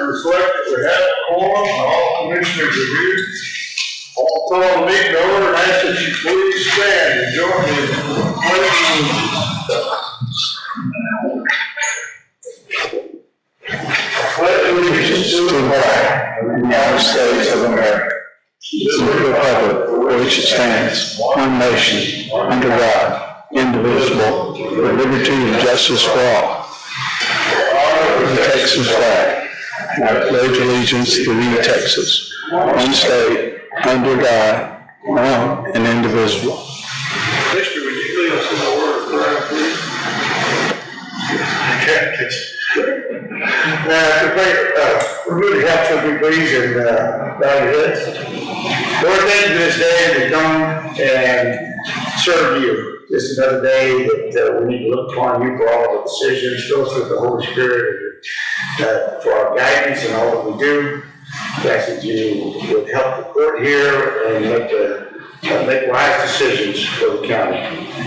reflect that we have a quorum, all commissioners are here. I'll call the meeting over and ask that you please stand and join me in pledging allegiance to the flag of the United States of America, to the republic for which it stands, one nation, under God, indivisible, with liberty and justice for all. The Texas flag. I pledge allegiance to thee, Texas, one state, under God, one and indivisible. Mister, would you lead us in the word of prayer, please? We're really helpful, be pleased, and bow your heads. Lord, thank you for this day to come and serve you. This is another day that we need to look upon you for all the decisions. Fill us with the Holy Spirit for our guidance and all that we do. I ask that you would help the court here and make wise decisions for the county,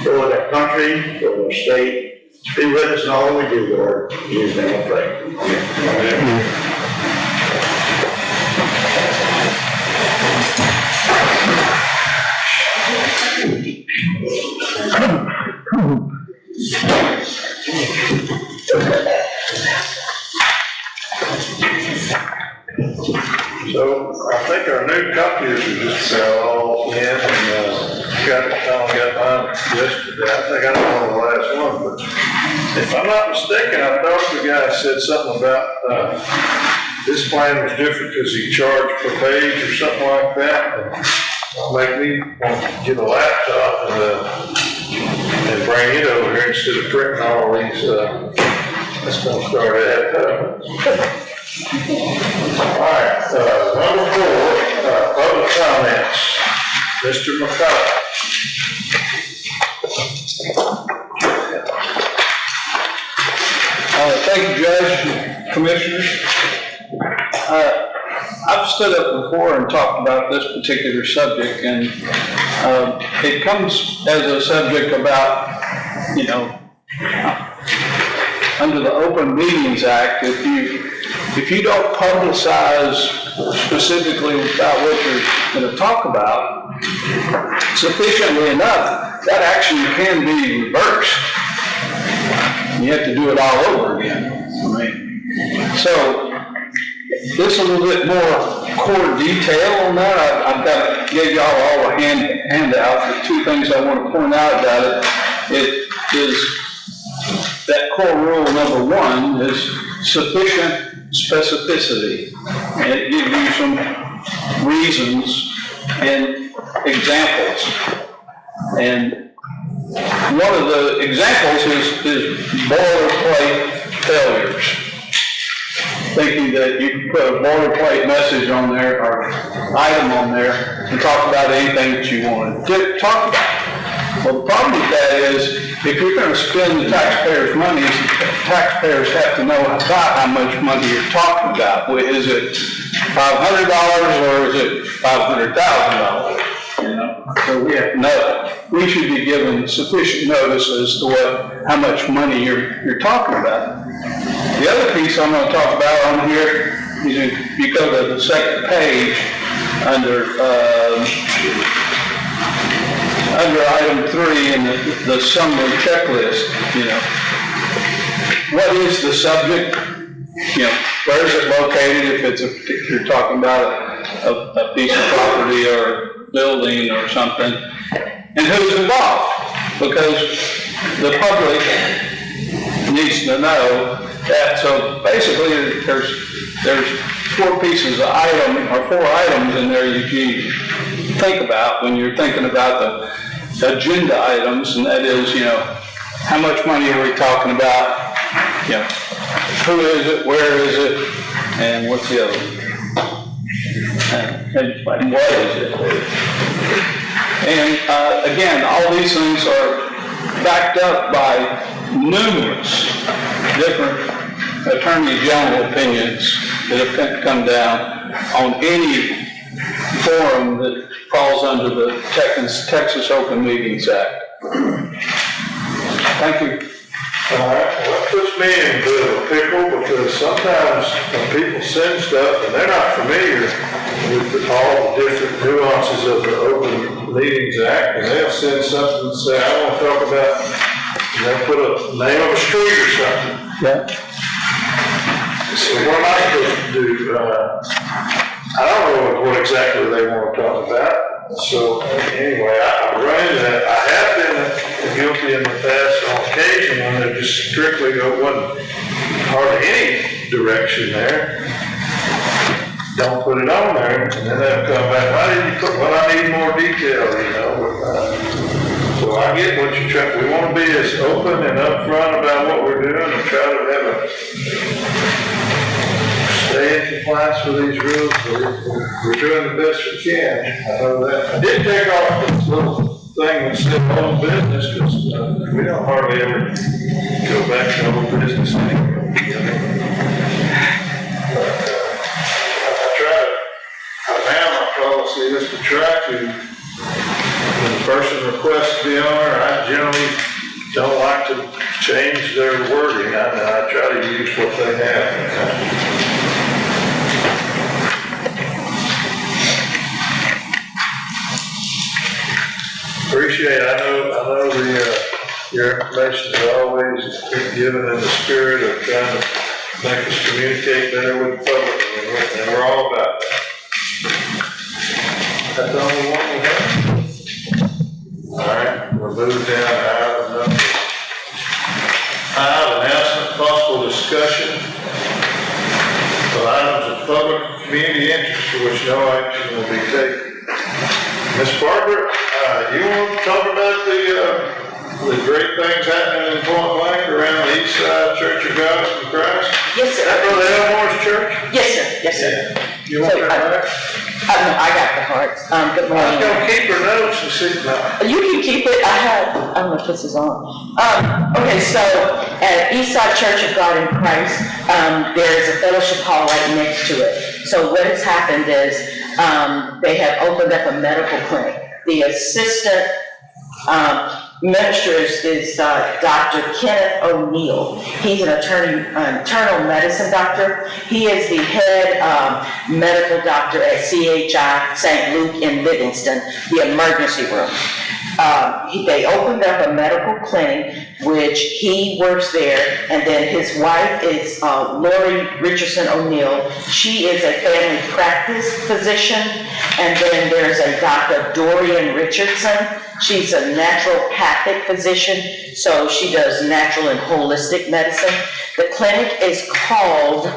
for our country, for our state. Be with us in all that we do, Lord. In Jesus' name I pray. Amen. Amen. So I think our new copies are just all in, and got mine yesterday. I think I know the last one, but if I'm not mistaken, I thought the guy said something about this plan was different because he charged per page or something like that. It'll make me want to get a laptop and bring it over here instead of printing all these. That's going to start at. All right, number 4, public comments. Mr. McCullough. Thank you, Judge, Commissioners. I've stood up before and talked about this particular subject, and it comes as a subject about, under the Open Meetings Act, if you don't publicize specifically about what you're going to talk about sufficiently enough, that action can be reversed. You have to do it all over again. So this a little bit more core detail on that. I've gave y'all all a handout. The 2 things I want to point out about it is that core rule number 1 is sufficient specificity, and it gives you some reasons and examples. And one of the examples is boilerplate failures. Thinking that you can put a boilerplate message on there or item on there and talk about anything that you want to talk about. Well, the problem with that is, if you're going to spend the taxpayers' money, taxpayers have to know about how much money you're talking about. Is it $500 or is it $500,000? So we have to know. We should be given sufficient notice as to how much money you're talking about. The other piece I'm going to talk about on here is if you go to the second page under item 3 in the summary checklist, what is the subject? Where is it located? If you're talking about a piece of property or a building or something, and who's involved? Because the public needs to know that. So basically, there's 4 pieces of item or 4 items in there you think about when you're thinking about the agenda items, and that is, how much money are we talking about? Who is it? Where is it? And what's the other one? And what is it? And again, all these things are backed up by numerous different Attorney General opinions that have come down on any forum that falls under the Texas Open Meetings Act. Thank you. All right. puts me in a bit of a pickle because sometimes when people send stuff and they're not familiar with all the different nuances of the Open Meetings Act, and they'll send something and say, I want to talk about, and they'll put a name of a street or something. Yeah. So what am I supposed to do? I don't know what exactly they want to talk about. So anyway, I run into that. I have been guilty in the past on occasion when there just strictly wasn't hardly any direction there. Don't put it on there, and then they'll come back, why didn't you put, well, I need more detail, you know. So I get what you're trying, we want to be as open and upfront about what we're doing and try to have stay in compliance with these rules. We're doing the best we can. I know that. I did take off this little thing that said home business because we don't hardly ever go back to home business anymore. Now my policy is to try to, when the person requests to be on there, I generally don't like to change their wording. I try to use what they have. Appreciate it. I know your information is always given in the spirit of trying to make us communicate better with the public, and we're all about that. That's the only one we have. All right, we're moving down to item number 5, announcement, possible discussion of items of public community interest for which no action will be taken. Ms. Barber, you want to talk about the great things happening in Point Blank around the east side Church of God in Christ? Yes, sir. Is that Brother Elmore's church? Yes, sir. Yes, sir. Yeah. You want that back? No, I got the hearts. Good I was morning. gonna keep her notes and see, no. You can keep it. I don't know if this is on. Okay, so at Eastside Church of God in Christ, there's a fellowship hall right next to it. So what has happened is, they have opened up a medical clinic. The assistant minister is Dr. Kenneth O'Neill. He's an internal medicine doctor. He is the head medical doctor at CHI St. Luke in Livingston, the emergency room. They opened up a medical clinic, which he works there, and then his wife is Lori Richardson O'Neill. She is a family practice physician, and then there's a Dr. Dorian Richardson. She's a naturopathic physician, so she does natural and holistic medicine. The clinic is called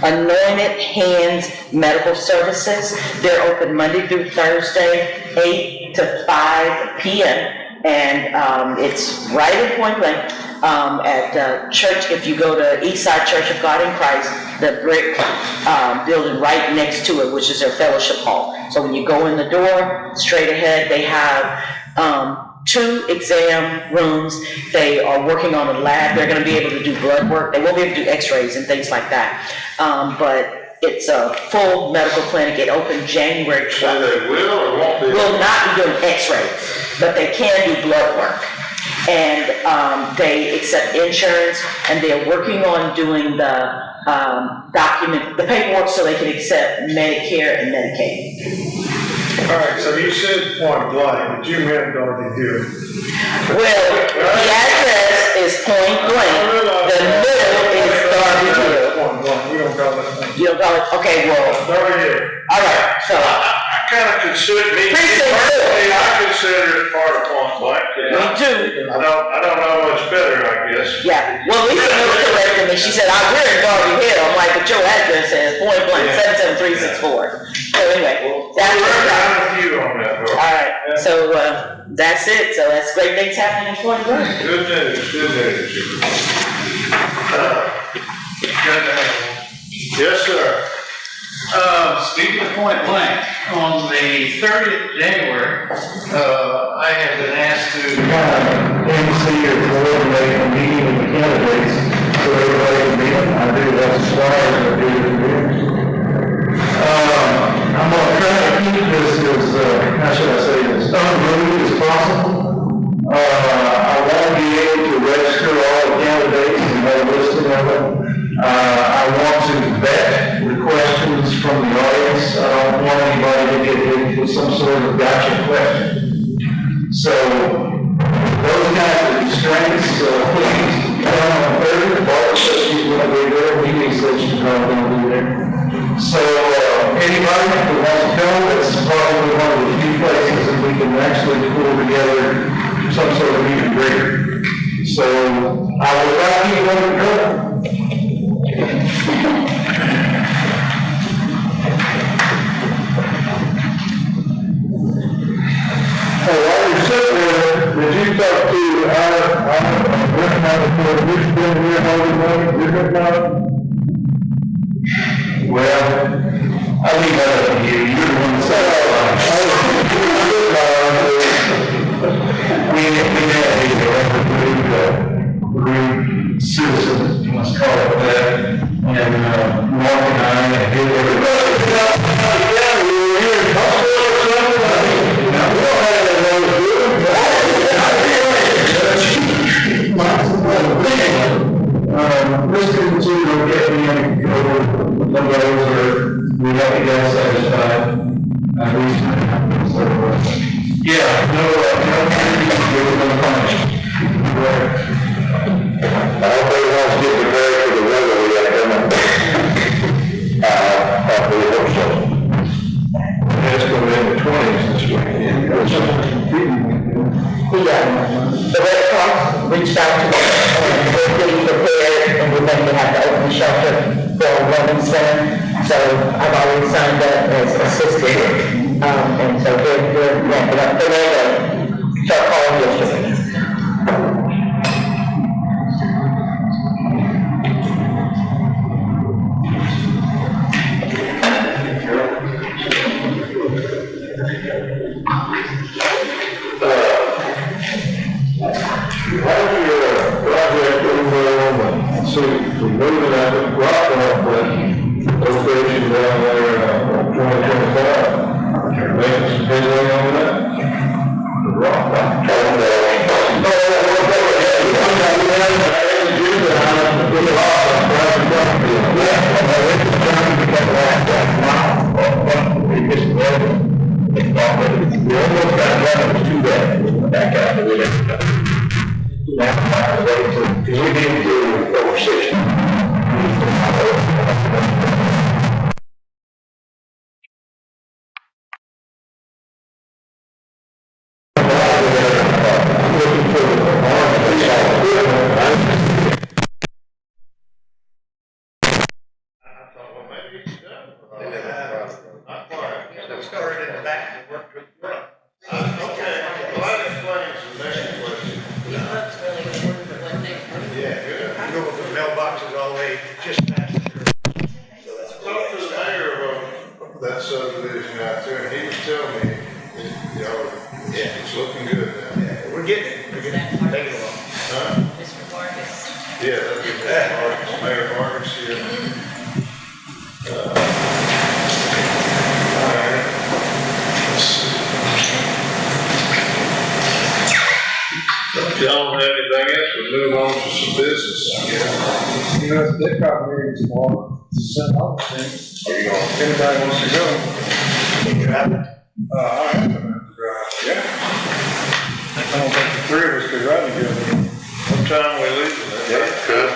Anointed Hands Medical Services. They're open Monday through Thursday, 8 to 5 p.m. And it's right in Point Blank at church. If you go to Eastside Church of God in Christ, the brick building right next to it, which is their fellowship hall. So when you go in the door, straight ahead, they have 2 exam rooms. They are working on a lab. They're going to be able to do blood work. They won't be able to do x-rays and things like that. But it's a full medical clinic. It opened January 12th. So they will or won't be? Will not be doing x-rays, but they can do blood work. And they accept insurance, and they're working on doing the the paperwork so they can accept Medicare and Medicaid. All right, so you said Point Blank, but you meant Dorothy Hill. Well, the address is Point Blank, the middle is Darby Hill. Point Blank, we don't call it. You don't call it, okay, well, Darby Hill. all right, so, I kind of consider, Precinct personally, I consider it part of Point Blank. me too. I don't know what's better, I guess. Yeah, well, Lisa Miller corrected me, she said, we're in Darby Hill, I'm like, but your address says Point Blank, 77364. So anyway, that's what I got. I'm with you on that, bro. All right, so, that's it, so that's great things happening in Point Blank. Good news, good news. Yes, sir. Speaking of Point Blank, on the 30th of January, I have been asked to MC or coordinate a meeting with the candidates so everybody can meet them. I do have some slides that do this meeting. I'm going to try to keep this as, how should I say this, unruly as possible. I want to be able to register all the candidates and have a list questions from the audience. I don't want anybody to get hit with some sort of gotcha question. So, those kinds of constraints, please, come on third, Barbara says she's going to be there, Mimi says she's not going to be there. So, anybody who wants to go, it's probably one of the few places that we can actually pull together some sort of meet and greet. So, I will not keep going to go. While you're sitting there, did you talk to our representative, who's been here all the money, different now? Well, I leave that up to you, you're the one that said, we had a rude citizen, you must call it that, and Mark and I did everybody. This could consider getting in over the roads where we have to get satisfied. Yeah, no, we're going to punish. I hope everyone's getting prepared for the weather we got coming. I really hope so. It's going to be in the 20s this weekend. The Red Cross reached out to us, and we're getting prepared, and we're going to have to open shelter for a women's center. So I've already signed up as assistant, and so we're ramping up. They're going to start calling yesterday. How's your project overall? So we know that the rock location down there on 2025. You're making some headway on that? The rock. We almost got one too bad. Back out of it. Now, because we didn't do over 60. Started in the back and worked with the front. Okay, well, that explains the next question. Yeah, good. Go with the mailboxes all the way just past the curb. Talked to the mayor of that subdivision out there, and he was telling me, it's looking good now. Yeah, we're getting it. Taking it along. Huh? Mr. Vargas. Yeah, that'd be Mayor Vargas, yeah. All right. Let's see. If y'all don't have anything else, we'll move on to some business, I guess. You know, they've got meetings tomorrow. Are you going? If anybody wants to go, I am going to drive. Yeah. I don't think the three of us could ride together. What time we leaving? Yeah, good.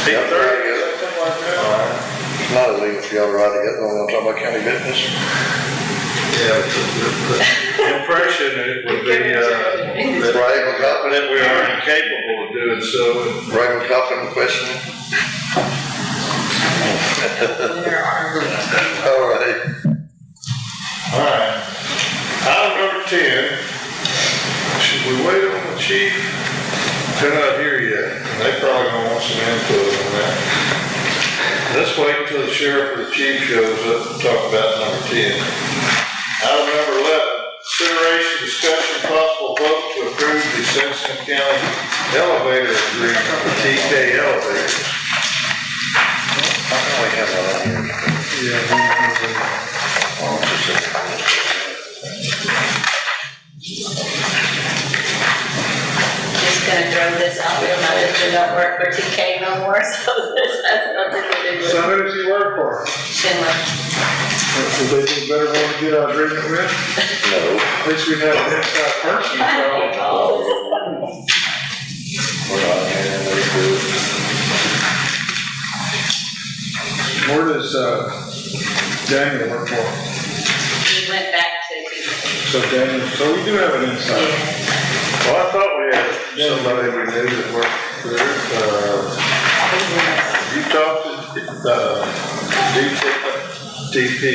8:30, something like that. It's not illegal if y'all ride together, we want to talk about county business. Yeah, the impression it would be, that we are incapable of doing so. Raymond Cochran, question? All right. All right. Item number 10, should we wait on the chief? They're not here yet, and they probably don't want some input on that. Let's wait until the sheriff or the chief shows up and talk about number 10. Item number 11, consideration, discussion, possible vote to approve the Simpson County elevator agreement with TK Elevators. How can we have that on here? Just gonna throw this out there, my husband don't work for TK no more, so this has nothing to do with So who does he work for? Schindler. Would they be better one to get our agreement with? No. At least we have an inside person, so. We're not, man, that's good. Where does, Daniel work for? We went back to people. So Daniel, so we do have an inside. Well, I thought we had somebody we knew that worked there. You talked to, DP.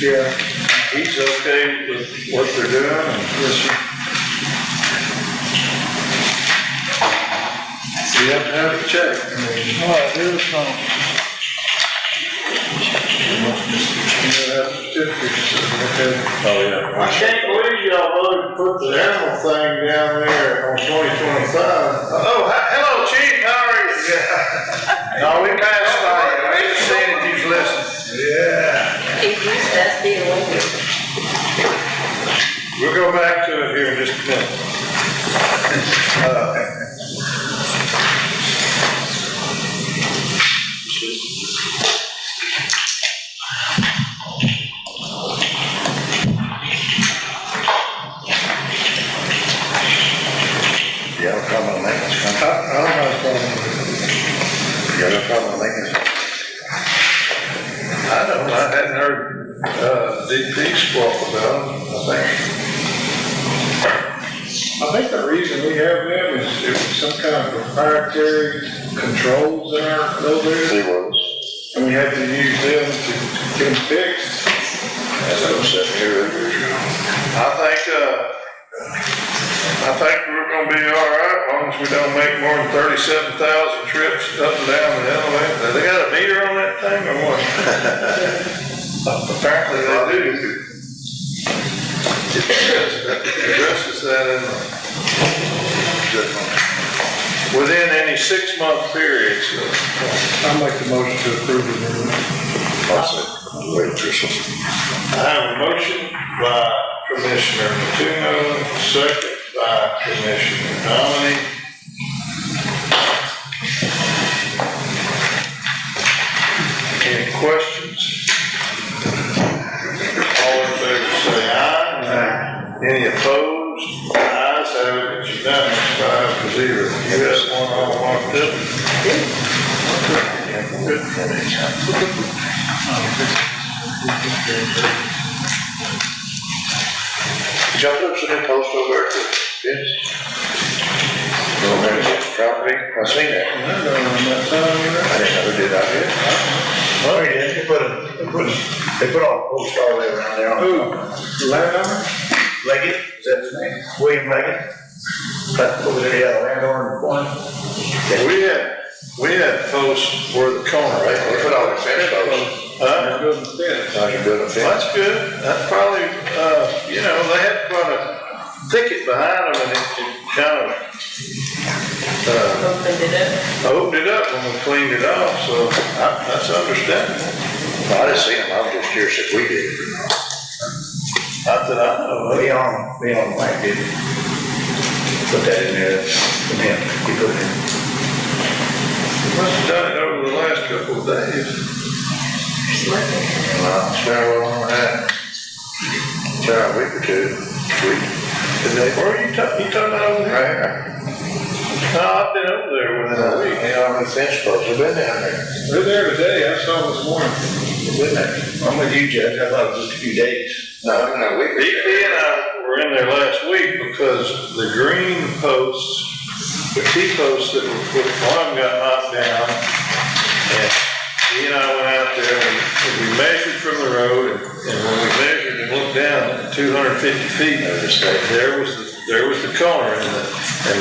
Yeah. He's okay with what they're doing? Yes, sir. You have to have a check. All right, here's some. Oh, yeah. I can't believe y'all voted to put the animal thing down there on 2025. Oh, hello, Chief, how are you? No, we passed by you, I just seen if you've listened. Yeah. He used that deal over. We'll go back to it here in just a minute. You have a problem with maintenance I contract? don't have a problem with You have a problem with maintenance? it. I don't, I hadn't heard, DP squawk about it, I think the reason we have them is if some kind of proprietary controls in our elevators, He was. and we had to use them to get them fixed. That's what I'm saying here. I think we're gonna be all right, as long as we don't make more than 37,000 trips up and down the elevator. They got a meter on that thing or what? Apparently they do. It addresses that within any 6-month period, so. I'll make the motion to approve it. Wait, Tricia. I have a motion by Commissioner Matuno, second by Commissioner Dominic. Any questions? All in favor say aye. Any opposed? Ayes have it, it's unanimous, 5-0. You got one all marked up? Good. Did y'all put some new post over there? Yes. No, property, I seen that. I didn't know who did out here. Oh, yeah, they put all the posts all the way around there. Who? Landowner? Leggett, is that his name? William Leggett? That over there, yeah, the landowner one. We had posts where the corner, They right? put all the fence posts. Huh? Now you're building a fence. That's good. That's probably, they had quite a thicket behind them and it kind of, Opened it up. opened it up when we cleaned it off, so that's understandable. I didn't see them, I was just curious if we did. Not that I know of. Leon White did put that in there, from him, he put it in. Must have done it over the last couple of days. Well, it's been a long time. It's been a week or two. Where are you talking about over there? Right. No, I've been over there within a week. They are on the fence posts, they've been down there. They're there today, I saw them this morning. They've been there. I'm with you, Judge, I thought it was just a few days. No, it's been a week or DP two. and I were in there last week because the green posts, the T-posts that were put, one of them got knocked down. And he and I went out there and we measured from the road and when we measured and looked down at 250 feet, there was the corner and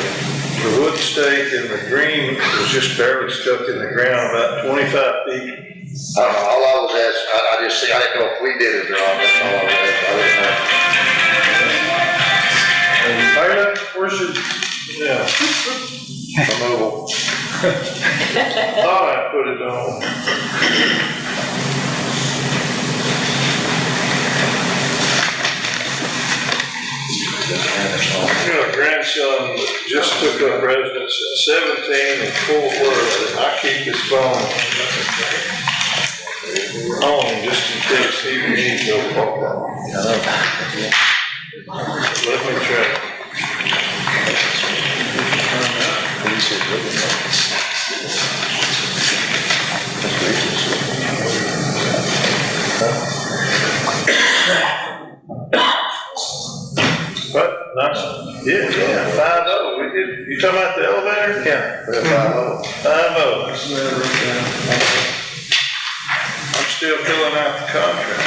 the wood stake and the green was just barely stuck in the ground about 25 feet. I don't know, all I was asking, I didn't know if we did it or not, that's all I was asking, I didn't know. Where's your, yeah. Removal. Thought I put it on. You know, grandson just took up residence at 17 and Fort Worth, and I keep his phone on just in case he needs to pop out. Let me try. What? Nice. Yeah, 5-0. We did. You talking about the elevator? Yeah. 5-0. I'm still filling out the contract.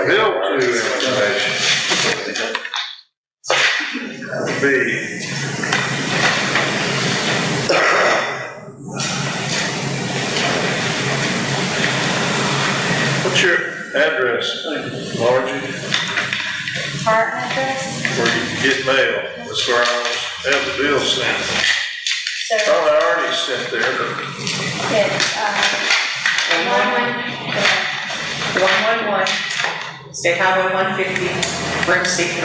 Bill to information. B. What's your address, Margie? Our address? Where you can get mail, as far as have the bill sent. So Oh, I already sent there, but it's, 111, State Highway 150, room C3.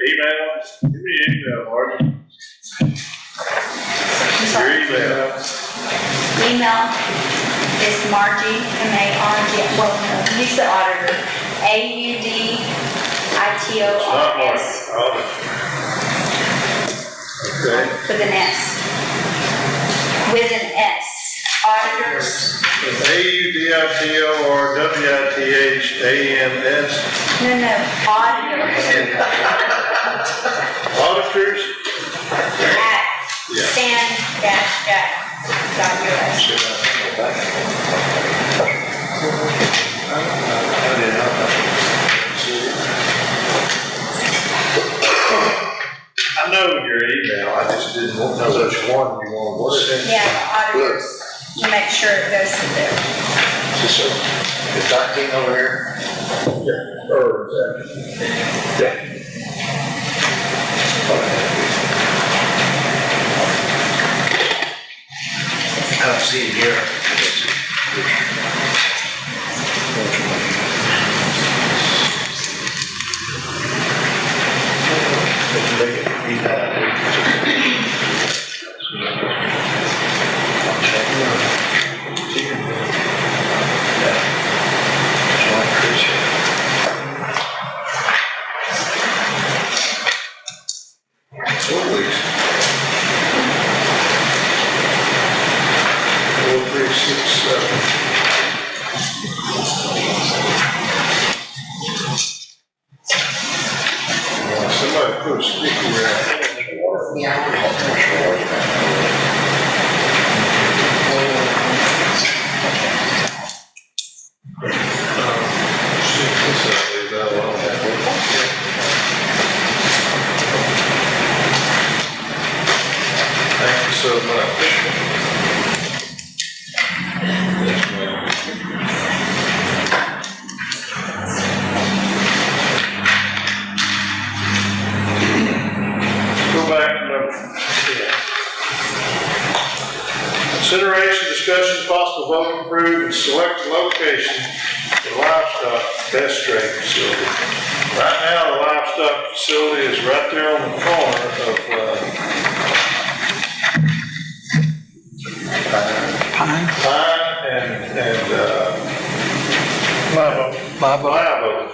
email? Give me your email, Margie. Your email. Email is Margie, M-A-R-G, well, no, he's the auditor, A-U-D-I-T-O-R-S. Okay. With an S. With an S. Auditors. A-U-D-I-T-O-R-W-I-T-H-A-N-S. No, auditors. Auditors? At san-jack.us. I know your email, I just didn't know which one you wanted to send. Yeah, the auditors. You make sure it goes to them. Is Dr. King over here? Yeah, or, yeah. I don't see it here. Somebody put a sticky wrap. Thank you so much. Yes, ma'am. Go back to number 10. Consideration, discussion, possible vote to approve and select the location for livestock best trade facility. Right now, the livestock facility is right there on the corner of, Pine and, Live oak. Live oak.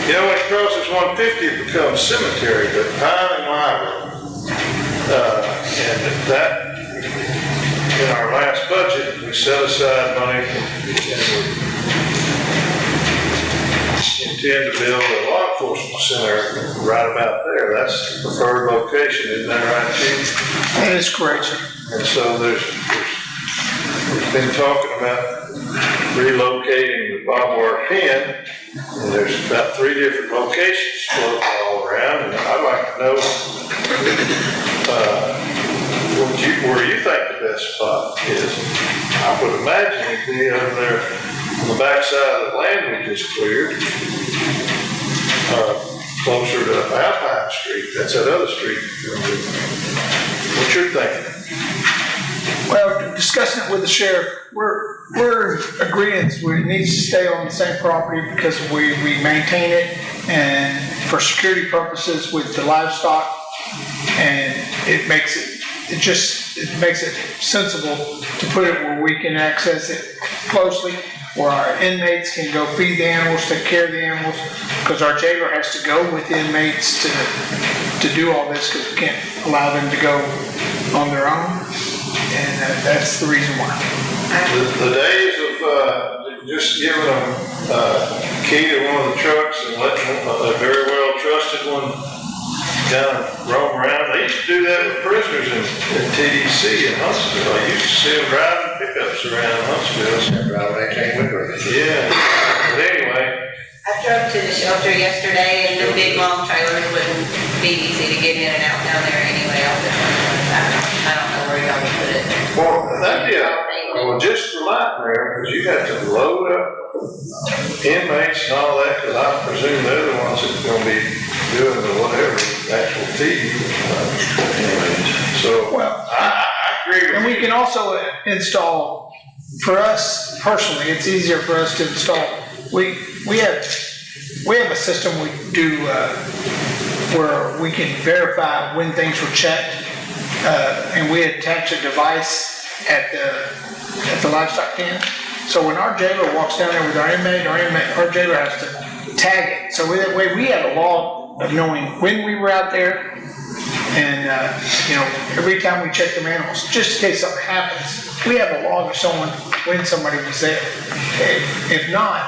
You know, when it crosses 150, it becomes cemetery, but pine and live oak. And that, in our last budget, we set aside money and we intend to build a law enforcement center right about there. That's the preferred location, isn't that right, Chief? That is correct, sir. And so we've been talking about relocating the barbed wire pen, and there's about 3 different locations floating all around, and I'd like to know where you think the best spot is. I would imagine it'd be over there on the backside of the land we just cleared, closer to Alpine Street. That's that other street. What you're thinking? Well, discussing it with the sheriff, we're agreeing it needs to stay on the same property because we maintain it and for security purposes with the livestock, and it makes it sensible to put it where we can access it closely, where our inmates can go feed the animals, take care of the animals, because our jailer has to go with the inmates to do all this because we can't allow them to go on their own. And that's the reason why. The days of just giving them key to one of the trucks and letting a very well trusted one kind of roam around. They used to do that with prisoners in TDC in Huntsville. I used to see them driving pickups around Huntsville. Driving 18 wheeler. Yeah, but anyway. I drove to the shelter yesterday and the big long trailers wouldn't be easy to get in and out down there anyway. I don't know where y'all would put it. Well, that'd be just for Lightmare, because you have to load up inmates and all that, because I presume they're the ones that are going to be doing the whatever, actual feeding. So, well, I agree with you. And we can also install, for us personally, it's easier for us to install. We have a system we do where we can verify when things were checked, and we attach a device at the livestock pen. So when our jailer walks down there with our inmate, our jailer has to tag it. So that way we have a log of knowing when we were out there, and every time we check the animals, just in case something happens, we have a log of someone when somebody was there. If not,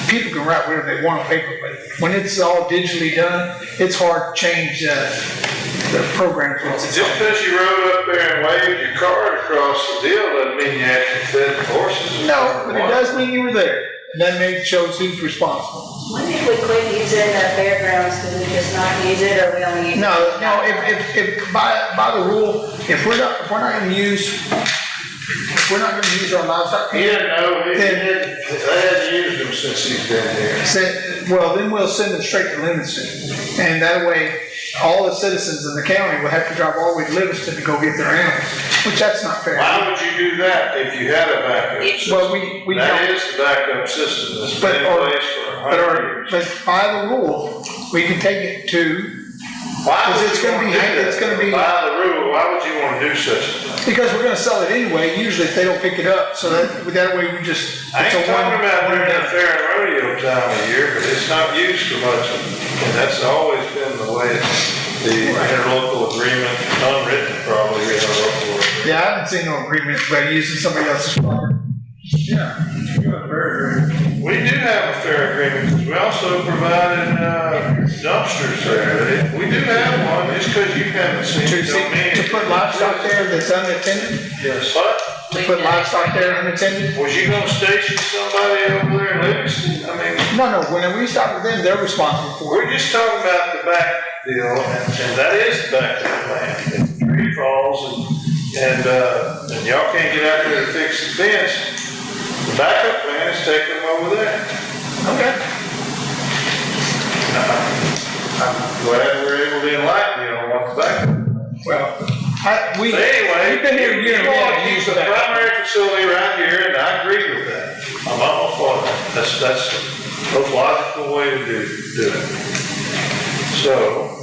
people can write whatever they want on paper, but when it's all digitally done, it's hard to change the program. Just because you rode up there and waved your card across the deal doesn't mean you actually fed the horses. No, but it does mean you were there. And that maybe shows who's responsible. When did we quit using the fairgrounds? Did we just not use it, or we only use it? No, if by the rule, if we're not gonna use our livestock. He didn't know, they hadn't used them since he's been here. Well, then we'll send them straight to Livingston. And that way, all the citizens in the county will have to drive all the way to Livingston to go get their animals, which that's not fair. Why would you do that if you had a backup system? Well, we That don't. is the backup system that's been in place for 100 years. But by the rule, we can take it to, Why would it's you gonna want be- to do that? it's gonna be- By the rule, why would you want to do such a thing? because we're gonna sell it anyway, usually if they don't pick it up, so that way we just. I it's a ain't talking one- about during that fair and rodeo time of year, but it's not used for much. And that's always been the way the interlocal agreement, unwritten probably, interlocal agreement. Yeah, I haven't seen no agreement about using somebody else's property. Yeah, we do have a fair agreement, because we also provided dumpsters there. We do have one, just because you haven't seen it, don't mean. To put livestock there that's unattended, Yes, what? to put livestock there unattended? Was you gonna station somebody over there in Livingston? I mean, No, when we stop with them, they're responsible for it. we're just talking about the back deal, and that is the back of the land. If the tree falls and y'all can't get out there to fix the fence, the backup plan is taking them over there. Okay. I'm glad we're able to enlighten you on what the backup. Well, we've Anyway, been here a year and we you want haven't to use used the that. primary facility right here, and I agree with that. I'm all for that. That's the most logical way to do it. So,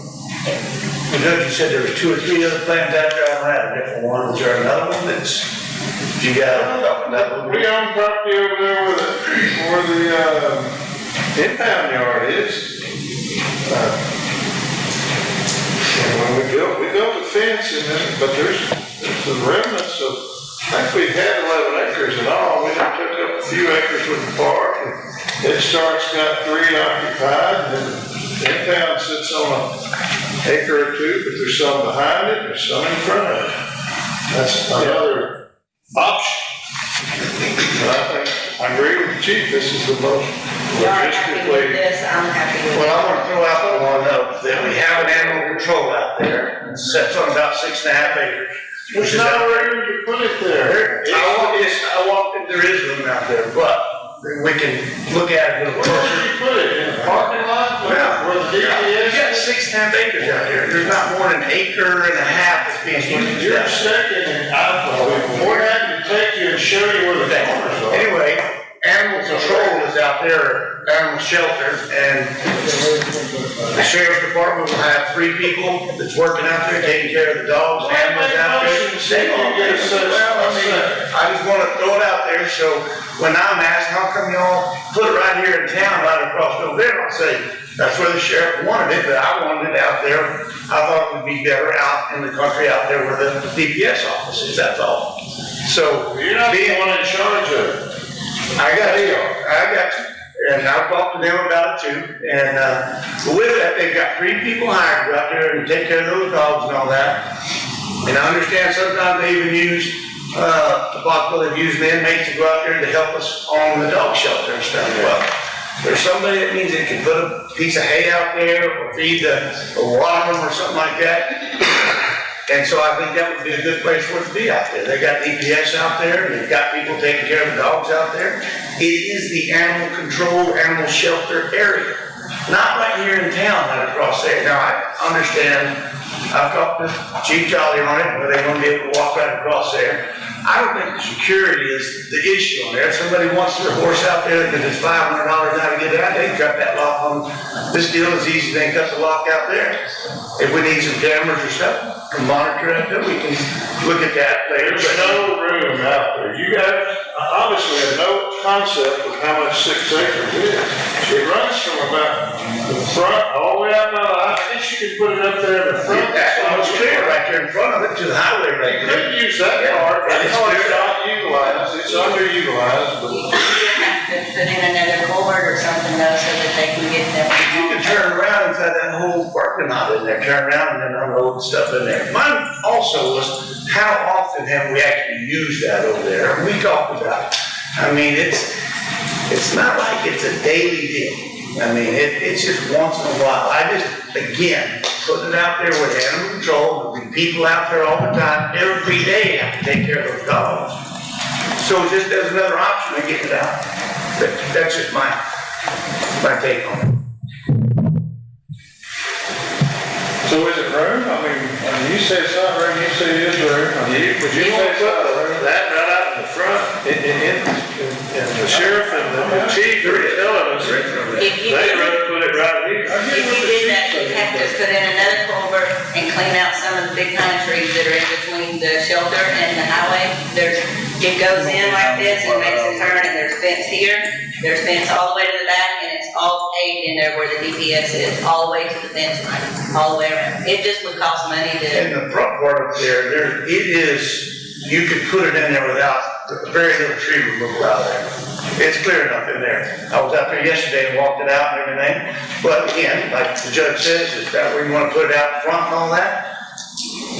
And Doug, you said there were 2 or 3 other plans after I down that, a different one, is there another one that's, you got, that would We be? own property over there where the impound yard is. And when we built the fence and then, but there's the remnants of, I think we had 11 acres in all. We done took up a few acres with the park. And Head Start's got 3 occupied, and then the impound sits on an acre or two, but there's some behind it, there's some in front of it. That's another option. But I think, I agree with the chief, this is the most Y'all are happy with logistically. this, I'm happy with Well, it. I want to throw out the one though, that we have an animal control out there, it sets on about 6.5 acres. There's no room to put it there. I walked in, there is room out there, but we can look at it a little Where closer. should you put it, in the parking lot, Yeah. where the You got DPS? 6.5 acres out there, there's not more than an acre and a half that's being used. You're second, and we're happy to take you and show you where the corners are. Anyway, animal control is out there, animal shelter, and the sheriff's department will have 3 people that's working out there taking care of the dogs, and animals out there. I just wanna throw it out there, so when I'm asked, how come y'all put it right here in town, right across over there, I'll say, that's where the sheriff wanted it, but I wanted it out there. I thought it would be better out in the country, out there where the DPS office is, that's all. So, You're not the one in charge of it. I got you, and I've talked to them about it too, and, with that, they've got 3 people hired to go out there and take care of those dogs and all that. And I understand sometimes they even use, the possibility of using the inmates to go out there to help us on the dog shelter and stuff. Well, there's somebody that means they can put a piece of hay out there, or feed or water them or something like that. And so I think that would be a good place for it to be out there. They got DPS out there, and they've got people taking care of the dogs out there. It is the animal control, animal shelter area, not right here in town, right across there. Now, I understand, I've talked to Chief Jolly on it, where they're gonna be able to walk right across there. I don't think the security is the issue on there. If somebody wants their horse out there, because it's $500 now to get it out, they can cut that lock on this deal as easy as they can cut the lock out there. If we need some cameras or something, to monitor it, then we can look at that later. There's no room out there. You guys obviously have no concept of how much 6 acres is. It runs from about the front all the way up, I guess you could put it up there in the front. That's almost clear right there in front of it to the highway right You there. could use that part, but It's it's clear. not utilized, it's underutilized, but. You have to put in another culvert or something though, so that they can get them. You can turn around inside that whole parking lot in there, turn around and then unload stuff in there. Mine also was, how often have we actually used that over there? We talked about it. I mean, it's not like it's a daily deal. I mean, it's just once in a while. I just, again, putting it out there with animal control, there'll be people out there all the time, every day have to take care of those dogs. So just as another option of getting it out. That's just my take on it. So is it room? I mean, you say it's not room, you say it is room. Would you say it's not room? That right out in the front, and the sheriff and the chief are telling us, If you they'd did, rather put it right here. if you did that, you'd have to put in another culvert and clean out some of the big pine trees that are in between the shelter and the highway. It goes in like this and makes a turn, and there's fence here, there's fence all the way to the back, and it's all paved in there where the DPS is, all the way to the fence line, all the way around. It just would cost money to. And the front part up there, it is, you could put it in there without very little tree removal out there. It's clear enough in there. I was out there yesterday and walked it out and everything. But again, like the judge says, is that where you want to put it out front and all that?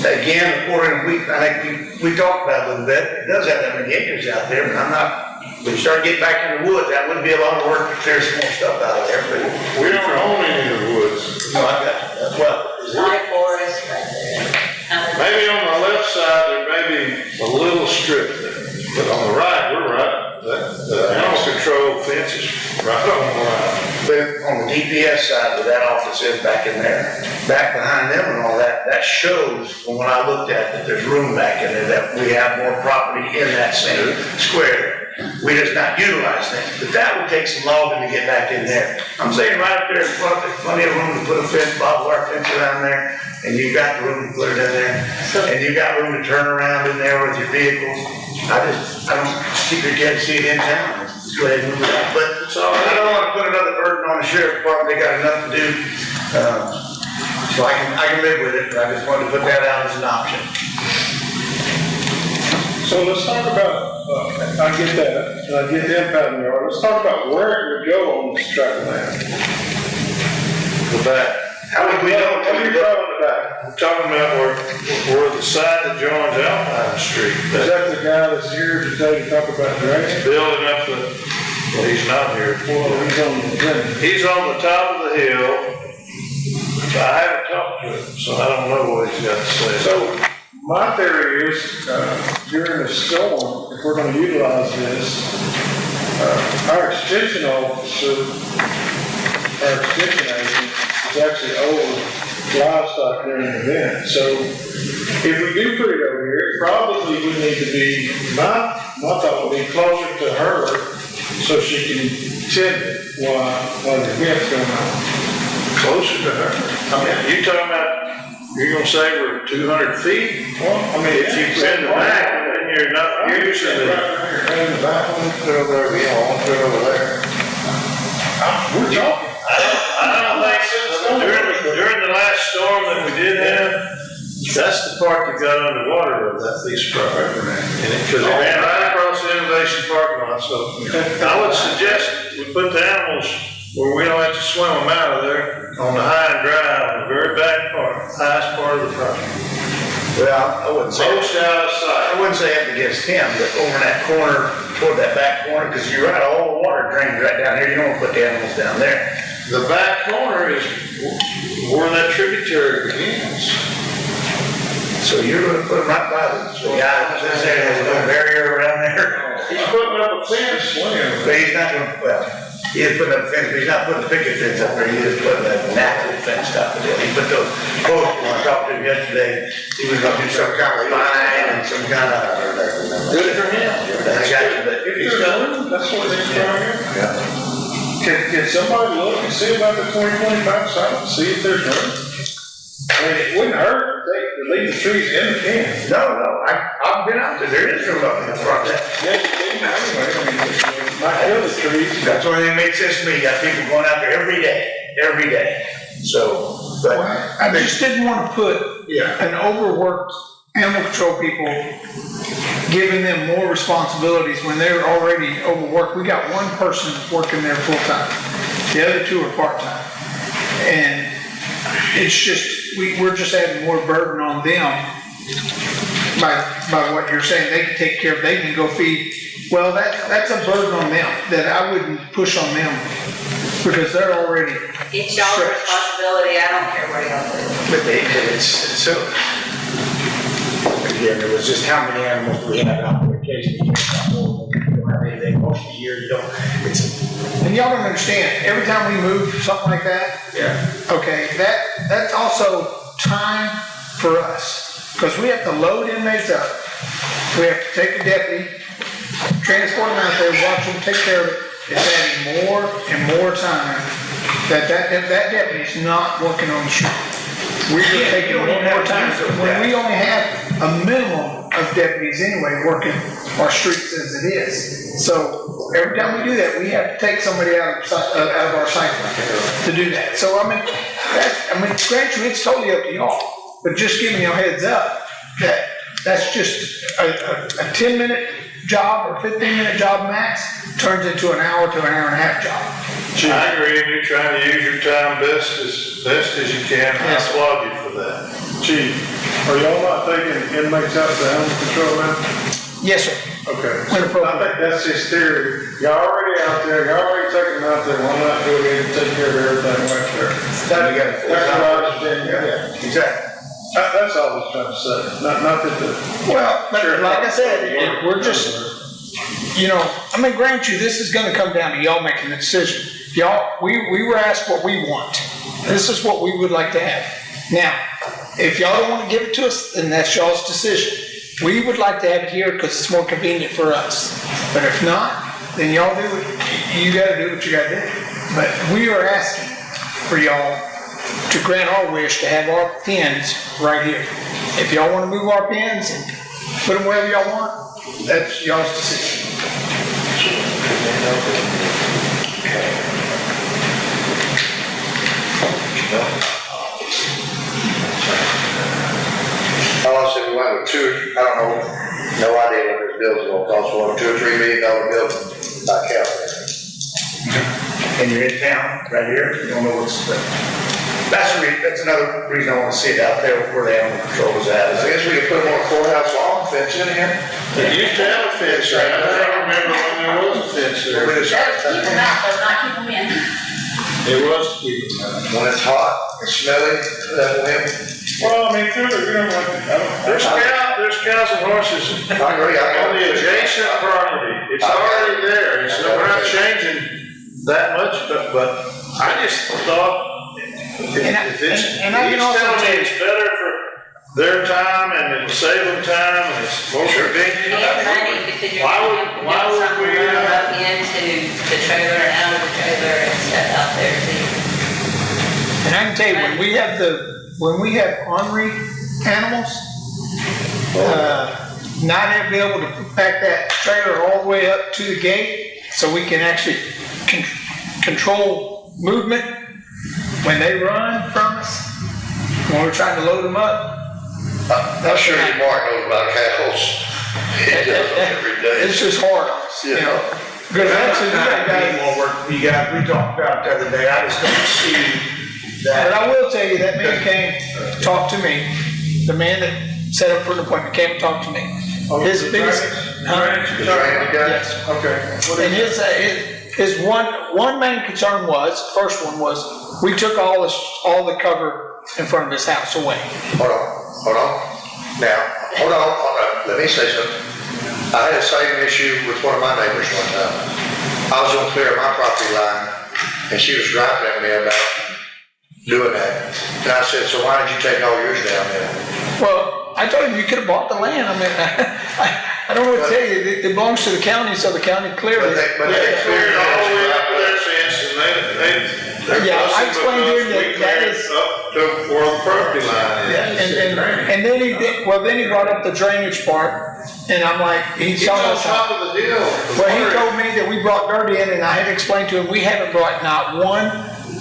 Again, I think we talked about it a little bit. It does have that many acres out there, but I'm not, when you start getting back in the woods, that would be a lot of work to clear some more stuff out of there, but. We don't own any of the woods. No, I got, well, It's not a forest right there. Maybe on the left side, there may be a little strip there, but on the right, we're right. The animal control fence is right on the line. but on the DPS side, where that office is back in there, back behind them and all that, that shows, from when I looked at it, that there's room back in there, that we have more property in that same square. We just not utilize that, but that would take some logging to get back in there. I'm saying right up there in front, there's plenty of room to put a fence, barbed wire fence around there, and you've got room to put it in there, and you've got room to turn around in there with your vehicles, I don't keep your kids see it in town, just go ahead and move it out. But, so I don't wanna put another burden on the sheriff's department, they got enough to do. So I can live with it, but I just wanted to put that out as an option. So let's talk about, I get that, and I get the impound yard, let's talk about where it would go on this tract of land. The back. How would we know? What are you talking on the back? We're talking about where the side that joins Alpine Street. Is that the guy that's here today to talk about drainage? Building up well, he's not here. Well, he's on the top of the hill. I haven't talked to him, so I don't know what he's got to say. So, my theory is, during the storm, if we're gonna utilize this, our extension officer, our extension agent is actually over livestock during the event. So, if we do put it over here, it probably would need to be, my thought would be closer to her, so she can tend it while the event's going on. Closer to her? I mean, you talking about, you're gonna say we're 200 feet? Well, I mean, if you put in the back, then you're not using it. Right in the back, put it over there, we don't want to put it over there. We're talking. I don't think so. During the last storm that we did have, that's the part that got underwater of that piece of property. Because it ran right across the Innovation parking lot, so I would suggest we put the animals where we don't have to swim them out of there on the high and dry, on the very back part, highest part of the property. Well, I wouldn't say. Most out of sight. I wouldn't say up against him, but over in that corner, toward that back corner, because you're right, all the water drains right down here, you don't want to put the animals down there. The back corner is where that tributary begins. So you're gonna put them right by them. So yeah, I was gonna say there's no barrier around there. He's putting up a fence, But he's not gonna, well, he is putting up a fence, but he's not putting a picket fence up there, he is putting a natural fence up there. He put those posts, when I talked to him yesterday, he was gonna do some kind of line and some kind of. good for him. I got you, but If he's done, that's what he's trying to. Can somebody look and see about the 2025 site, see if there's room? I mean, it wouldn't hurt to leave the trees in the can. No, I've been out there is room up in the front there. Yeah, you can anyway, I mean, might kill the trees. That's the only thing that makes sense to me, you got people going out there every day, so, but. I just didn't want to put Yeah. an overworked animal control people, giving them more responsibilities when they're already overworked. We got one person working there full-time. The other two are part-time. And it's just, we're just adding more burden on them by what you're saying. They can take care of, they can go feed. Well, that's a burden on them that I wouldn't push on them because they're already It's y'all's stretched. responsibility, I don't care where y'all live. But it's so, again, it was just how many animals do we have out there occasionally? You don't have anything most of the year, you don't, And y'all don't understand, every time we move something like that, okay, that's also time for us. Because we have to load inmates up. We have to take a deputy, transport them out there, watch them, take care of it. It's adding more and more time that deputy's not working on the street. We're just taking more and more time. When we only have a minimum of deputies anyway working our streets as it is. So every time we do that, we have to take somebody out of our site to do that. So grant you, it's totally up to y'all, but just giving you a heads up that that's just a 10-minute job or 15-minute job max turns into an hour to an hour and a half job. I agree, and you're trying to use your time best as you can, I applaud you for that. Chief, are y'all not taking inmates out of the animal control now? Yes, sir. Okay. When appropriate. I think that's his theory. Y'all already out there, y'all already taking them out there, why not go ahead and take care of everything right there? That's what I understand, yeah. exactly. That's all I was trying to say, not that the. Well, like I said, we're just, grant you, this is gonna come down to y'all making the decision. Y'all, we were asked what we want. This is what we would like to have. Now, if y'all don't wanna give it to us, then that's y'all's decision. We would like to have it here because it's more convenient for us. But if not, then y'all do what, you gotta do what you gotta do. But we are asking for y'all to grant our wish to have our pins right here. If y'all wanna move our pins and put them wherever y'all want, that's y'all's decision. I said we went with two, I don't know, no idea what this bill's gonna cost, $1 or $2 or $3 million bill by Calvin. And you're in town, right here, you don't know what's, that's another reason I wanna see it out there where the animal control is at. I guess we could put more courthouse lawn fence in here. They used to have a fence right, I don't remember when there was a fence there. With a Keep them out, though, not keep them in. It was to keep them out. When it's hot and smelly, that wind. Well, I mean, through the, there's cows and horses I agree, on the adjacent property. It's already there, it's, we're not changing that much, but I just thought if it's, and I can he's also telling tell me it's better for their time and it'll save them time and it's more convenient. And money, because you're Why doing would something we, running up into the trailer and out of the trailer and stuff out there too. And I can tell you, when we have ornery animals, not be able to pack that trailer all the way up to the gate, so we can actually control movement when they run from us, when we're trying to load them up. I'm sure you Mark knows about cows. He does them every day. It's just hard on us, you know. Because actually, we got guys. More work for you guys, we talked about it the other day, I just don't see But that. I will tell you, that man came, talked to me, the man that set up for an appointment came and talked to me. His biggest. Yes. Okay. And his one main concern was, first one was, we took all the cover in front of his house away. Hold on. Now, hold on, let me say something. I had the same issue with one of my neighbors one time. I was gonna clear my property line, and she was griping at me about doing that. And I said, so why did you take all yours down then? Well, I told him you could have bought the land. I mean, I don't know what to tell you. It belongs to the county, so the county cleared But it. they Cleared all the way up to their fence and they're Yeah, I explained to him fussing because that we is- cleared up to where the property line is. And then then he brought up the drainage part, and I'm like, he's He's on telling us. top of the hill. Well, he told me that we brought dirt in, and I had to explain to him, we haven't brought not one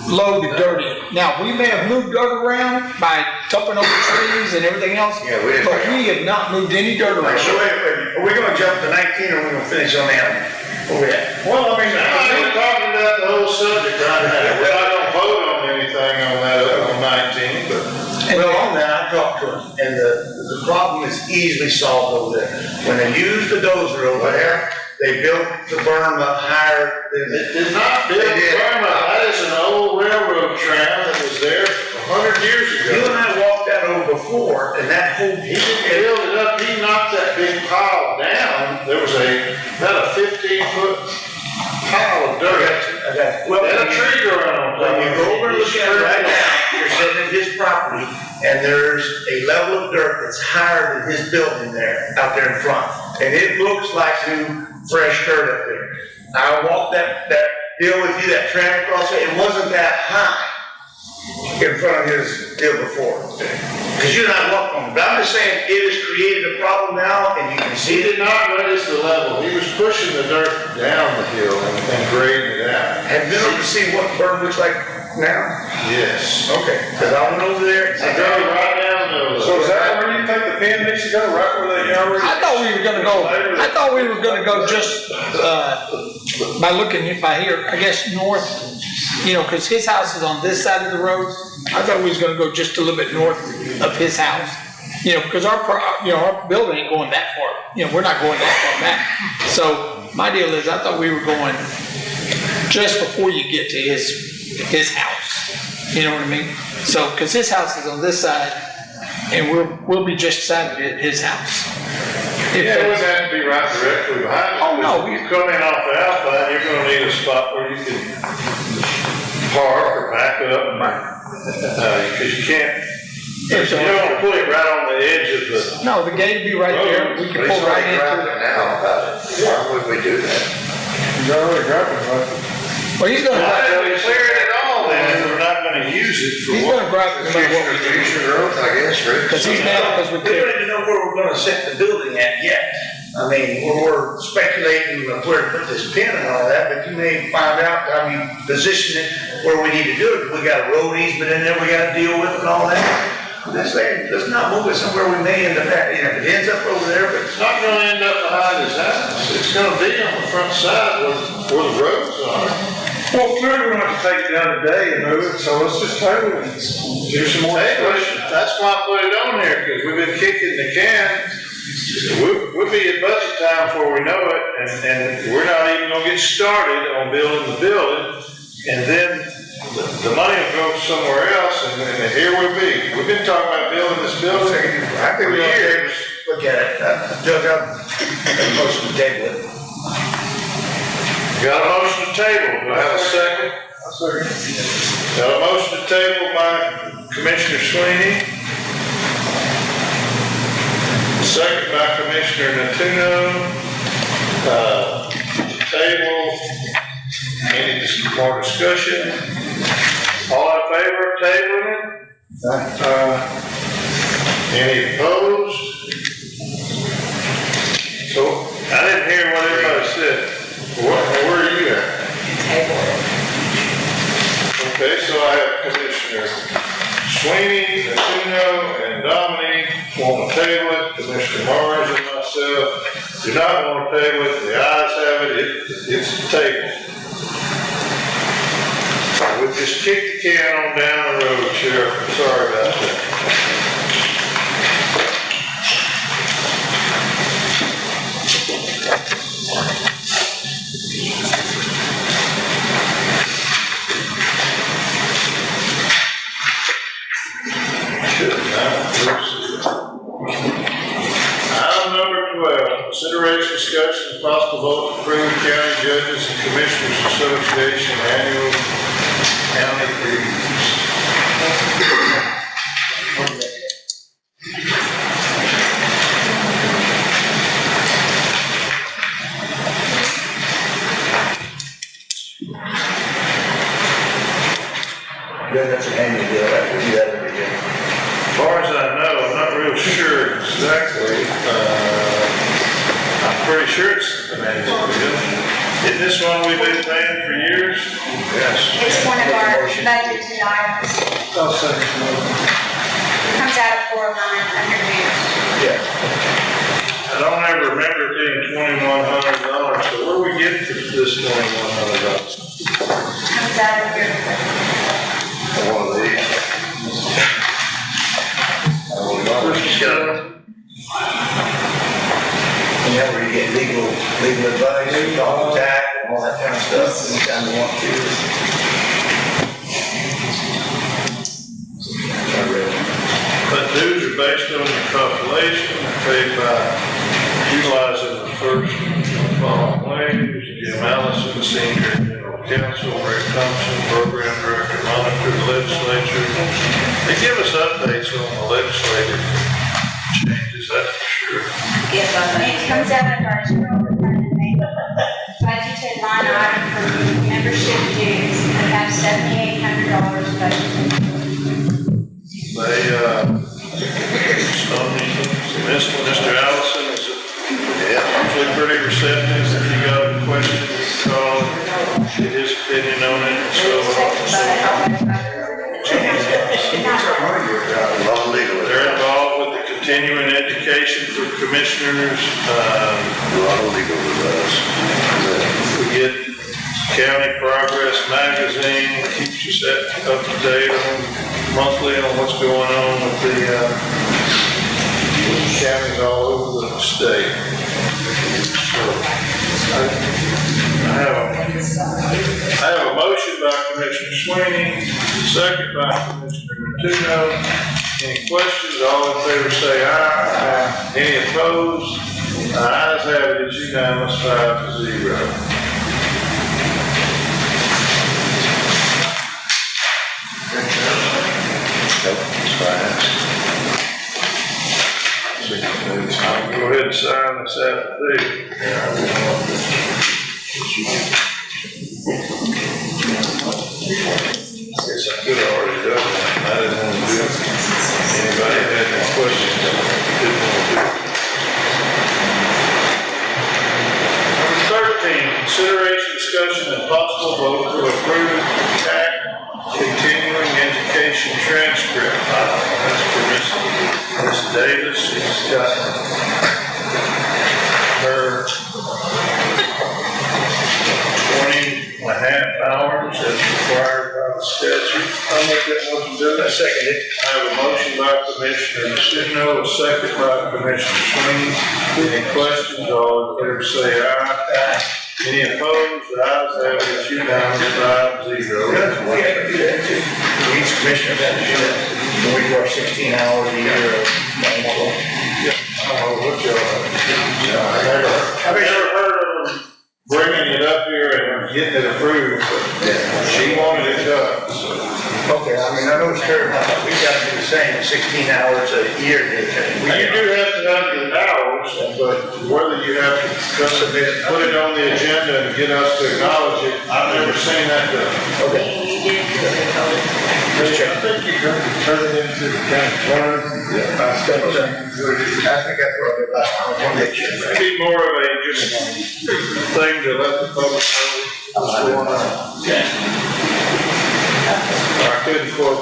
load of dirt in. Now, we may have moved dirt around by tupping over trees and everything else, Yeah, we didn't but bring we have not moved any dirt around. So wait, are we gonna jump to 19 or are we gonna finish on that? Where we at? Well, I mean, we're talking about the whole subject right now. We're not gonna vote on anything on that, on 19, but. Well, on that, I talked to him, and the problem is easily solved over there. When they use the dozer over there, they built the berm up higher than It did not build Burma. That is an old railroad trail that was there 100 years You and ago. I walked that over before, and that whole. He didn't build it up, he knocked that big pile down. There was about a 15-foot pile of dirt. Well, And a tree growing on top. when you go over and look at it right now, you're sitting at his property, and there's a level of dirt that's higher than his building there, out there in front. And it looks like new, fresh dirt up there. I walked that deal with you, that trail across it, it wasn't that high in front of his deal before. Because you're not walking on it, but I'm just saying, it has created a problem now, and you can He see did it. not raise the level. He was pushing the dirt down the hill and grading it out. Have you been able to see what Burn looks like now? Yes. Okay, because I went over there. I drove right down the. So is that where you think the pin needs to go, right where they are? I thought we were gonna go just, by looking by here, I guess north, cause his house is on this side of the road. I thought we was gonna go just a little bit north of his house, cause our building ain't going that far. We're not going that far back. So my deal is, I thought we were going just before you get to his house. You know what I mean? So, cause his house is on this side, and we'll be just beside his house. Yeah, it wouldn't have to be right directly behind it. Oh, no. If you come in off the Alpine, you're gonna need a spot where you can park or back up. Cause you can't, you don't wanna put it right on the edge of the. No, the gate would be right there, we can But pull he's right already into griping it. now about it. Why would we do that? He's already grabbing, right? Well, he's gonna, Why didn't we clear it at all then, if we're not gonna use use it for He's what? gonna gripe no matter what we do. Future growth, I guess, Rick. Cause he's mad because we We don't could. even know where we're gonna set the building at yet. I mean, we're speculating of where to put this pin and all that, but you may find out how you position it where we need to do it. We got a road easement in there we gotta deal with and all that. This thing, let's not move it somewhere we may end up at, you know, if it ends up over there, but It's not gonna end up behind his house, it's gonna be on the front side where the roads are. Well, clearly we're gonna have to take it down today and move it, so let's just table it. Do some more discussion. That's why I put it on there, because we've been kicking the can. We'll be at budget time before we know it, and we're not even gonna get started on building the building, and then the money will go somewhere else, and here we'll be. We've been talking about building this building I think for we ought to years. look at it. Judge, I'm motion to table it. Got a motion to table, do I have a second? Got a motion to table by Commissioner Sweeney. Second by Commissioner Natuno. Table, any more discussion? All in favor of tabling it? Any opposed? So, I didn't hear what everybody said. Where are you at? Okay, so I have Commissioner Sweeney, Natuno, and Dominique want to table it. Commissioner Mars and myself do not want to table it. The ayes have it, it's tabled. We'll just kick the can on down the road, Sheriff. I'm sorry about that. Item number 12, consideration, discussion, and possible vote to approve county judges and commissioners association annual county reviews. Yeah, that's an annual deal, right? We do that every year. As far as I know, I'm not real sure exactly, I'm pretty sure it's an annual deal. Isn't this one we've been paying for years? Yes. It's one of our budgeted items. I'll second. Comes out of 409 under dues. Yeah. I don't ever remember it being $2,100, so where do we get this $2,100? Comes out of your, One of these. Yeah, where you get legal advice, you talk to tax, and all that kind of stuff, anytime you want to. But dues are based on your population, paid by utilizing the first following ways. Jim Allison, Senior General Counsel, Rick Thompson, Program Director, monitor the legislature. They give us updates on the legislative changes, that's for sure. Yes, I it think. comes out of our general budgeted line item for membership dues. We have $7,800 budgeted. They, Mr. Allison is usually pretty receptive. If you got a question, call, get his opinion on it, and so they're involved with the continuing education for commissioners. We get County Progress magazine, keeps us up to date monthly on what's going on with the counties all over the state. So, I have a motion by Commissioner Sweeney, second by Commissioner Natuno. Any questions? All in favor say aye. Any opposed? The ayes have it, it's unanimous, 5-0. Go ahead and sign this affidavit. It's guess I could have already done that, I didn't want to do it. Anybody had any questions? Didn't want to do it. Number 13, consideration, discussion, and possible vote to approve CAC continuing education transcript. That's for Miss Davis. She's got her 20 and a half hours as required by the statute. I'll make that motion, Judge. I second it. I have a motion by Commissioner Jacinto, a second by Commissioner Sweeney. Any questions? All in favor say aye. Any opposed? The ayes have it, unanimous, 5-0. We have to do that too. Each commissioner has to do that. We work 16 hours a year. I don't know what y'all have. I've never heard of them bringing it up here and getting it approved, but she wanted it done, so. Okay, I mean, I know it's fair, we got to do the same, 16 hours a year. Well, you do have to have the hours, but whether you have to come submit it, put it on the agenda and get us to acknowledge it, I've never seen that done. Okay. You did, because they told us. I think you got to turn it into the county clerk. I think that's what I did last time, I want to make sure. It'd be more of a just thing to let the public know what's going on. I couldn't quote,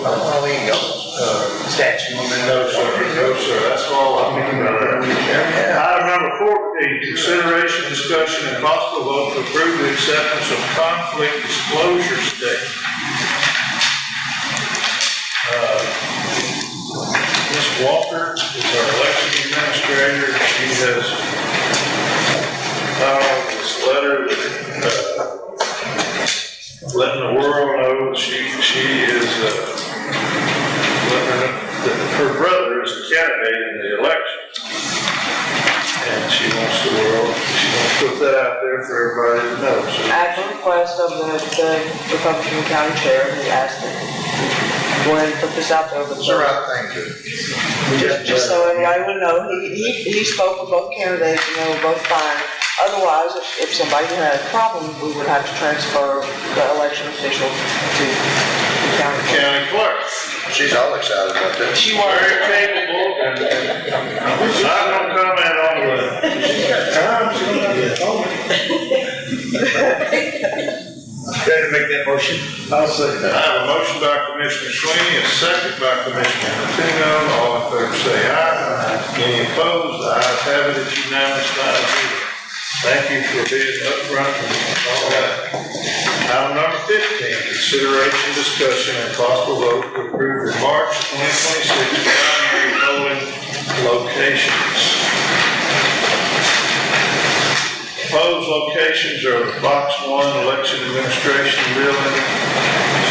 Statute. no, sir, that's all I'm thinking about. Item number 14, consideration, discussion, and possible vote to approve the acceptance of conflict disclosure statement. Ms. Walker is our election administrator. She has filed this letter letting the world know that she is letting her know that her brother is a candidate in the election. And she wants to put that out there for everybody to know. So At the request of the Republican County Chair, he asked me to go ahead and put this out there. It's the right thing to. Just so everybody would know, he spoke with both candidates and they were both fine. Otherwise, if somebody had a problem, we would have to transfer the election official to the county clerk. She's all excited about that. She very capable, and not gonna comment on Ready to make that motion? I'll say that. I have a motion by Commissioner Sweeney, a second by Commissioner Jacinto. All in favor say aye. Any opposed? The ayes have it, it's unanimous, 5-0. Thank you for being upfront and all that. Item number 15, consideration, discussion, and possible vote to approve the March 2026 primary polling locations. Proposed locations are the Box 1 Election Administration Building,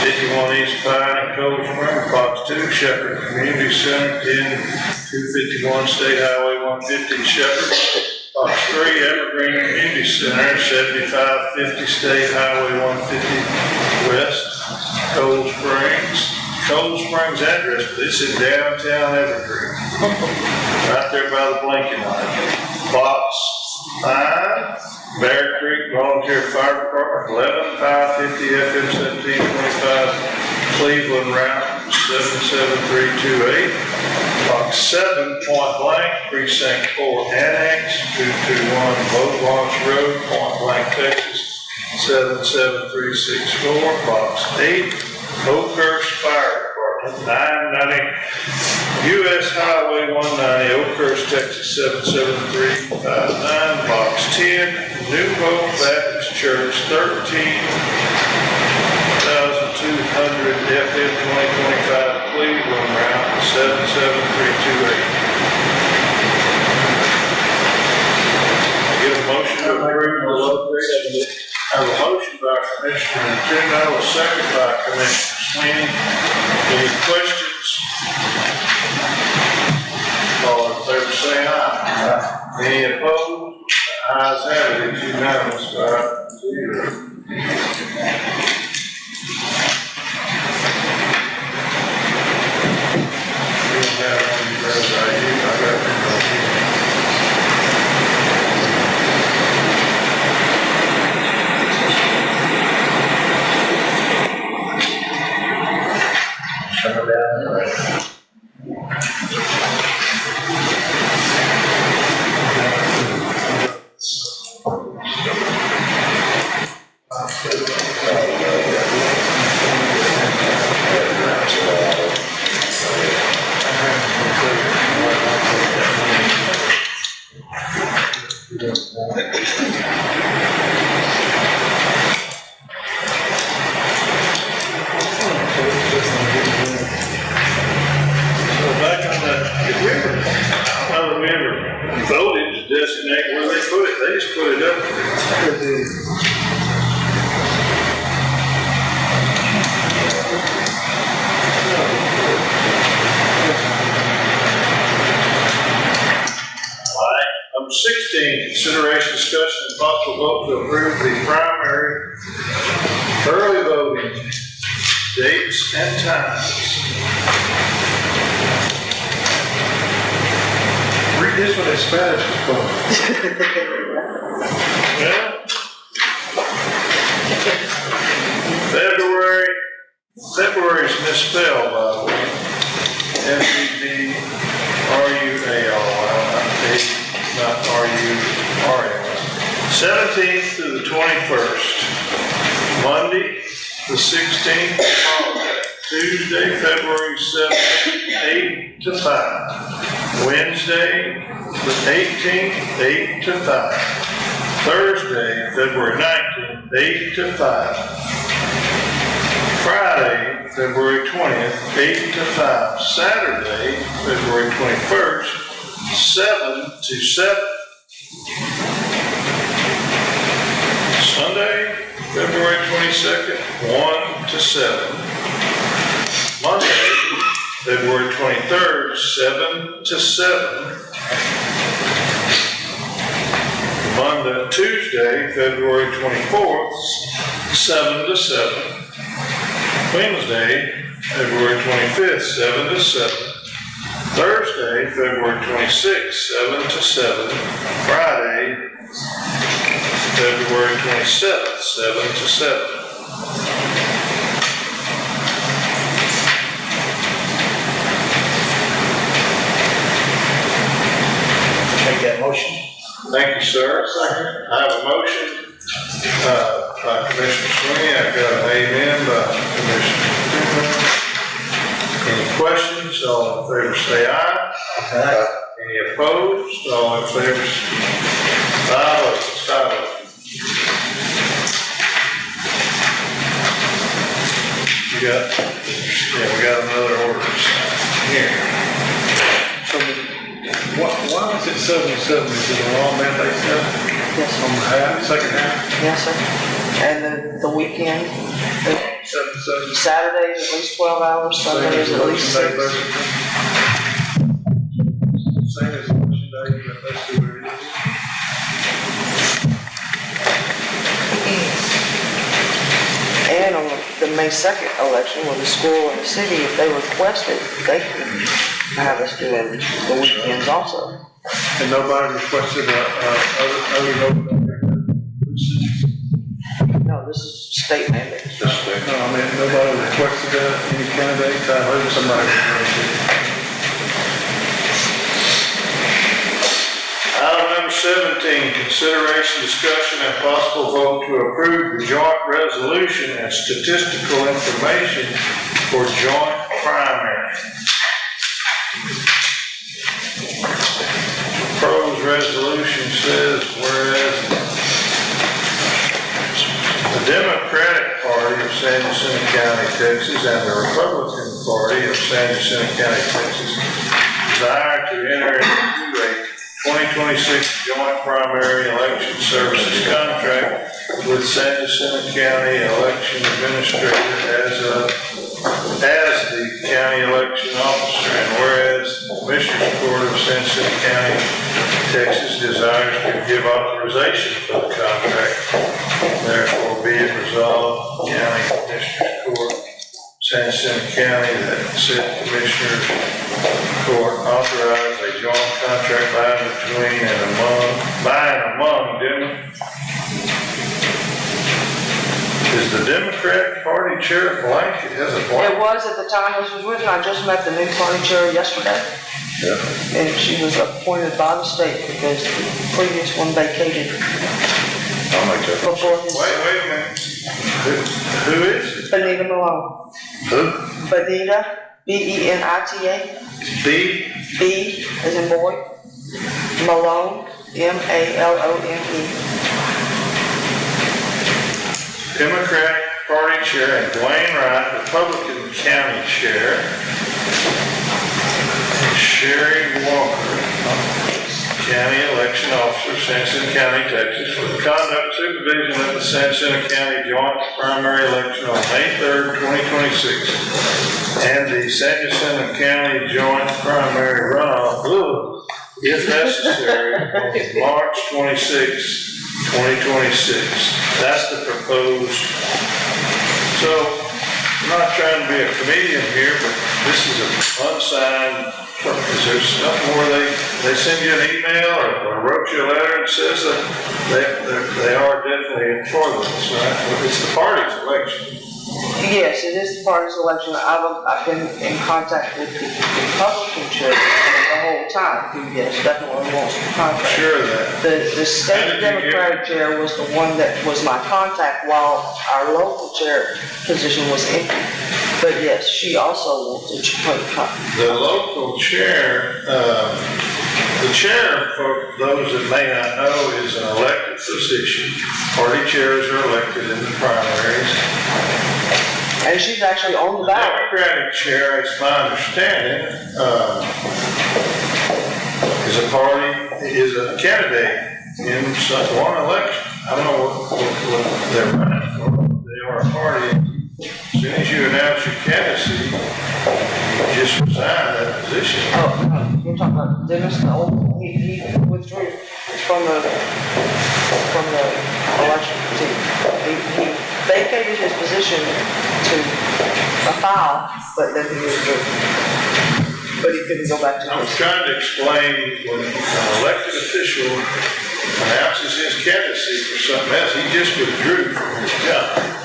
51 East Pine and Cold Spring, Box 2 Shepherd Community Center, 251 State Highway 150 Shepherd, Box 3 Evergreen Community Center, 7550 State Highway 150 West, Cold Springs address, but it's in downtown Evergreen, right there by the blinking light. Box 5 Bear Creek Volunteer Fire Department, 11550 FM 1725 Cleveland Route 77328. Box 7 Point Blank Precinct 4 Annex 221 Boat Launch Road, Point Blank, Texas 77364. Box 8 Oakhurst Fire Department, 990 U.S. Highway 190, Oakhurst, Texas 77359. Box 10 New Hope Baptist Church, 13,200 FM 2025 Cleveland Route 77328. Get a motion to approve the location. I have a motion by Commissioner Jacinto, a second by Commissioner Sweeney. Any questions? All in favor say aye. Any opposed? Ayes have it, it's unanimous, 5-0. Back on the, I don't remember voted to designate where they put it, they just put it up there. Number 16, consideration, discussion, and possible vote to approve the primary early voting dates and times. Read this one in Spanish for February's misspelled, by the way. February, not R-U-R-A. 17th to the 21st. Monday, the 16th, holiday. Tuesday, February 7th, 8 to 5. Wednesday, the 18th, 8 to 5. Thursday, February 19th, 8 to 5. Friday, February 20th, 8 to 5. Saturday, February 21st, 7 to 7. Sunday, February 22nd, 1 to 7. Monday, February 23rd, 7 to 7. Tuesday, February 24th, 7 to 7. Wednesday, February 25th, 7 to 7. Thursday, February 26th, 7 to 7. Friday, February 27th, 7 to 7. Make that motion. Thank you, sir. Second. I have a motion by Commissioner Sweeney. I've got an amen by Commissioner Freeman. Any questions? All in favor say aye. Aye. Any opposed? All in favor say 5 votes. 5 votes. We got another order here. Why is it 77? Is it a law mandate stuff? Yes, On the half, second half? yes, sir. And the weekend, 77. Saturdays at least 12 hours, Sundays at least 6. Same as election day, but that's the way it is. And on the May 2nd election, with the school and the city, if they request it, they can have us do it the weekends also. And nobody requested other vote? No, this is state mandate. No, I mean, nobody requested that, any candidates, I heard somebody requested. Item number 17, consideration, discussion, and possible vote to approve the joint resolution and statistical information for joint primary. Proposed resolution says, whereas the Democratic Party of San Jacinto County, Texas, and the Republican Party of San Jacinto County, Texas, desire to enter into a 2026 joint primary election services contract with San Jacinto County Election Administrator as the county election officer, and whereas the Commissioners Court of San Jacinto County, Texas desires to give authorization for the contract, therefore be it resolved, County Commissioners Court, San Jacinto County, that said Commissioners Court authorize a joint contract by and among Is the Democratic Party chair blank? It has a blank. It was at the time this was written. I just met the new party chair yesterday. Yeah. And she was appointed by the state because the previous one vacated I'll make that. before his. Wait a minute. Who is it? Benita Malone. Who? Benita, B-E-N-I-T-A. B? B as in boy. Malone, Malone. Democratic Party Chair, and Dwayne Wright, Republican County Chair. Sherry Walker, County Election Officer, San Jacinto County, Texas, for the conduct supervision of the San Jacinto County Joint Primary Election on May 3rd, 2026, and the San Jacinto County Joint Primary Runoff, if necessary, on March 26th, 2026. That's the proposed. So, I'm not trying to be a comedian here, but this is an unsigned. Is there something where they send you an email or wrote you a letter and says that they are definitely for this, right? It's the party's election. Yes, it is the party's election. I've been in contact with the Republican chair the whole time, who, yes, definitely wants to contact. Sure of that. The state Democratic chair was the one that was my contact while our local chair position was empty. But yes, she also wants to contact. The local chair, the chair, for those that may not know, is an elected position. Party chairs are elected in the primaries. And she's actually on the ballot. Democratic chair, it's my understanding, is a candidate in one election. I don't know what they're running for. They are a party. As soon as you announce your candidacy, you just resign that position. Oh, you're talking about Dennis, he withdrew from the election team. He vacated his position to a file, but then he withdrew. But he couldn't go back to I was trying to explain when an elected official announces his candidacy for something else, he just withdrew from his job.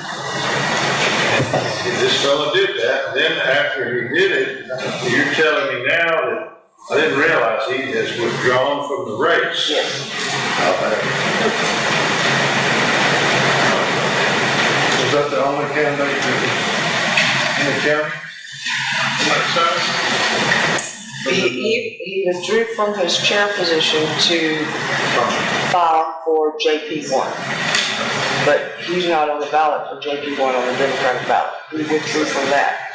This fellow did that, then after he did it, you're telling me now that I didn't realize he has withdrawn from the race. Yes. Was that the only candidate that was in the county? He withdrew from his chair position to file for JP1. But he's not on the ballot for JP1 on the Democratic ballot. He withdrew from that.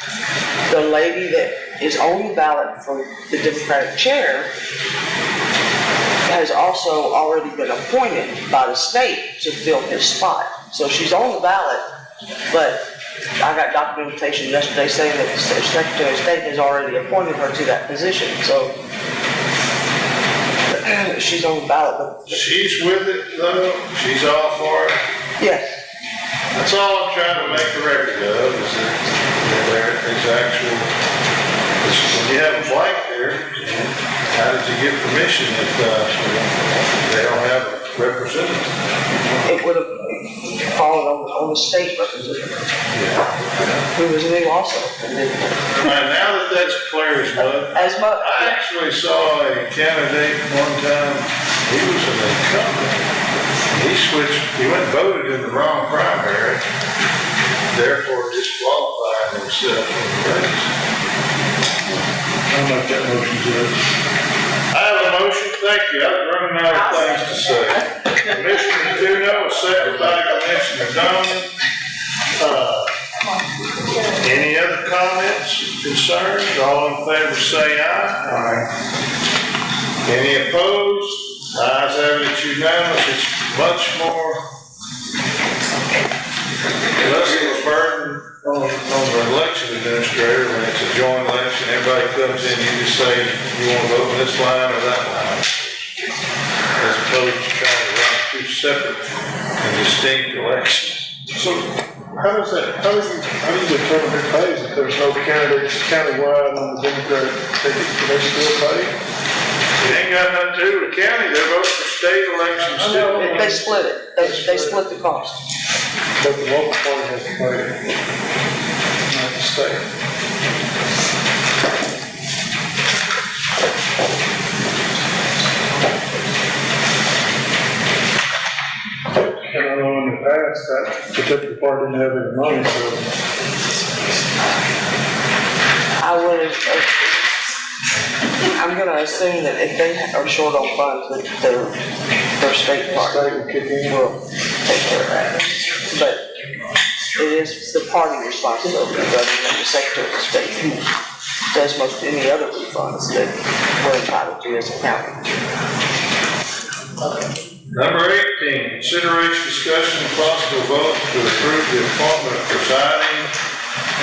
The lady that is on the ballot for the Democratic chair has also already been appointed by the state to fill his spot. So she's on the ballot, but I got documentation yesterday saying that the Secretary of State has already appointed her to that position. So she's on the ballot. But she's with it though? She's all for it? Yes. That's all I'm trying to make a record of, is that there is actual, when you have a blank there, how did you get permission if they don't have a representative? It would have fallen on the state representative, who was new also. Right, now that that's clear as mud, I actually saw a candidate one time, he was an incumbent. He switched, he went and voted in the wrong primary, therefore disqualifying himself from the race. I'll make that motion, Judge. I have a motion, thank you, I was running out of things to say. Commissioner Duno, second by Commissioner Donovan. Any other comments, concerns? All in favor say aye. Aye. Any opposed? Ayes have it, unanimous. It's much more less of a burden on the election administrator when it's a joint election. Everybody comes in, you just say, you want to vote in this line or that line. As opposed to trying to run two separate and distinct elections. So how do you determine who pays if there's no candidates countywide on the Democratic ticket? Do they still pay? It ain't got nothing to do with the county, they're voting for state elections too. They split it. They split the cost. But the local party has to pay it, not the state. And I know in the past that particular party didn't have any money, so. I'm gonna assume that if they are short on funds, that their state party will take care of that. But it is the party responsibility rather than the Secretary of State who does most any other refunds that we're entitled to as a county. Number 18, consideration, discussion, and possible vote to approve the appointment of presiding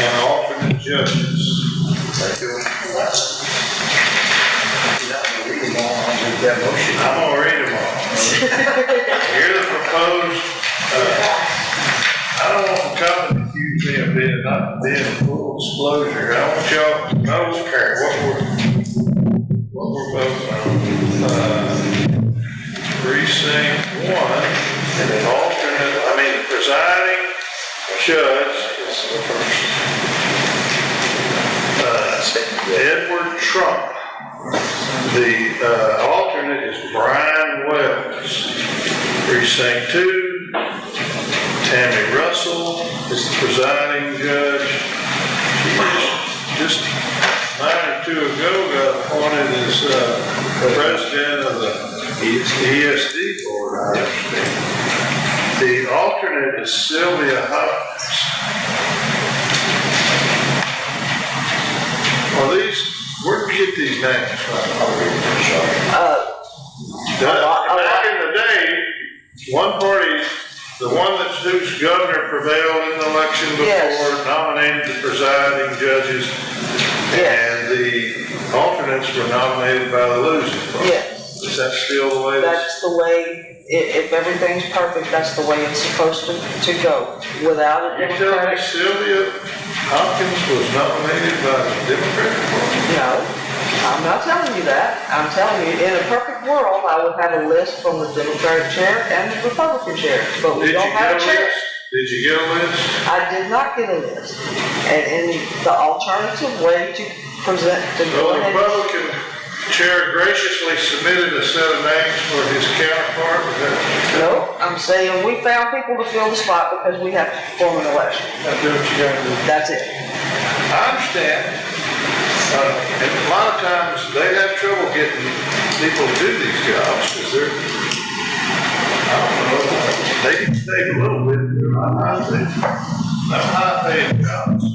and alternate judges. I'm gonna read them all. Here the proposed, I don't want the company to accuse me of not being full disclosure. I want y'all to know what we're voting on. Precinct 1, and an alternate, the presiding judge is the first. Edward Trump. The alternate is Brian Wells. Precinct 2, Tammy Russell is the presiding judge. She just a night or two ago got appointed as president of the ESD board, I understand. The alternate is Sylvia Hopkins. Are these, where did you get these names from? Back in the day, one party, the one whose governor prevailed in the election before, nominated the presiding judges, and the alternates were nominated by the losing party. Yes. Is that still the way? That's the way, if everything's perfect, that's the way it's supposed to go. Without a You tell me Democratic. Sylvia Hopkins was nominated by the Democratic Party? No, I'm not telling you that. I'm telling you, in a perfect world, I would have a list from the Democratic chair and the Republican chair, but we don't have a chair. Did you get a list? I did not get a list. And in the alternative way to present, to go The ahead. Republican chair graciously submitted a set of names for his counterpart. No, I'm saying we found people to fill the spot because we have to perform an election. That's what you gotta do. That's it. I understand. And a lot of times they have trouble getting people to do these jobs because they're, I don't know, they can take a little bit, they're not high paying jobs.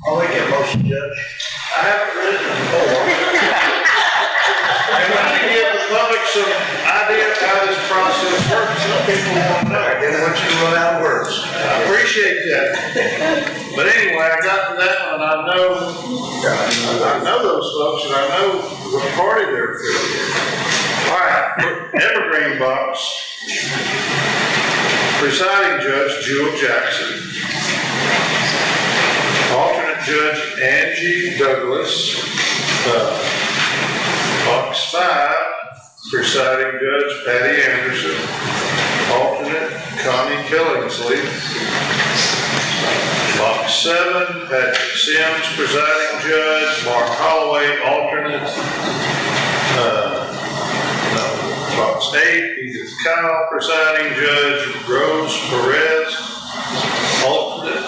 I'll make a motion, Judge. I haven't read them before. And when you give the public some idea of how this process works, some people want to know. I didn't want you to run out of words. I appreciate that. But anyway, I got to that one, and I know those folks, and I know what party they're affiliated. All right, Evergreen box. Presiding Judge Jewel Jackson. Alternate Judge Angie Douglas. Box 5, presiding judge Patty Anderson, alternate Connie Billingsley. Box 7, Patrick Sims, presiding judge, Mark Holloway, alternate. Box 8, Edith Kyle, presiding judge, Rose Perez, alternate.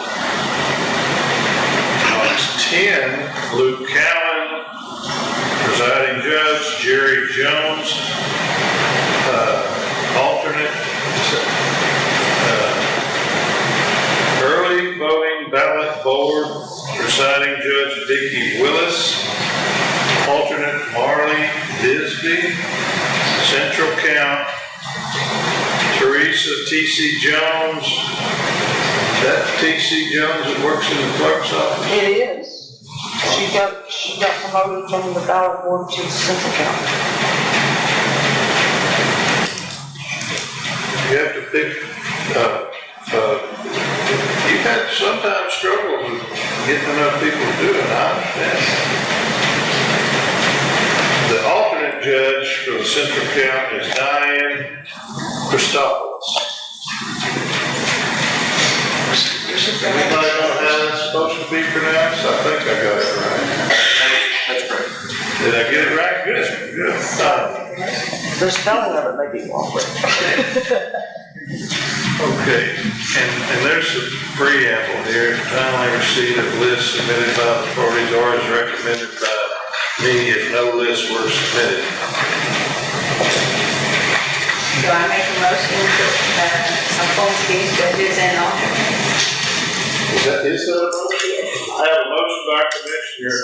Box 10, Luke Cowan, presiding judge, Jerry Jones, alternate. Early voting ballot board, presiding judge, Vicki Willis, alternate Marley Bisbee, central count, Teresa T.C. Jones. That T.C. Jones that works in the clerk's office? It is. She got promoted from the ballot board to the central count. You have to pick, you've had sometimes struggles with getting enough people to do it, I understand. The alternate judge for the central count is Diane Christopoulos. Anybody know how that's supposed to be pronounced? I think I got it right. That's great. Did I get it right? Good, good. The spelling of it may be wrong, but. Okay, and there's a preamble here. Timely receipt of lists submitted by the parties or as recommended by me if no lists were submitted. Do I make a motion to, appoint these judges and alternates? Is that a motion? I have a motion by Commissioner,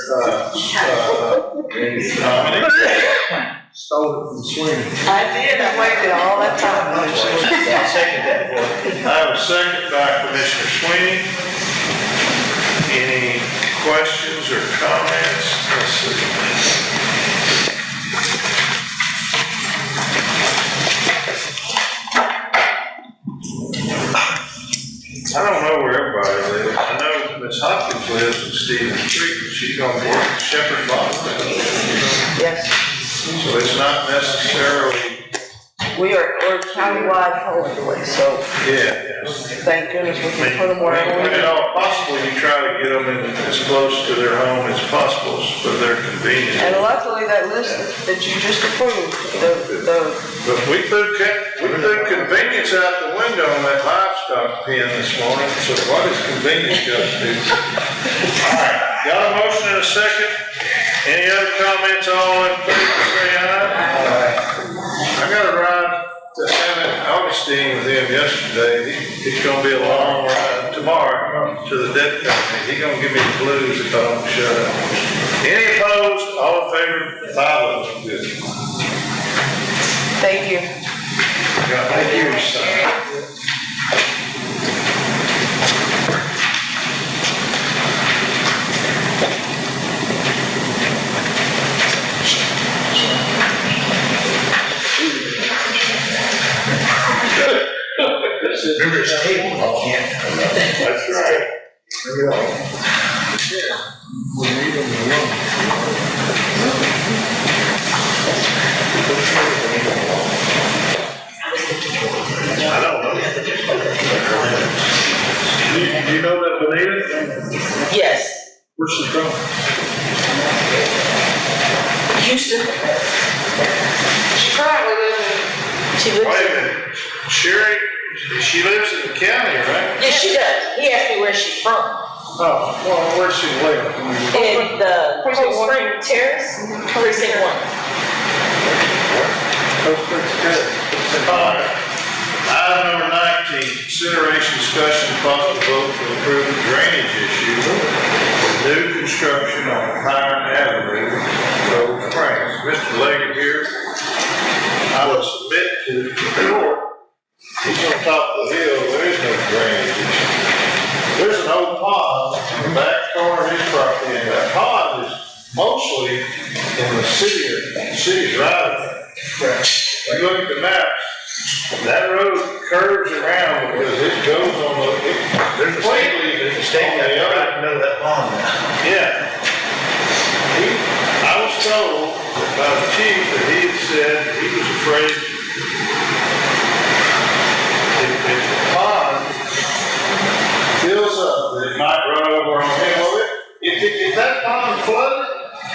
Stole it from Sweeney. I did, I waited all that time. I'll second that for you. I have a second by Commissioner Sweeney. Any questions or comments? Let's see. I don't know where everybody lives. I know Ms. Hopkins lives in Stevens Creek, but she's gonna work at Shepherd Farm. Yes, So it's not necessarily, we're countywide polling away, so yeah. thank goodness we can put them wherever we When need. at all possible, you try to get them in as close to their home as possible for their convenience. And luckily, that list that you just approved, But we threw convenience out the window on that livestock pen this morning, so what is convenience got to do? All right, got a motion and a second. Any other comments? All in favor, say aye. I got a ride to San Augustine with him yesterday. It's gonna be a long ride tomorrow to the debt company. He gonna give me the blues if I don't shut up. Any opposed? All in favor? 5 of them. Good. thank you. Thank you, son. Remember this table, I can't. That's right. We need them in the room. I don't know. Do you know that Bonita? Yes, Where's she from? Houston. She currently Wait a minute. Sherry, she lives in the county, right? Yes, she does. He asked me where she's from. Oh, well, where's she live? In the Cold Spring Terrace, precinct 1. Item number 19, consideration, discussion, possible vote to approve the drainage issue with new construction on Pine Avenue, Cold Springs. Mr. Leggett here. I will submit to the court. He's on top of the hill, there is no drainage issue. There's an old pond in the back corner of his property, and that pond is mostly in the city's right of way. You look at the maps, that road curves around because it goes on There's a state that I don't know that pond now. yeah. I was told by the chief that he had said he was afraid if the pond fills up, that it might run over on him. Well, if that pond flooded,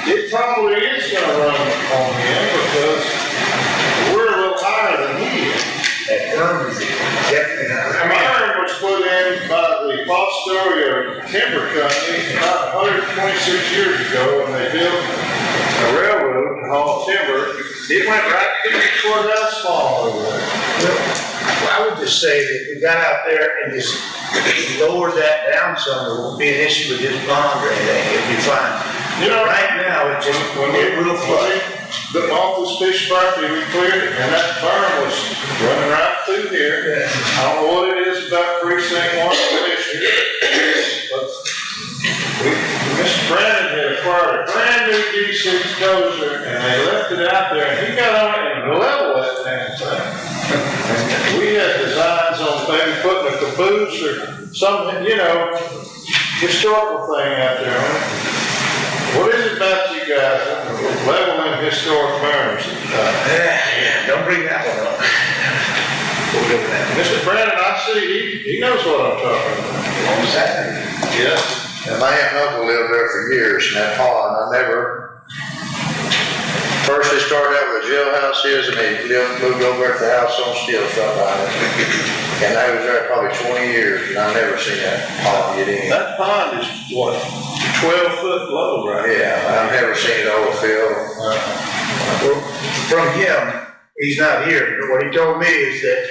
it probably is gonna run on him because we're a little higher than he is. That berm is definitely not. The berm was put in by the Fostoria Timber Company about 126 years ago, and they built a railroad to haul timber. It went right through the courthouse small over there. Well, I would just say that if we got out there and just lowered that down some, there won't be an issue with this pond or anything, it'd be fine. You know, Right now, it just, it will flood. But off this fish property, we cleared it, and that berm was running right through here. I don't know what it is about precinct 1 issue, but Mr. Brandon had acquired a brand new D6 dozer, and they left it out there, and he got on it and leveled that damn thing. And we had designs on maybe putting a caboose or something, historical thing out there on it. What is it about you guys leveling historic berms? Yeah, don't bring that one up. We'll go with that. Mr. Brandon, I see, he knows what I'm talking about. On Saturday. Yeah. And my aunt and uncle lived there for years in that pond. First they started out where the jailhouse is, and they moved over at the house on Steel front behind it. And I was there probably 20 years, and I never seen that pond get in. That pond is what, 12-foot low, right? Yeah, I've never seen it overfilled. From him, he's not here, but what he told me is that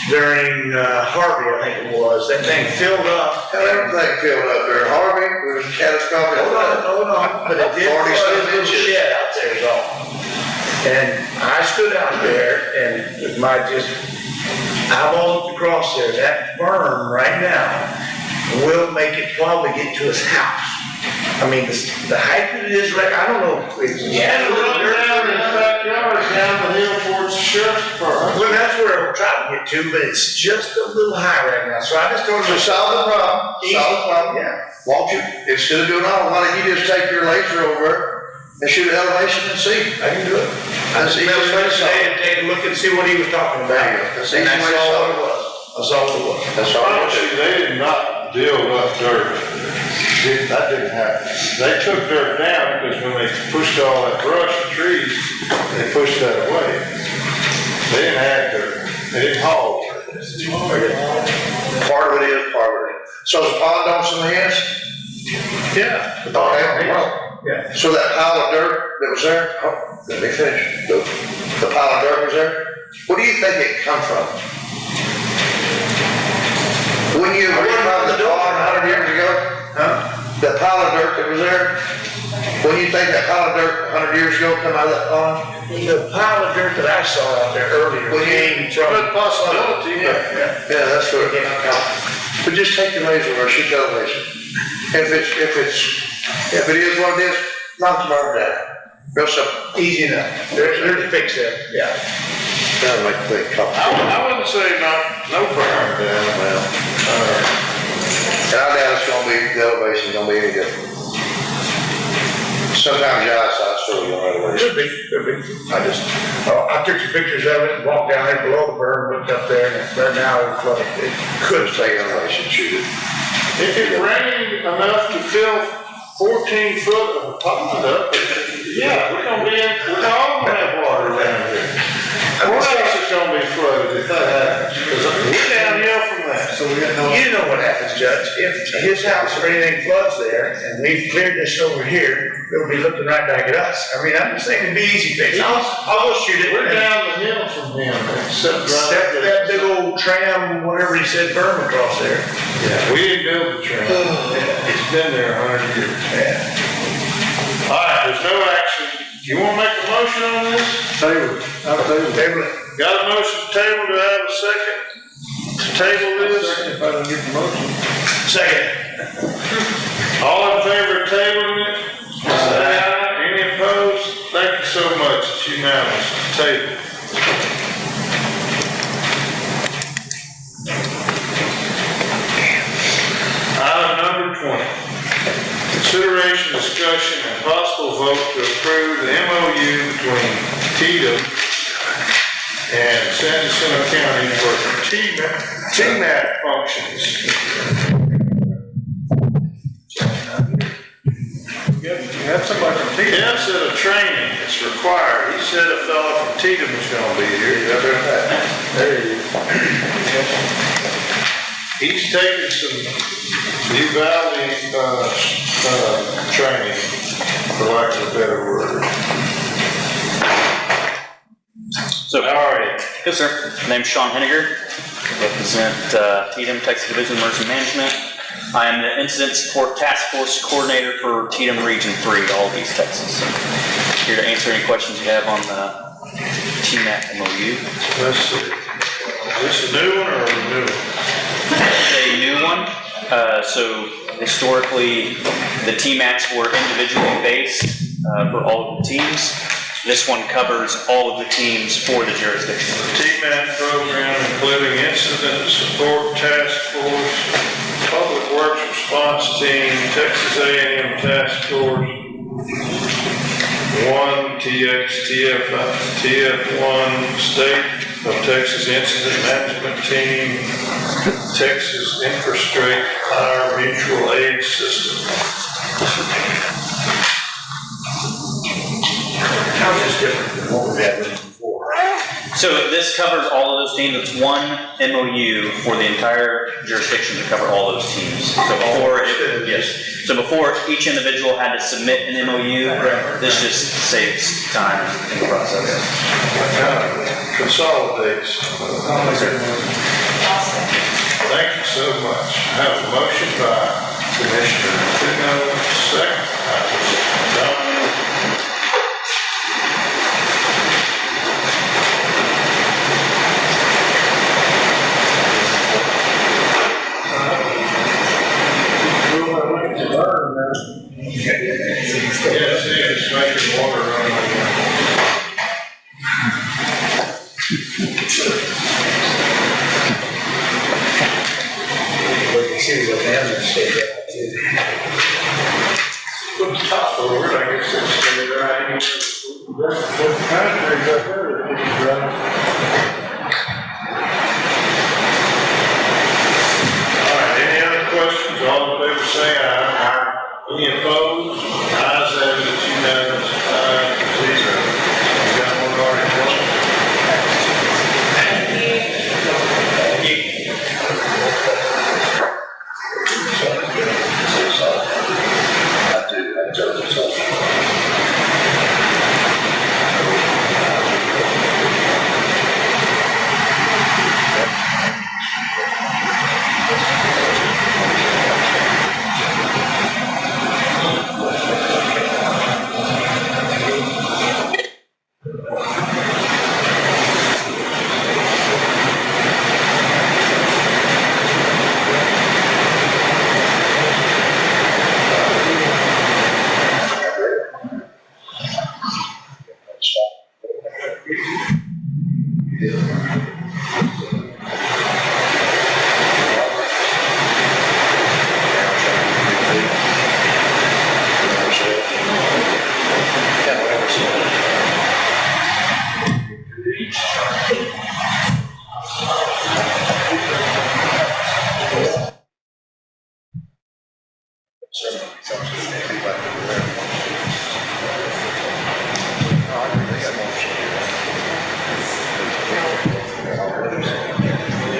during Harvey, I think it was, that thing filled up. Hell, everything filled up there. Harvey was catastrophic. Hold on, but it did flood his little shed out there is all. And I stood out there and with my just eyeball looked across there, that berm right now will make it probably get to his house. I mean, the height that it is right, I don't know. Yeah, run down in the backyard, down the hill towards the sheriff's department. Well, that's where I'm trying to get to, but it's just a little high right now, so I just told him. So solve the problem, solve the problem. Yeah. Won't you, instead of doing all, why don't you just take your laser over and shoot an elevation and see? I can do it. I That's just the met easiest with way him to solve today it. and take a look and see what he was talking about. That's the And easiest that's way to all solve it it. was. That's all it was. That's all it Honestly, is. they did not build up dirt. That didn't happen. They took dirt down because when they pushed all that brush and trees, they pushed that away. They didn't add dirt. They didn't haul dirt. Part of it is, part of it. So the pond on some ends? Yeah. Okay, well, Yeah. so that pile of dirt that was there, oh, let me finish. The pile of dirt was there? What do you think it come from? When you found the pond 100 years ago? Huh? That pile of dirt that was there? When you think that pile of dirt 100 years ago come out of that pond? The pile of dirt that I saw out there earlier Well, came from. Good possibility, Yeah. Yeah, that's what it came out. But just take your laser or shoot the elevation. If it is what it is, knock the berm down. Real simple. Easy enough. There's a fix there, yeah. Sounds like a big couple. I wouldn't say no berm down. Well, and I doubt it's gonna be, the elevation's gonna be any different. Sometimes your eyesight's still on elevation. Could be. I took some pictures of it and walked down there below the berm, looked up there, and right now it's flooded. It Could take elevation, shoot it. If it rained enough to fill 14 foot of the pond up, yeah, we're all gonna have water around here. What else is gonna be flooded if that happens? Because we're downhill from that. So we got no. You know what happens, Judge, if his house or anything floods there, and we've cleared this over here, they'll be looking right back at us. I mean, I'm just thinking it'd be easy fix. I'll shoot it. We're down the hill from him, except Except right that big old tram, whatever he said, berm across there. Yeah, we didn't build the train. It's been there 100 years. Yeah. All right, there's no action. You wanna make a motion on this? Table it. Got a motion to table, do I have a second? To table this? If I don't get the motion. Second. All in favor of tabling it? Say aye. Any opposed? Thank you so much, it's unanimous, it's tabled. Item number 20. Consideration, discussion, and possible vote to approve the MOU between TDM and San Jacinto County for TMAT functions. You have somebody from T. Jeff said a training is required. He said a fellow from TDM was gonna be here. There he is. He's taking some New Valley, training, for lack of a better word. So, How are you? good sir, my name's Sean Henniger, represent TDM, Texas Division of Emergency Management. I am the Incident Support Task Force Coordinator for TDM Region 3, all of East Texas. So, here to answer any questions you have on the TMAT MOU. Let's see. Is this a new one or a renewal? A new one. So historically, the TMATs were individually based for all of the teams. This one covers all of the teams for the jurisdiction. The TMAT program including Incident Support Task Force, Public Works Response Team, Texas A&M Task Force, 1 TF1, State of Texas Incident Management Team, Texas Infrastructure Fire Mutual Aid System. How's this different than what we've had before? So this covers all of those teams. It's one MOU for the entire jurisdiction to cover all those teams. So before each individual had to submit an MOU, this just saves time in the process. Consolidates. Thank you so much. I have a motion by Commissioner Tino, second by Commissioner yes, it's making water run on We can see the amendments they got too. Put the top over it, I guess it's stayed right. That's the concrete up there that needs to run. All right, any other questions? All in favor say aye. Any opposed? Ayes have it, it's unanimous, 5-0. You got one already, one? Thank you.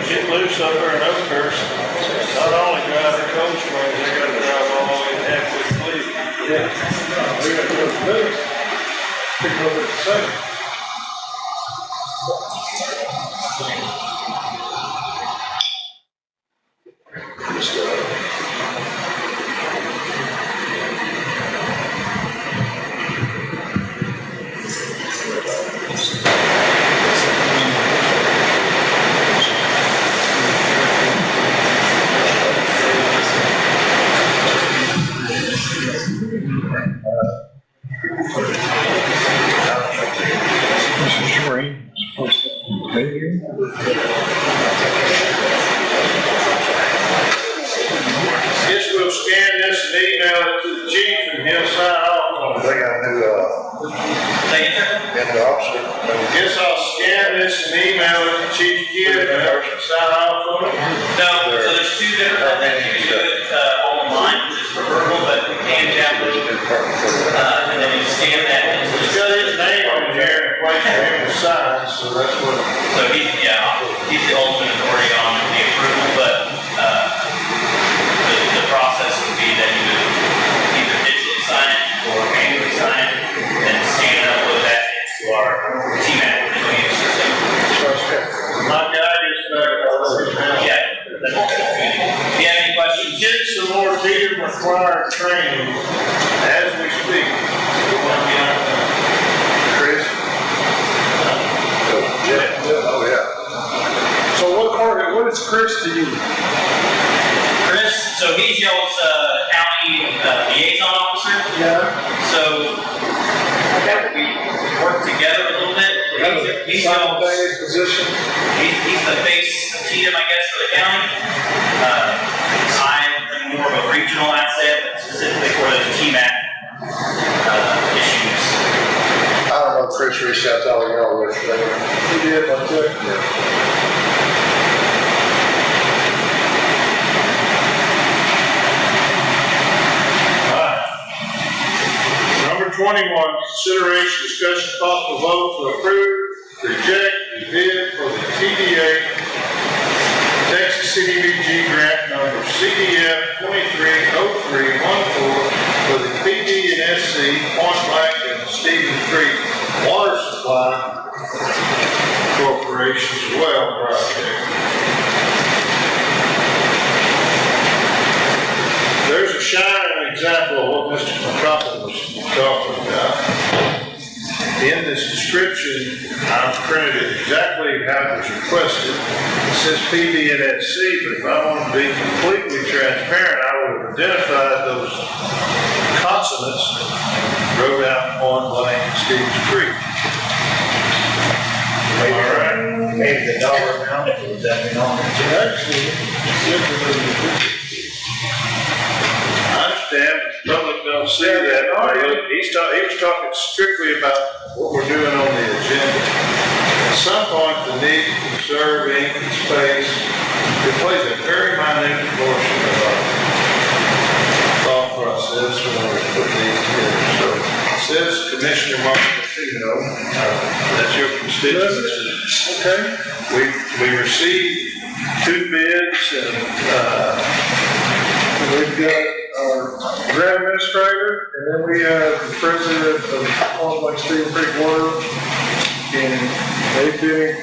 Get loose up there in Oakhurst. Not only drive to Cold Springs, they gotta drive all the way to halfway to Cleveland. Yeah. We gotta go to Memphis. Pick up at the same. Guess we'll scan this and email it to the chief and he'll sign off on it. They got a new, officer. Guess I'll scan this and email it to Chief Kidd and he'll sign off on it. No, so there's two different things. You can do it online, which is for verbal, but you can tablet. And then you scan that. It's got his name on here in place for him to sign, so that's what. So he's the ultimate authority on the approval, but the process would be that you would either digitally sign it or manually sign it, and scan it, upload that into our TMAC system. My guy gets back all over his house. Yeah. If you have any questions? Get some more team required training as we speak. Chris? Oh, yeah. So what is Chris to you? Chris, so he's y'all's county liaison officer. Yeah. So we work together a little bit. He's y'all's position. He's the face of Tatum, I guess, for the county. I'm more of a regional asset, specifically for those TMAC issues. I don't know, Chris reached out to all y'all yesterday. He did, I took. Number 21, consideration, discussion, possible vote to approve, reject, the bid for the TDA Texas CDBG grant number CDF 230314 for the PD&SC Point Blank and Stevens Creek Water Supply Corporation's well project. There's a shining example of what Mr. McCoppin was talking about. In this description, I've printed it exactly how it was requested. It says PD&SC, but if I want to be completely transparent, I would have identified those consonants and wrote out Point Blank Stevens Creek. All right. Maybe the dollar amount, would that be on it? Actually, I understand, the public don't see that. He was talking strictly about what we're doing on the agenda. At some point, the need to conserve ink and space, it plays a very minute portion of our thought process when we put these together. So it says Commissioner Martino, that's your constituency. Okay. We received 2 bids and, We've got our grant administrator, and then we have the president of Point Blank Stevens Creek Water. And they've been in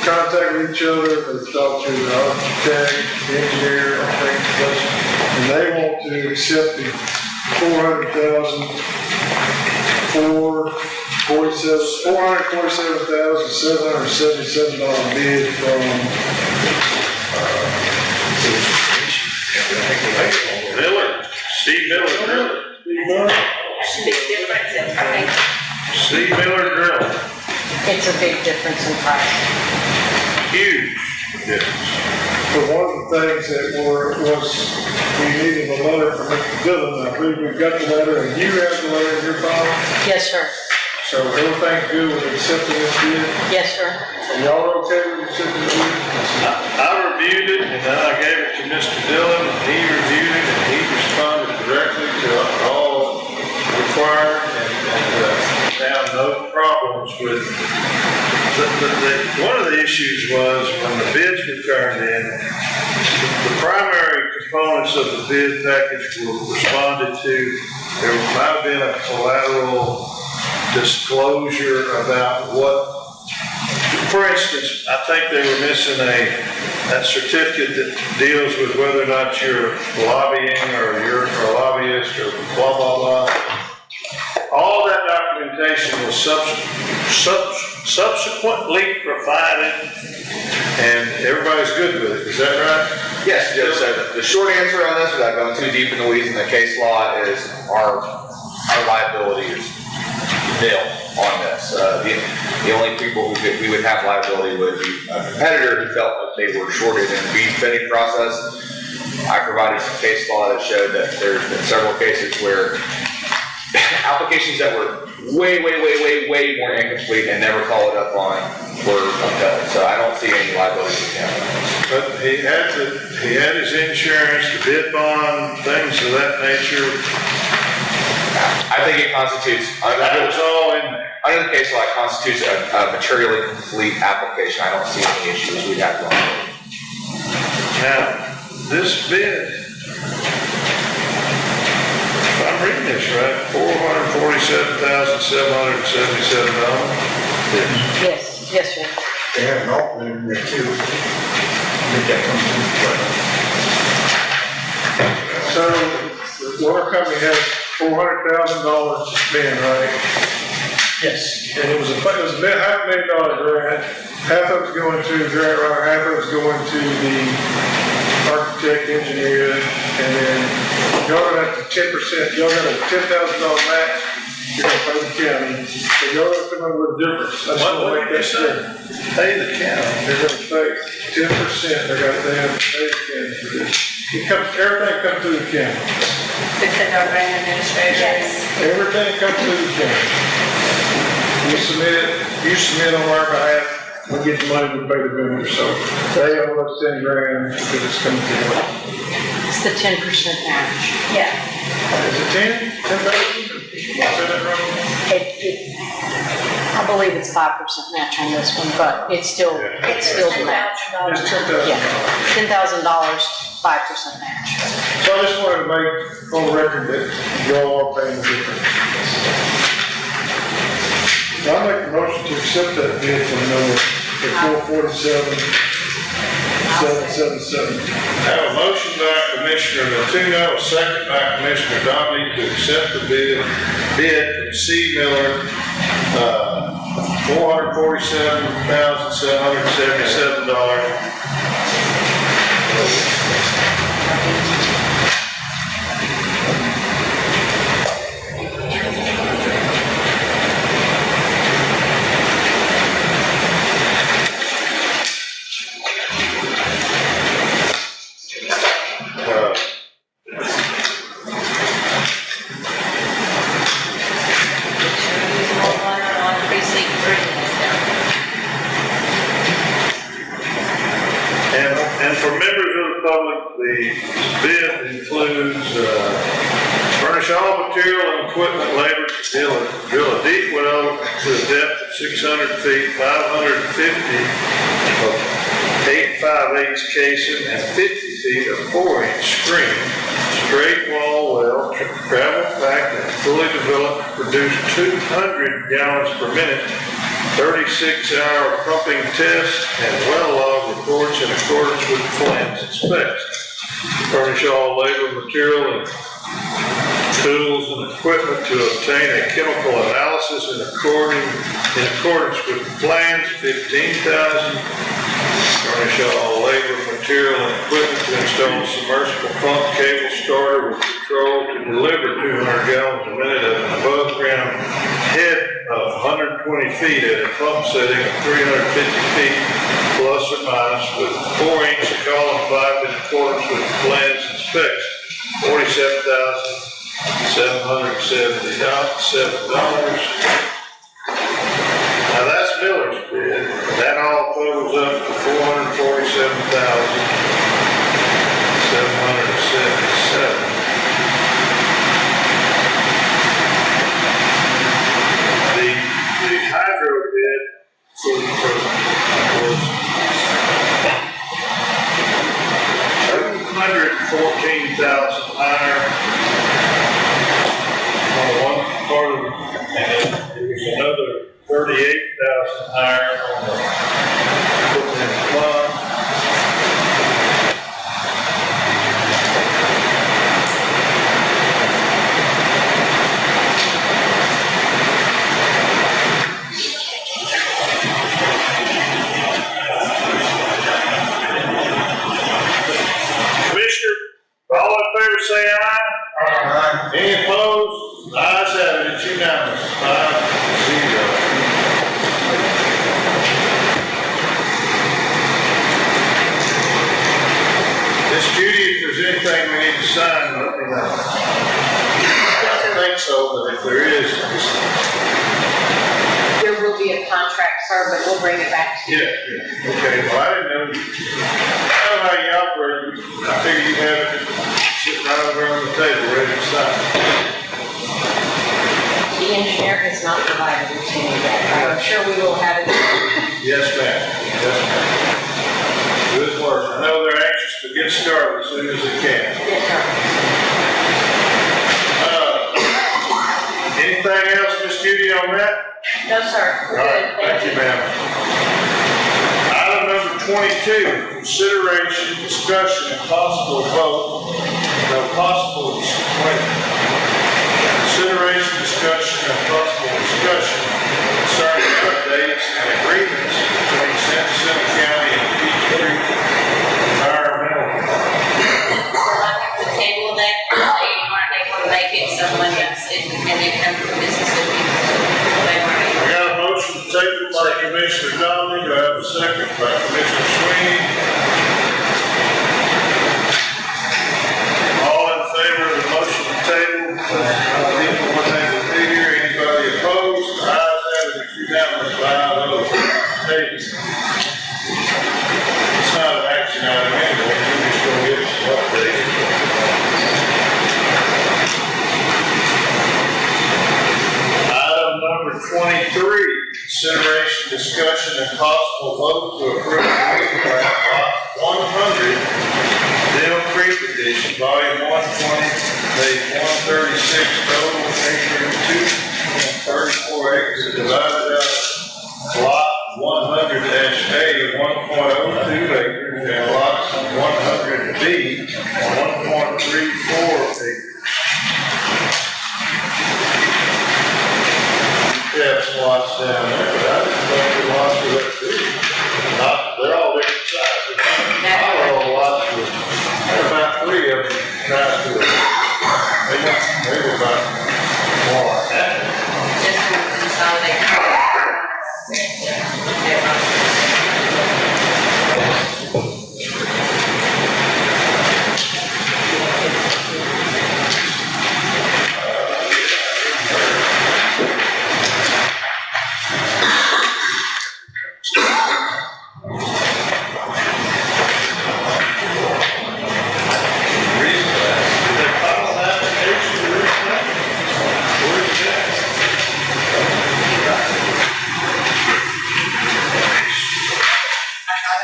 contact with each other, they've talked to the architect, the engineer, and they want to accept the $447,777 bid from Miller, Steve Miller. Big difference in price. Steve Miller Drill. It's a big difference in price. Huge difference. But one of the things that we needed a letter from Mr. Dillon. I believe we've got the letter, and you have the letter in your file. Yes, sir. So everything's good with accepting this bid? Yes, sir. And y'all are okay with accepting this bid? I reviewed it, and then I gave it to Mr. Dillon, and he reviewed it, and he responded directly to all required, and found no problems with one of the issues was when the bids were turned in, the primary components of the bid package were responded to. There might have been a collateral disclosure about what, for instance, I think they were missing that certificate that deals with whether or not you're lobbying or you're a lobbyist or blah, blah, blah. All that documentation was subsequently provided, and everybody's good with it. Is that right? Yes, Joe. So the short answer on this, without going too deep in the weeds in the case law, is our liability is nil on this. The only people who we would have liability would be a competitor who felt that they were shorted in the bead bidding process. I provided some case law that showed that there's been several cases where applications that were way more incomplete and never followed up on were upheld. So I don't see any liability with him. But he had his insurance, the bid bond, things of that nature. I think it constitutes, That was all in there. under the case law, it constitutes a materially complete application. I don't see any issues we'd have going on. Now, this bid, if I'm reading this right, $447,777. Yes, sir. They have an alternate in there too. I think that comes into play. So the water company has $400,000 to spend, right? Yes. And it was $500,000 grant. Half of it's going to the grant writer, half of it's going to the architect, engineer, and then y'all gonna have to 10%, y'all got a $10,000 match, you're gonna pay the county. So y'all gonna come up with a difference. That's What make did you that say? clear. Pay the county. They're gonna pay 10%, they have to pay the county for this. Everything comes through the county. Because our grant administrator. Yes. Everything comes through the county. You submit on our behalf, we get the money, we pay the vendor, so they owe us $10,000 because it's coming through. It's the 10% match. Yeah. Is it 10? 10,000? Did I say that wrong? I believe it's 5% match on this one, but it's still the match. Just $10,000. Yeah, $10,000, 5% match. So I just wanted to make on record that y'all are paying the difference. I make a motion to accept that bid for the number $447,777. I have a motion by Commissioner Latuno, a second by Commissioner Donnelly to accept the bid from C. Miller, $447,777. On precinct 3. And for members of the public, the bid includes, furnish all material and equipment labor to drill a deep well to a depth of 600 feet, 550 of 8 5/8 casing, and 50 feet of 4-inch screen, straight wall well, travel packed and fully developed to produce 200 gallons per minute, 36-hour pumping test, and well log reports in accordance with plans and specs. Furnish all labor, material, and tools and equipment to obtain a chemical analysis in accordance with plans, $15,000. Furnish all labor, material, and equipment to install a submersible pump cable starter with control to deliver 200 gallons a minute at an above ground head of 120 feet at a pump setting of 350 feet plus or minus with 4-inch column pipe in accordance with plans and specs, $47,777. Now that's Miller's bid. That all totals up to $447,777. The hydro bid was $214,000 higher on one part of it, and there was another 38,000 higher on the equipment and plant. Commissioner, all in favor say aye. Aye. Any opposed? Ayes have it, it's unanimous, 5-0. Miss Judy, if there's anything we need to sign, let me know. I don't think so, but if there is, just... There will be a contract, sir, but we'll bring it back to you. Yeah, okay, well, I didn't know, I know how you operate, I figured you have it sitting right over on the table, ready to sign. The engineer has not provided it to me yet. I'm sure we will have it. Yes, ma'am, yes, ma'am. Good work, I know they're anxious to get started as soon as they can. Yes, sir. Anything else, Miss Judy, on that? No, sir. All right, thank you, ma'am. Item number 22, consideration, discussion, and possible vote. Consideration, discussion, and possible discussion concerning updates and agreements between Jacinto County and Peachtree Environmental. The table of that, they want to make it someone else, and they come from Mississippi. I got a motion to table by Commissioner Donnelly. Do I have a second by Commissioner Sweeney? All in favor of the motion to table? Anybody opposed? Ayes have it, it's unanimous, 5-0. Table. It's not an action item anyway, we're just gonna get some updates. Item number 23, discussion and possible vote to approve lot 100, Dale Creek Edition, volume 120, page 136, total acreage 2.34 acres, divided out lot 100-A, 1.02 acres, and lots 100B, 1.34 acres. Yeah, some lots down there, but I didn't think the lots were that big. They're all different sizes. All the lots were, there were about 3 of them trying to, they were about more like that. Just to consolidate.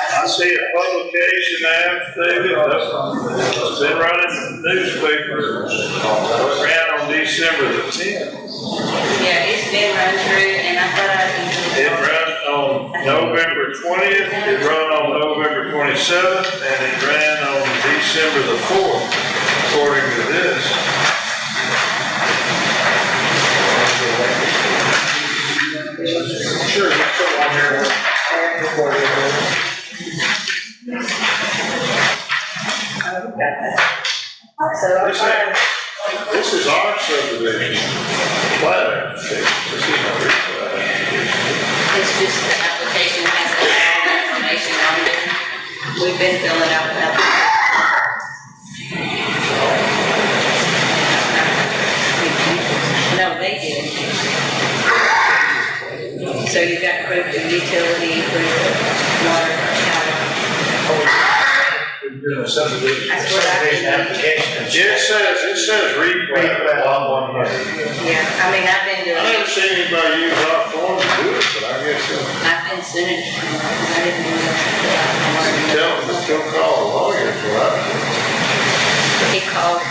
I see a publication affidavit, it's been running in the newspaper, ran on December the 10th. Yeah, it's been run through, and I thought It ran on November 20th, it ran on November 27th, and it ran on December the 4th, according to this. Sure, it's still on there. This is our subdivision, plat application, this is not replat application. it's just the application has all the information on it. We've been filling out the application. No, they did. So you've got proof of utility, proof of water, power. That's what I Subdivision application. It says replat lot 100. Yeah, I mean, I've been doing I it. never seen anybody use our form to do it, but I guess I've been sending it, because I didn't know that. tell them to still call a lawyer for that. He called,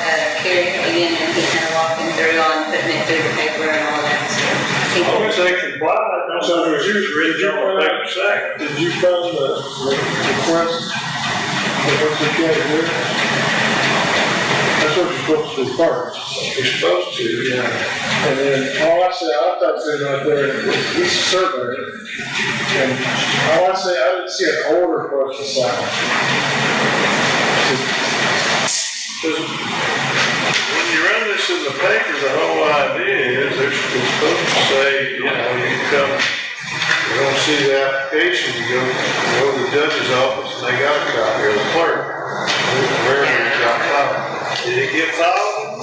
Kerry again, and he kind of walked him through on putting it through the paper and all that stuff. As long as they comply, that's how it's written on the paper sack. Did you find the request? That's what you gotta do? That's what you're supposed to do first. You're supposed to, yeah. And then, all I said, I thought it said right there, he's a surveyor. And all I said, I didn't see an order for us to sign. When you run this in the paper, the whole idea is it's supposed to say, you know, you come, you don't see the application, you go to the judge's office and they got a copy, or the clerk, wherever you got a copy. Did it get filed?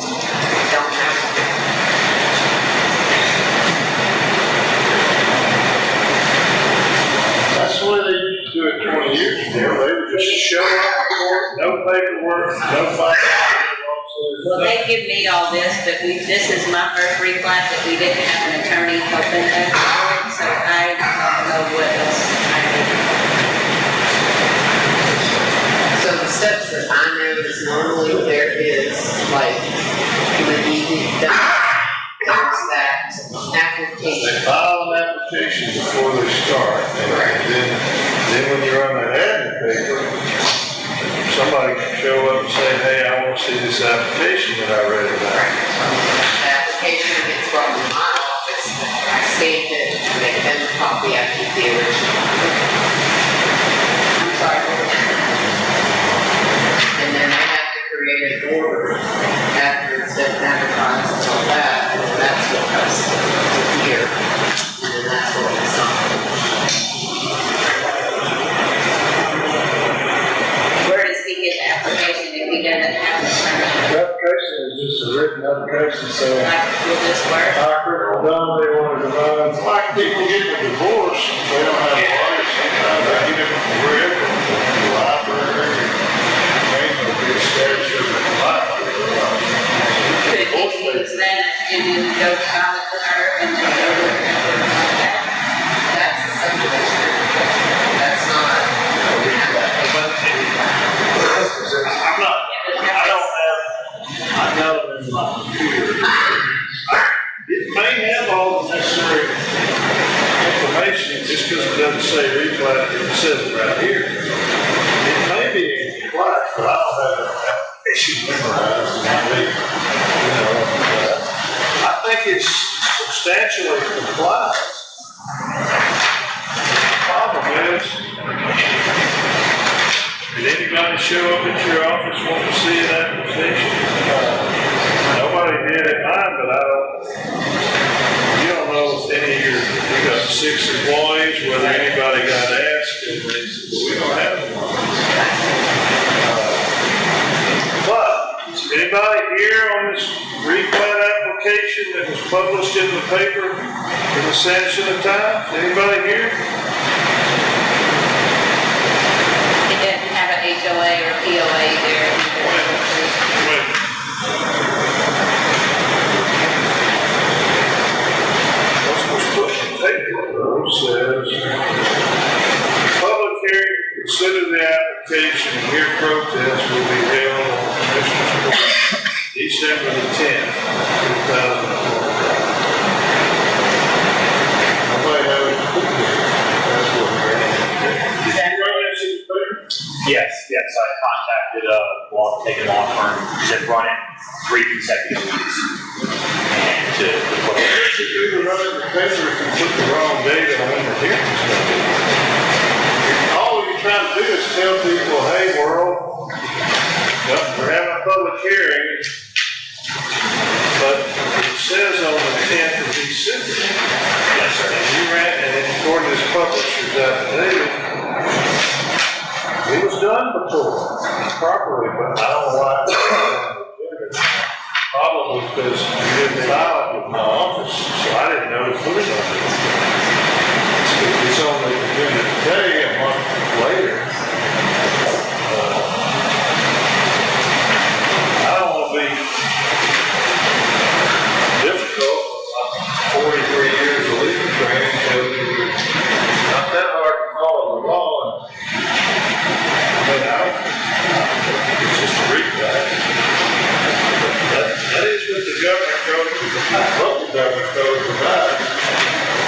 That's the way they used to do it 20 years ago. They would just show up in court, no paperwork, no filing. Well, they give me all this, but this is my first replat that we didn't have an attorney helping us for it, so I don't know what else I did. So the steps that I know is normally there is like, when you there's that application. They file an application before they start, and then when you run that ad in the paper, somebody can show up and say, hey, I want to see this application that I read about. The application gets brought to my office, I stamp it, make them a copy after the original. I'm sorry. And then they have to create an order after it's been advertised and all that, and that's what comes to here. And then that's what we sign. Where does he get the application if he doesn't have an attorney? The application is just a written application, so. Like, will this work? After it's done, they want to divide. It's like people get a divorce, they don't have lawyers, sometimes they get it from wherever, the library, maybe the station, the library. Could he use that and then go file it with her and then go with her? That's a subdivision. show up at your office wanting to see an application? Nobody did at mine, but you don't know if any of you got 6 employees, whether anybody got asked, and they said, well, we don't have one. But, is anybody here on this replat application that was published in the paper in the Sanderson Times? Anybody here? It doesn't have a HOA or POA there. Wait. What's put in the paper though says, public hearing to consider the application and hear protests will be held on Commissioner's Court, December the 10th, 2012. Nobody have it put there. That's what we're in. Did you run that sheet of paper? Yes, I contacted, taking law firm, said run it 3 consecutive weeks. And to put it. If you run the paper, if you put the wrong date on when the hearing's going to be. All you're trying to do is tell people, hey, world, we're having a public hearing, but it says on the 10th of December. Yes, sir. And you ran, and according to this publisher's affidavit, it was done before, properly, but I don't know why. Probably because you didn't file it with my office, so I didn't know to put it on there. It's only doing it today, a month later. I don't want to be difficult, but 43 years of legal training tells me it's not that hard to follow the law. It's just a replat. That is what the government code, local government code provides.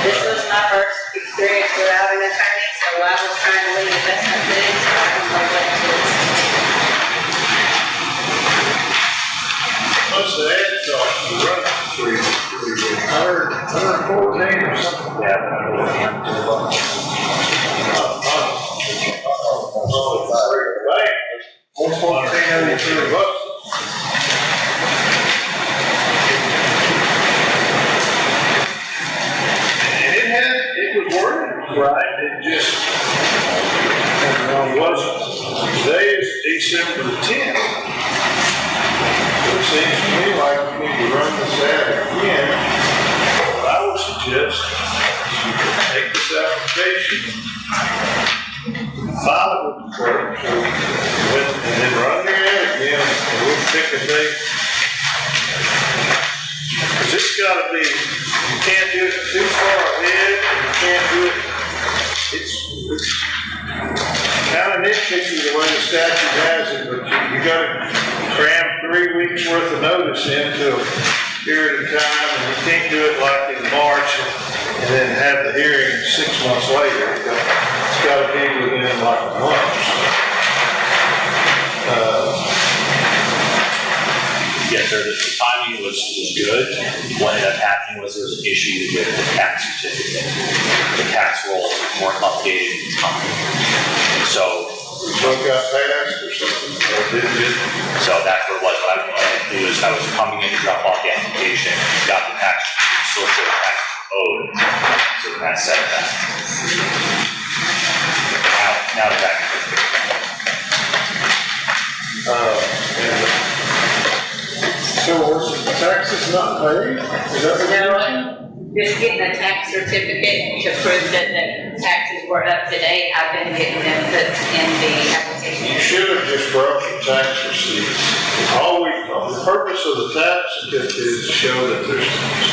This was my first experience without an attorney, so I was trying to leave the best I could, so I don't know what to do. Most of the ad talks to run pretty good. 114 or something. Yeah. $1,483. Right, it just wasn't. Today is December the 10th. It seems to me like we need to run this ad again. What I would suggest is you can take this application, file it with the clerk, and then run your ad again, and we'll pick a date. Because it's got to be, you can't do it too far ahead, and you can't do it. It's kind of nitpicky the way the statute has it, but you got to cram 3 weeks worth of notice into a period of time, and you can't do it like in March and then have the hearing 6 months later. It's got to be within like a month. Yes, sir, the timing was good. What ended up happening was there was an issue with the tax certificate. The tax rolls weren't updated in time. And so it got passed or something, or didn't it? So that's what it was. What I was coming in to drop off the application, got the tax, still showed the tax owed. So then that set that. Now the tax certificate. So was the taxes not paid? Is that what No, just getting a tax certificate to prove that the taxes were up to date. I've been getting them put in the application. You should have just brought your tax receipts. The purpose of the tax certificate is to show that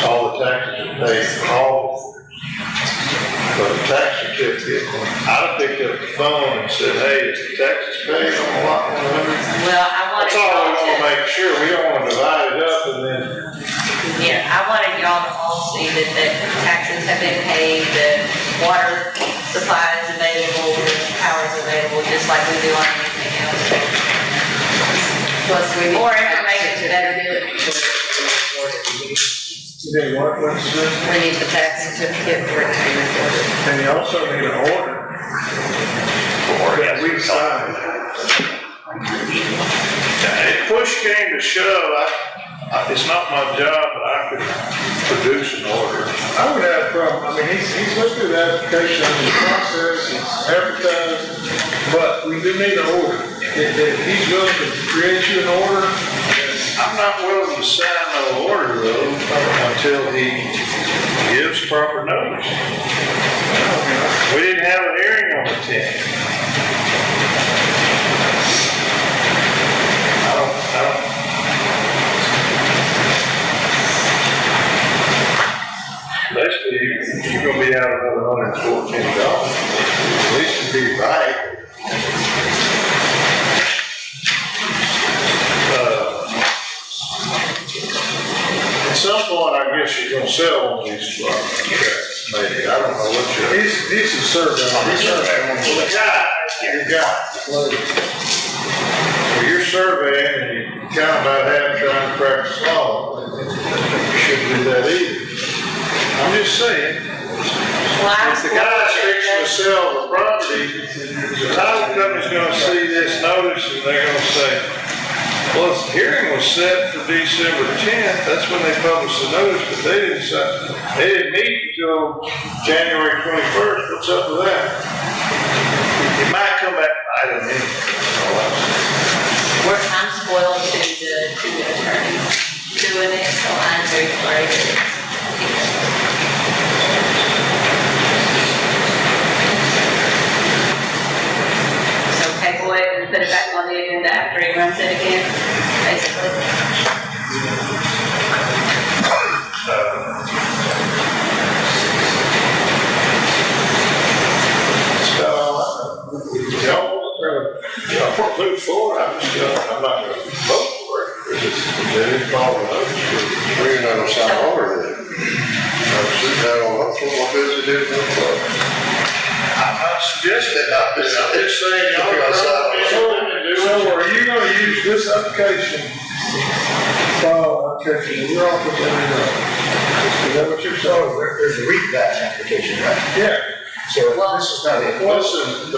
all the taxes are paid for all. But the tax certificate, I'd have picked up the phone and said, hey, is the taxes paid on a lot 100? Well, I wanted That's all we y'all want to to, make sure. We don't want to divide it up and then. yeah, I wanted y'all to all see that the taxes have been paid, the water supply is available, the power is available, just like we do on anything else. Plus we need. More information, better do it. You need what, what's this? We need the tax certificate for it to be recorded. And you also need an order. Or That we signed. push came to shove, it's not my job, but I could produce an order. I would have a problem, I mean, he's looked through the application, the process, it's advertised, but we do need an order. If he's willing to create you an order, I'm not willing to sign no order though, until he gives proper notice. We didn't have a hearing on the 10th. Basically, you're gonna be out another $114. At least to be right. At some point, I guess you're gonna sell one of these tracks, maybe. I don't know what you're. he's a survey. Well, the guy. Well, you're surveying and you kind of about half trying to practice law. You shouldn't do that either. I'm just saying. If the guy's fixing to sell the property, the title company's gonna see this notice and they're gonna say, well, the hearing was set for December 10th, that's when they published the notice, but they didn't meet until January 21st, what's up with that? It might come back, I don't know. I'm spoiled to the attorneys doing it, so I'm very sorry. So table it and put it back on the agenda after he runs it again, basically. Y'all move forward, I'm not gonna vote for it, they didn't follow the notice. We're not gonna sign order then. I'm not suggesting, I'm just saying, y'all gotta sign and do So are you gonna use this application, file application, and you're off with that? Is that what you're saying? There's a rebatch application, right? Yeah. So this is not it. Listen,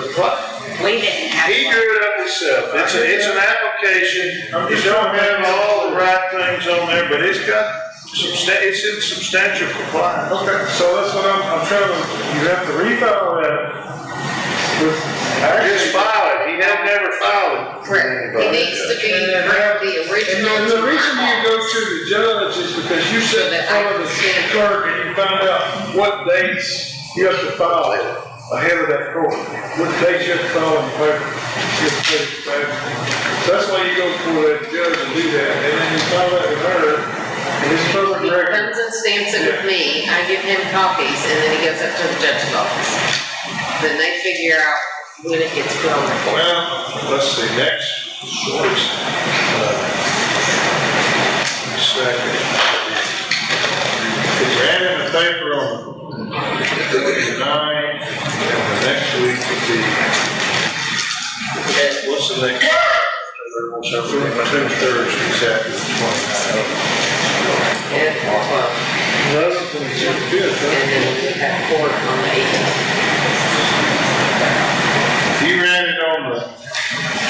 We didn't have he one. drew it up himself, it's an application, you don't have all the right things on there, but it's got it's in substantial compliance. Okay, so that's what I'm trying to, you have to refile that with. Just file it, he had never filed it. Correct. It needs to be the original. And the reason you go to the judge is because you sit in front of the clerk and you find out what dates you have to file it ahead of that court. What dates you have to file in the paper. So that's why you go before that judge and do that, and then you file that with her, and it's public He record. comes and stamps it with me, I give him copies, and then he goes up to the judge's office. Then they figure out when it gets put on the court. Well, let's see, next, shortest, second. It ran in the paper on the 9th, and the next week would be, what's the next? Two Thursdays after the 29th. And, well, That's good, and then we have court on the 18th. If you ran it on the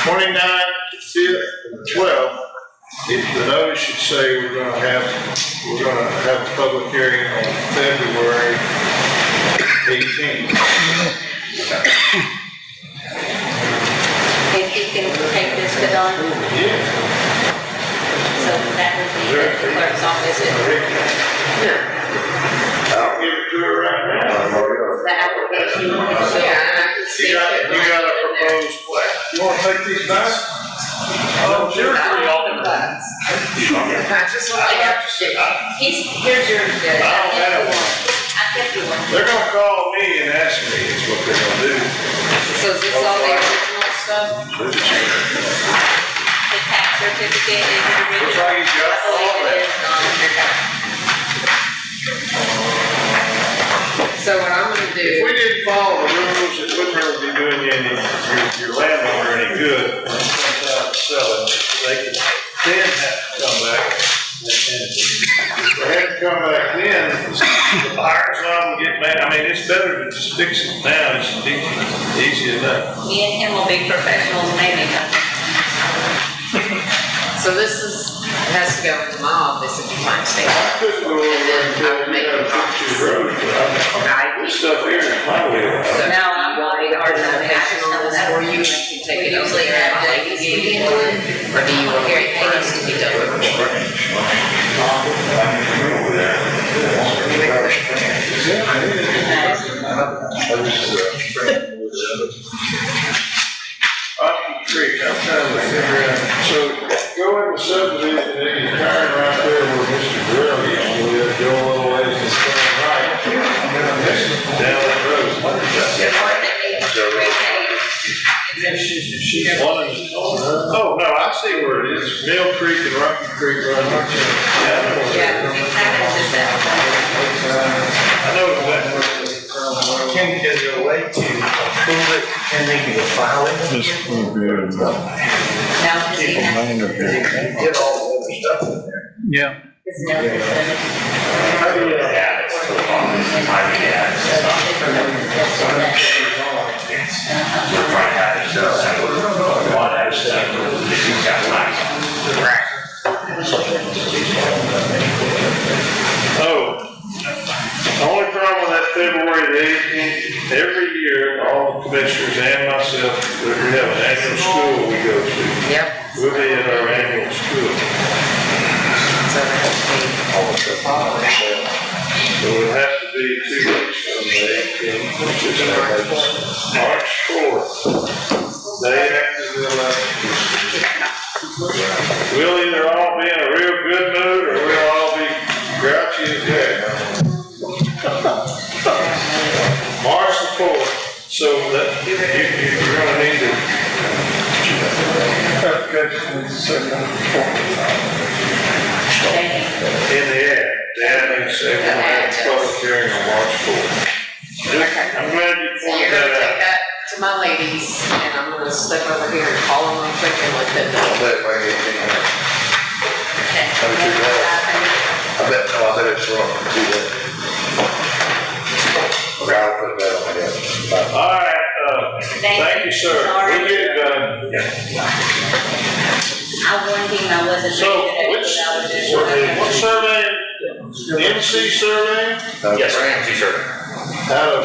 29th, 5th, and 12th, the notice should say we're gonna have a public hearing on February 18th. If you can take this to Don, Yeah. so that would be the clerk's office. I'll give it to her right now. The application. Yeah, and I can see. You got a proposed plan? You wanna take these back? Oh, sure. I just want to have to see. Here's yours, Judge. I don't have one. I kept you one. They're gonna call me and ask me, is what they're gonna do. So is this all the original stuff? The tax certificate is the original. Looks like he's got I believe all it that. is on your tax. So what I'm gonna If do, we didn't follow the rules, it wouldn't really be doing you your landowner any good. When it comes out to selling, they could then have to come back. And if they had to come back then, the buyer's liable to get mad. I mean, it's better to just fix it now, it's easy enough. Me and him will be professionals, maybe. so So this has to go into my office if you find state. I couldn't go over there until we had a 52 road, this stuff here is my wheelhouse. So Now, I'm want me to organizing, I just know that for you, and you can take we it over usually there, have and the ladies can do it, or do you want Gary first to be done with it? Rocky Creek, I'm trying to figure out, so go in the subdivision, and you turn right there where Mr. Grill used to live, go a little ways and turn right. Down that road. Oh, no, I see where it is, Mill Creek and Rocky Creek run. Yeah, I know where it is. I know exactly. Can, is there a way to approve it and they can file it? Now, does he have, Get all the other stuff in there. Yeah. is never presented? We're trying to have it so simple. We want to have it simple. It's got nice. Oh, the only problem with that February the 18th, every year, all the commissioners and myself, we have an annual school we go to. Yep. We'll be at our annual school. So that has to be. So it has to be 2 weeks from the 18th, which is March 4th. Day after the election. We'll either all be in a real good mood or we'll all be grouchy as heck. March the 4th, so that you're gonna need to. In the ad, the ad needs to say we're gonna have a public hearing on March 4th. I'm glad you So pointed you're gonna that take out. that to my ladies, and I'm gonna step over here and call them on quick and let them know. Bet if I get anything, Okay. I bet it's wrong, too late. Okay, I'll put that on my desk. All right, thank you, sir. Sorry. We'll get it done. I warned him I wasn't. So, what survey? MC survey? Yes, sir. MC survey. Out of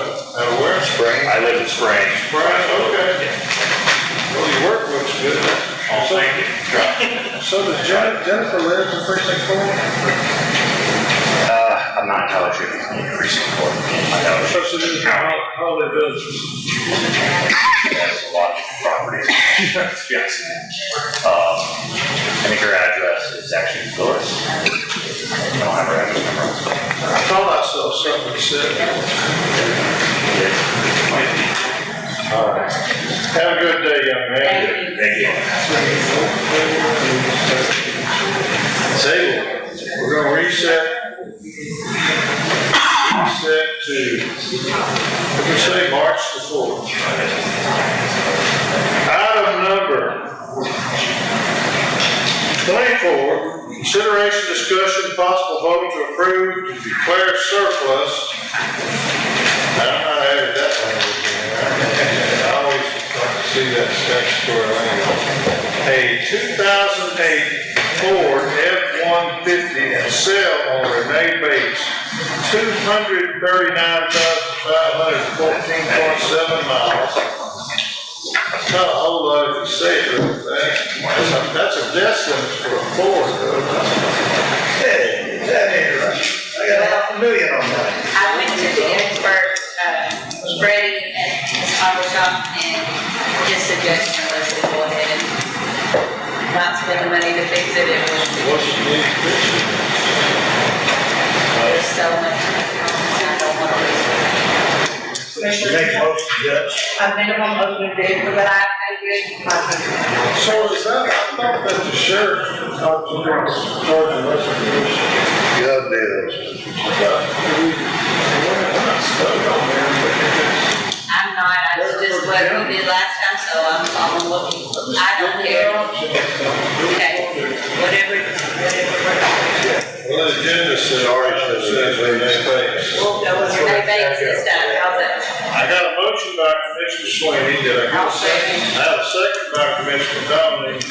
where? Spring? I live in Spring. Spring, okay. Well, your work looks good. Oh, thank you. So does Jennifer live in precinct 4? I'm not entirely sure if it's in precinct 4. I know So this is how they build. there's a lot of properties. Yes. I think her address is actually Flores. I don't have her address number. I thought I saw something said. All right. Have a good day, young man. Thank you. Table, we're gonna reset to, what we say, March the 4th. Item number 24, consideration, discussion, possible vote to approve, to declare surplus. I don't know how to edit that language in there. I always like to see that statutory language. A 2008 Ford F-150 and sell on Renee Bates, 239,514.7 miles. Not a whole lot if you say it real fast. That's a death sentence for a Ford, though. Hey, that ain't right. I got $500,000 on that. I went to the expert, Freddie at his auto shop, and his suggestion was to go ahead and not spend the money to fix it. It was, What's the need to fix it? there's so much, I don't want to lose it. Make most of that. A minimum open bid, but I did $500. So is that, I thought that the sheriff ought to be charging us a commission. Good deals. I'm not, that's just what we did last time, so I'm following what we, I don't care. Okay, whatever. Well, the agenda says Renee Bates. We'll go with Renee Bates this time, how's that? I got a motion by Commissioner Sweeney, did I get a second? I have a second by Commissioner Dominic.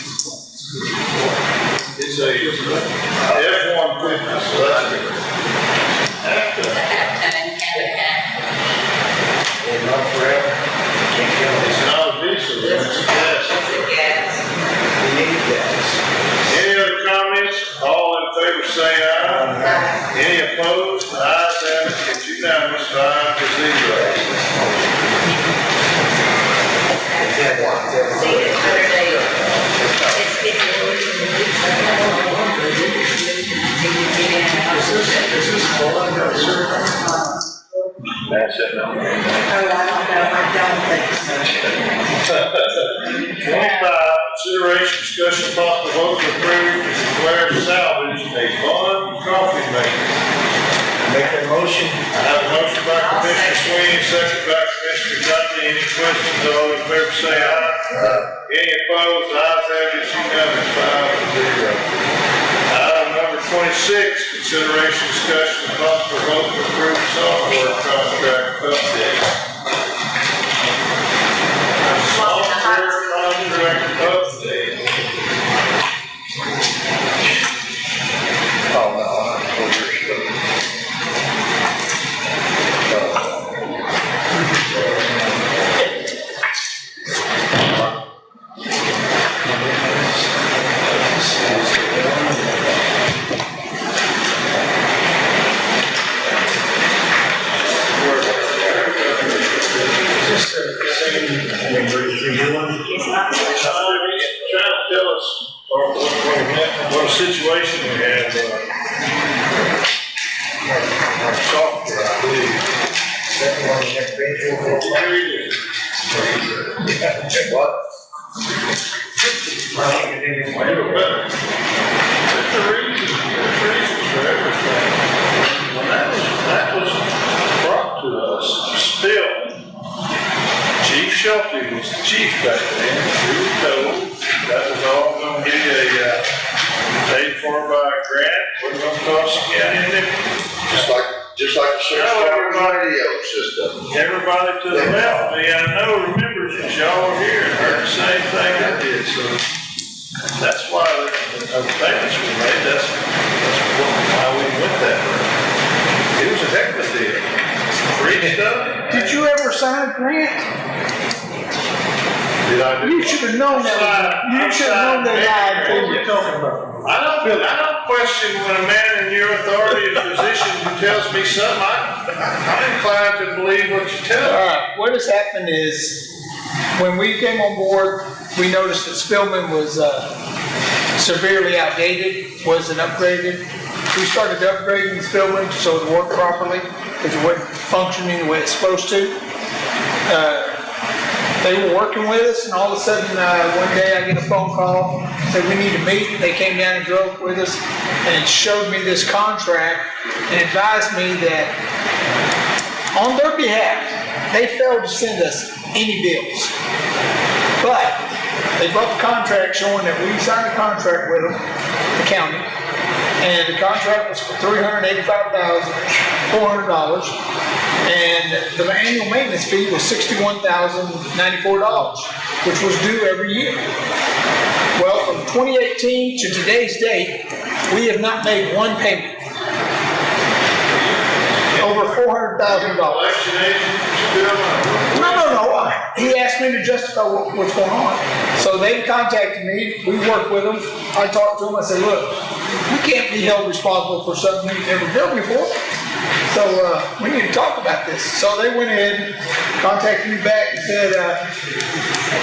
5-0. That's it. Oh, I don't know, I don't think so. 25, consideration, discussion, possible vote to approve to declare salvage a bond coffee maker. Make that motion. I have a motion by Commissioner Sweeney, second by Commissioner Dungy. Any questions, all in favor say aye. Any opposed, ayes have it, unanimous, 5-0. Item number 26, consideration, discussion, and possible vote to approve software contract update. Software contract update. Oh, no, I'm not sure. Trying to tell us what a situation we have, our software, I believe. That one we have to pay for. What? There's reasons for everything. When that was brought to us, still, Chief Shelby was the chief back then. We were told that was all gonna be paid for by a grant, wasn't gonna cost the county anything. Just like the Surf radio system. Everybody to the left of me, I know, remembers that y'all were here and heard the same thing I did, so that's why the payments were made, that's why we went that way. It was a heck of a deal. Free stuff. Did you ever sign a grant? Did I do? You should have known that. You should have known that lied to you. I don't question when a man in your authority and position tells me something, I'm inclined to believe what you tell me. All right, what has happened is, when we came on board, we noticed that Spillman was severely outdated, wasn't upgraded. We started upgrading Spillman so it worked properly, because it wasn't functioning the way it's supposed to. They were working with us, and all of a sudden, one day I get a phone call, said we need to meet. They came down and drove with us and showed me this contract and advised me that on their behalf, they failed to send us any bills. But they brought the contract showing that we signed a contract with them, the county, and the contract was for $385,400. And the annual maintenance fee was $61,094, which was due every year. Well, from 2018 to today's date, we have not made one payment. Over $400,000. No. He asked me to justify what's going on. So they contacted me, we worked with them. I talked to them, I said, look, we can't be held responsible for something we've never billed before. So we need to talk about this. So they went ahead, contacted me back and said,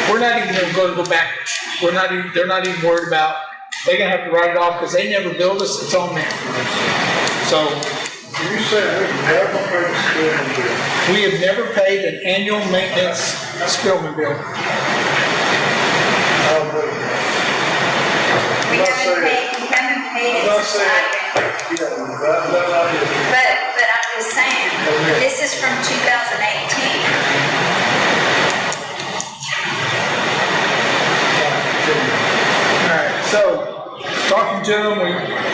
we're not even going to go backwards. They're not even worried about, they're going to have to write it off because they never billed us, it's on them. So You said we've never paid a Spillman bill. we have never paid an annual maintenance Spillman bill. We haven't paid it since but I'm just saying, this is from 2018. Alright, so, talking to them, we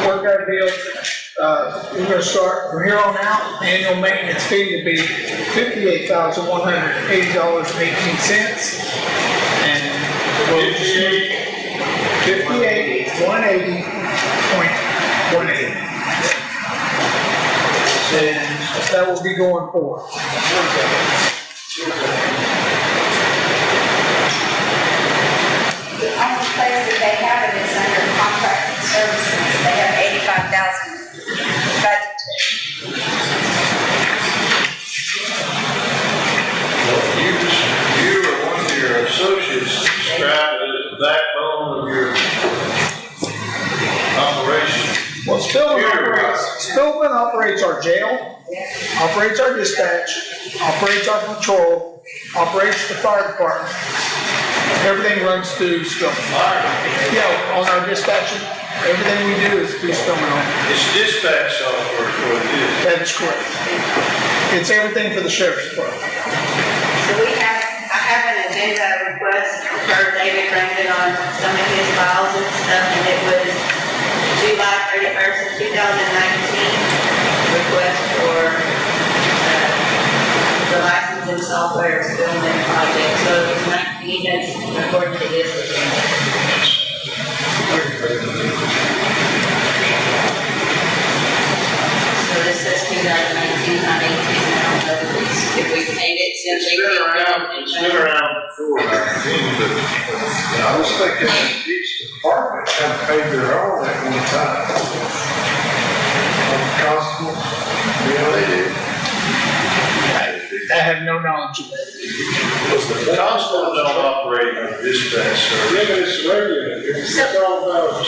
worked out a deal. We're gonna start from here on out, the annual maintenance fee will be $58,180.18. And we'll just need $58,180.18. And that will be going forward. The only place that they have it is under contracted services. They have $85,000 budgeted. Spillman operates our jail, operates our dispatch, operates our patrol, operates the fire department. Everything runs through Spillman. Yeah, on our dispatch, everything we do is through Spillman. It's dispatch software is what it is. That is correct. It's everything for the sheriff's department. So I have an agenda request for David Brandon on some of his files and stuff, and it was July 31st of 2019, request for the licensing software Spillman project. So it's 19, that's according to this agenda. So this says 2019, not 18, I don't know if we paid it since 18. It's been around before 19, but I was thinking each department kind of paid their own at one time. Constable, they did. I have no knowledge of that. The constable don't operate on dispatch service. Yeah, but it's radio, it's all about it.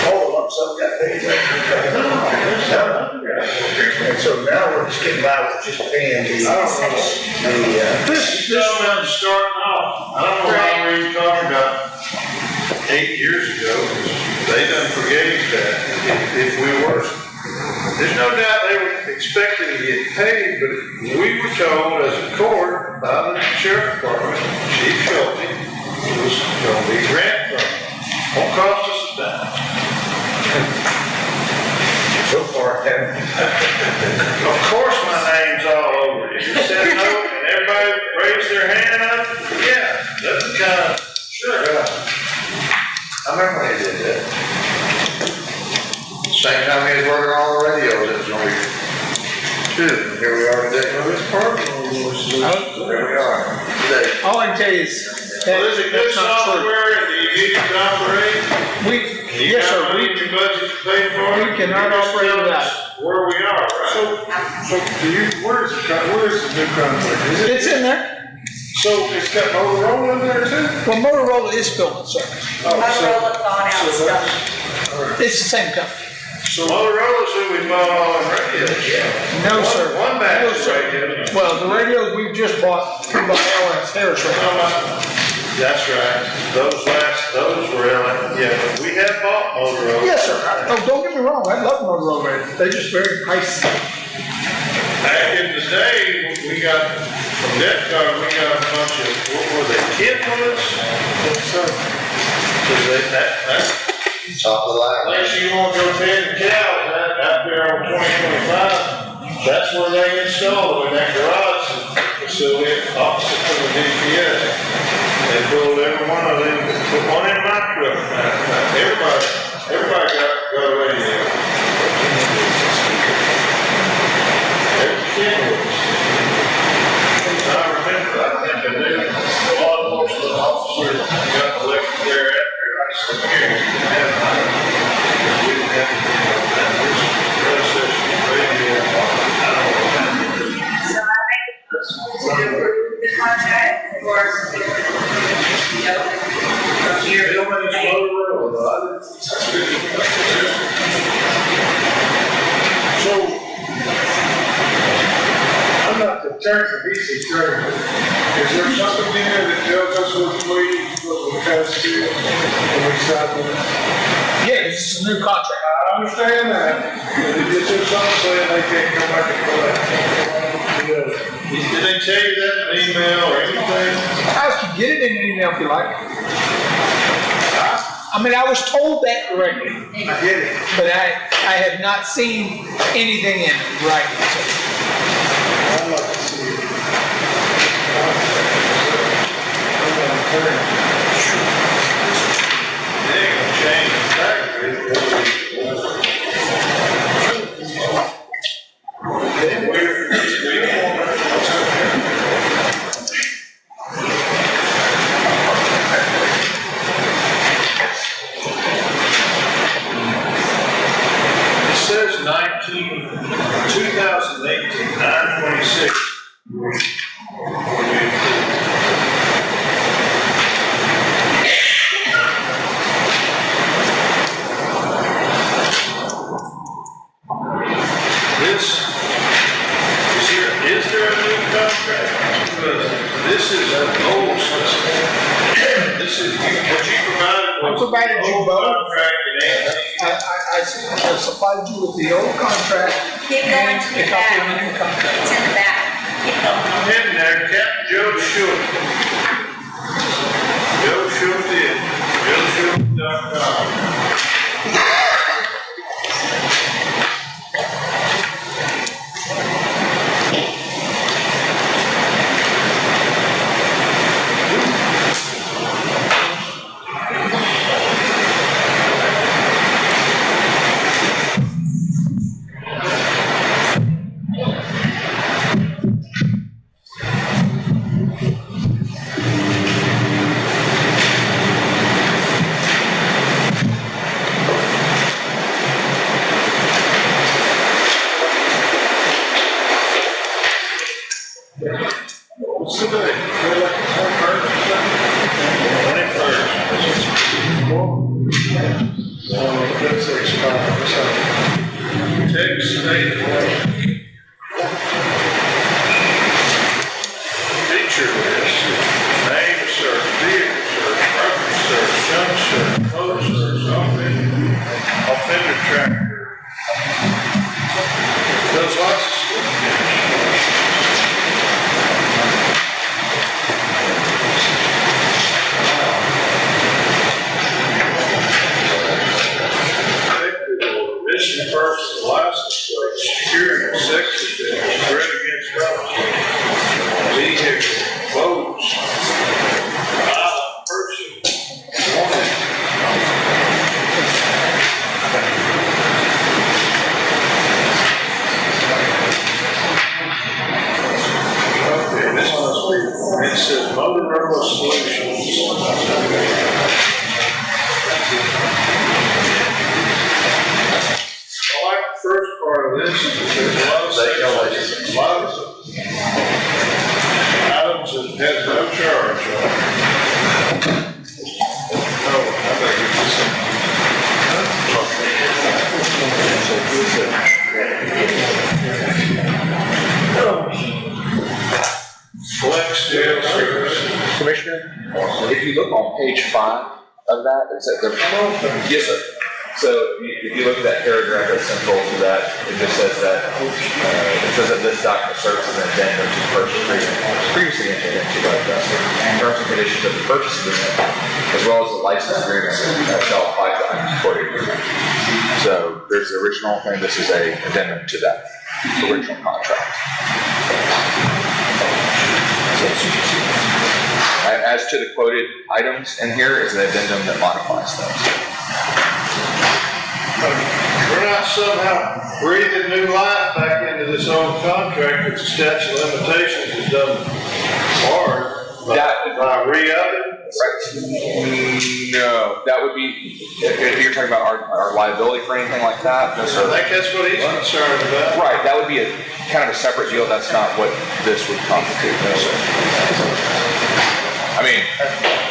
All of them, some got paid. And so now we're just getting by with just paying the. This gentleman's starting off, I don't know why we were talking about 8 years ago, they done forgave that if we were. There's no doubt they were expecting to get paid, but we were told as a court by the sheriff department, Chief Schulte, it was going to be grant funding. Won't cost us a dime. So far, haven't. Of course, my name's all over it. You said no, and everybody raised their hand up. Yeah, that's the kind of, sure. I remember when they did that. Same time he was working on the radios, it was gonna be two. Here we are today. Well, it's part of the There we are today. All I can tell you is that well, is it good that's not true. software and do you need it to operate? Yes, sir, money in your budget to pay for it? we cannot operate without it. Where we are, right? So do you, where's the new contract? It's in there. So it's got Motorola in there too? Well, Motorola is Spillman service. Motorola gone out So stuff. It's the same company. So Motorola's who we bought all the radios. No, sir. One batch No, of sir. radios. Well, the radios we just bought by LS Harris radio. That's right. Those were, yeah, but we have bought Motorola. Yes, sir. Oh, don't get me wrong, I love Motorola radios. They're just very pricey. Back in the day, we got, from Netcard, we got a bunch of, what were they, kid ones? Cause that's, Top of the line. unless you wanna go tend the cows out there on 2025, that's where they installed them, in that garage facility opposite from the DPS. They pulled every one of them, put one in my truck. Everybody got a radio. Every kid was. I remember, I think the new law enforcement officer got elected there after I said, here, you can have mine. We didn't have to do that. Predecessor radio, I don't know what kind of. So I make a motion to approve the contract for, from here. So, I'm not the attorney, he's the attorney. Is there something in there that tells us what we have to do when we sign this? Yeah, it's a new contract. I understand that, but is there something saying they can't come back and collect? Did they tell you that in an email or anything? I can get it in an email if you like. I mean, I was told that directly, I get it. but I have not seen anything in writing. I'd like to see it. They ain't gonna change the fact that it says 2018, 9/26. had you Old both. contract and antique. I supplied you with the old contract Keep going to the and a copy of back. the new contract. It's in the back. Keep going. I'm heading there, Captain Joe Schulte. Joe Schulte, JoeSchulte.com. What's the date? That's expired, so. Text state. Feature list, name search, vehicle search, property search, junk search, code search, offender tracker. Does lots of stuff. Mission first, license plate, security, sex offense, threat against officers, vehicle, boats, violent person, wanted. Okay, this must be, it says Motorola Solutions. I like the first part of this, there's a lot of sections, a lot of items that has no charge on it. No, I better get this in. Flex jail service. Commissioner, if you look on page 5 of that, it's at the, yes, sir. So if you look at that paragraph that's central to that, it just says that, it says that this document serves as an addendum to the purchase agreement previously entered into by the terms and conditions of the purchase agreement, as well as the license agreement that shall apply to items quoted here. So there's the original thing, this is a addendum to that original contract. As to the quoted items in here is an addendum that modifies those. We're not somehow breathing new life back into this old contract that the statute of limitations has done hard by re-upping. Right. No, that would be, if you're talking about our liability for anything like that. I think that's what he's concerned about. Right, that would be a kind of a separate deal. That's not what this would constitute. No, sir. I mean,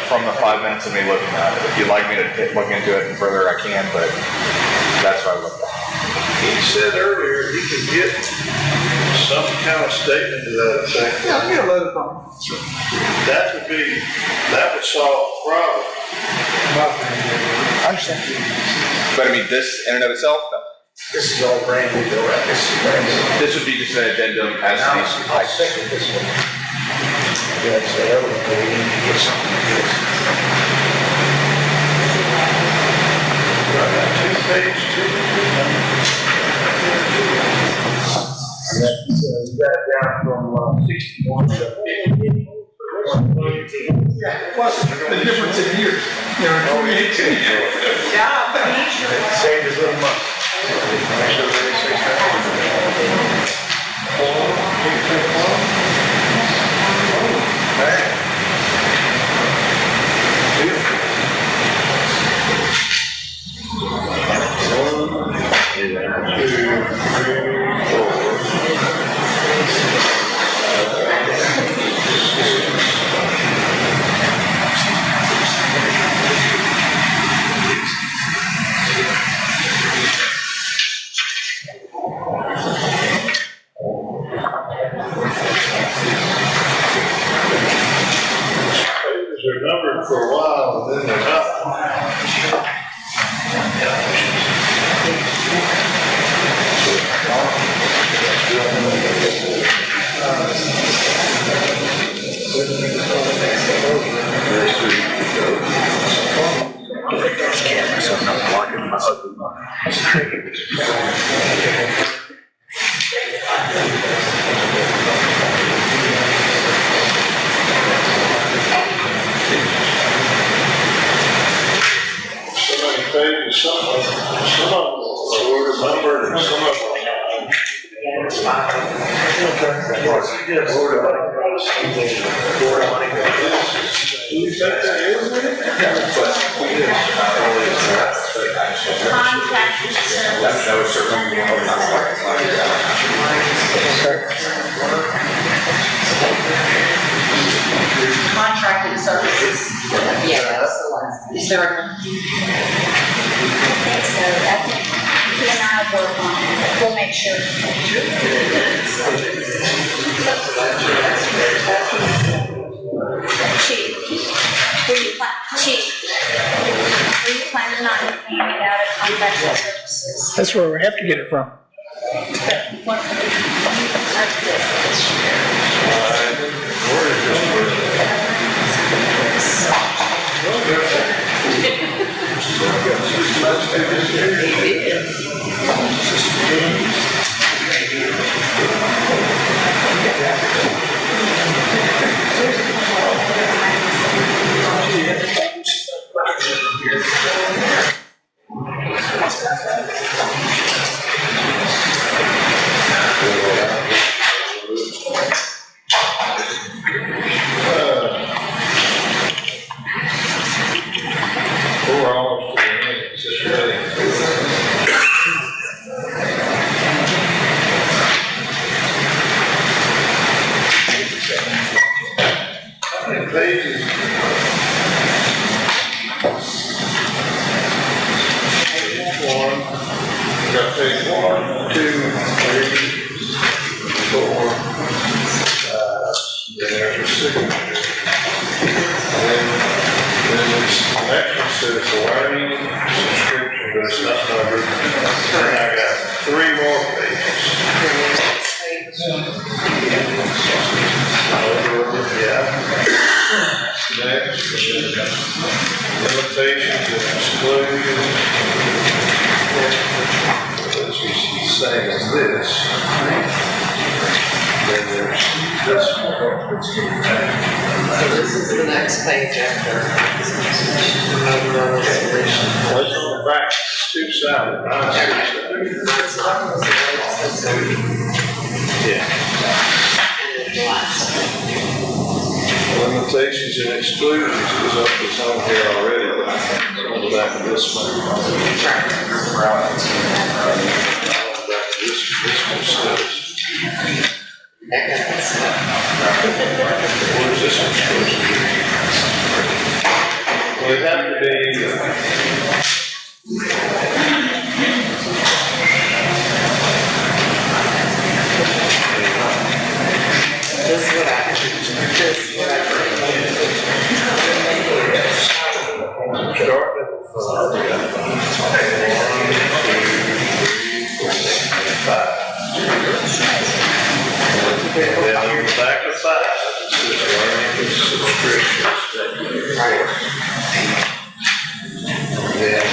from the 5 minutes of me looking at it, if you'd like me to look into it further, I can, but that's what I looked at. He said earlier he could get some kind of statement to that effect. Yeah, I'll get a letter from him. That would solve the problem. I understand. But I mean, this in and of itself, no. This is all brand new, though, right? This is brand new. This would be just an addendum as to these I'll items. stick with this one. Yeah, so that would be, we need to get something like this. Page 2. You got it down from 61 to 50. Plus, the difference in years. You know, 2018. Saved us a little money. So many pages, some of them are numbered and some of them are not. Contracted services. Yeah, that's the one. Is there a? Okay, so that's, he and I work on it, we'll make sure. Chief, were you planning on handing out a contracted services? That's where we have to get it from. We're almost to the end, it's just really. How many pages? One, we got page 1, 2, 3, 4, 5, then there's a signature. Then this next one says learning subscription, but it's not numbered. And I got 3 more pages. Yeah. Next, limitations and exclusions. This is the same as this. Then there's this one. So this is the next page after. Well, it's on the back, two-sided, That's not. Yeah. And then the last. Limitations and exclusions is up, it's on here already, but it's on the back of this one. On the back of this one says. Where's this one supposed to be? Well, it had to be. This is what I, this is what I Start at the front. 1, 2, 3, 4, 5. And then on the back of 5, it says learning subscriptions. Then,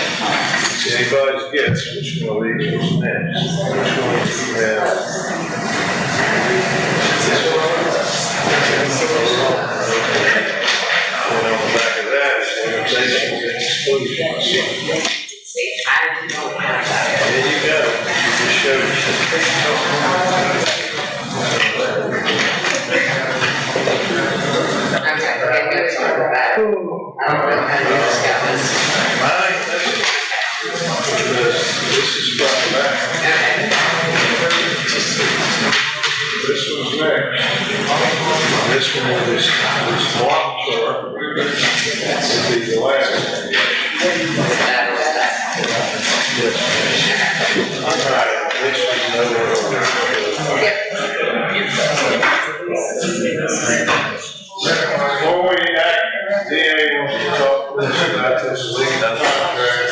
it's anybody's guess which one of these was next. Which one do you have? This one? And on the back of that is limitations and exclusions. I didn't know about that. There you go. You just showed Okay, okay, good, so we're back. I don't know how you just got this. This is from the back. This one's next. This one is block chart. This will be the last one. Yes. All right, this is another before we act, DA wants to talk to us about this legal contract.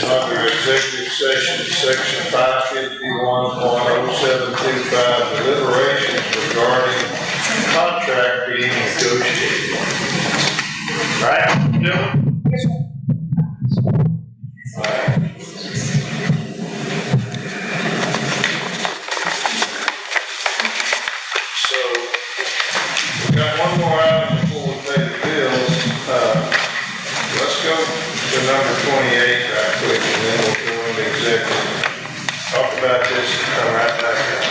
Under executive session, section 551.0725, deliberations regarding contract being negotiated. Right? Dylan? Yes, sir. So, we got one more item before we pay the bills. Let's go to number 28 right quick, and then we'll go into executive. Talk about this and come right back out.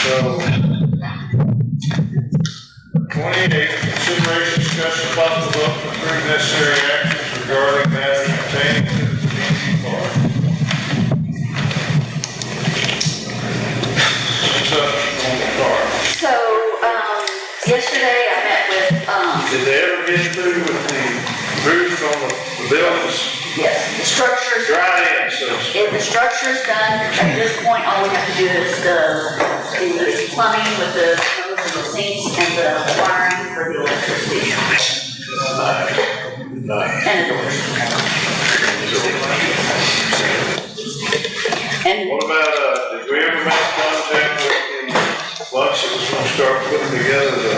So, 28, consideration, discussion, possible vote to approve necessary actions regarding matters pertaining to the CDBG park. What's up on the park? So, yesterday I met with, Did they ever get through with the roof on the buildings? yes, the structures. Dried in, so. If the structure's done, at this point, all we have to do is the plumbing with the hose and the sinks and the wiring for the electricity. And the doors. And What about, did we ever make contact with the bunch that was gonna start putting together the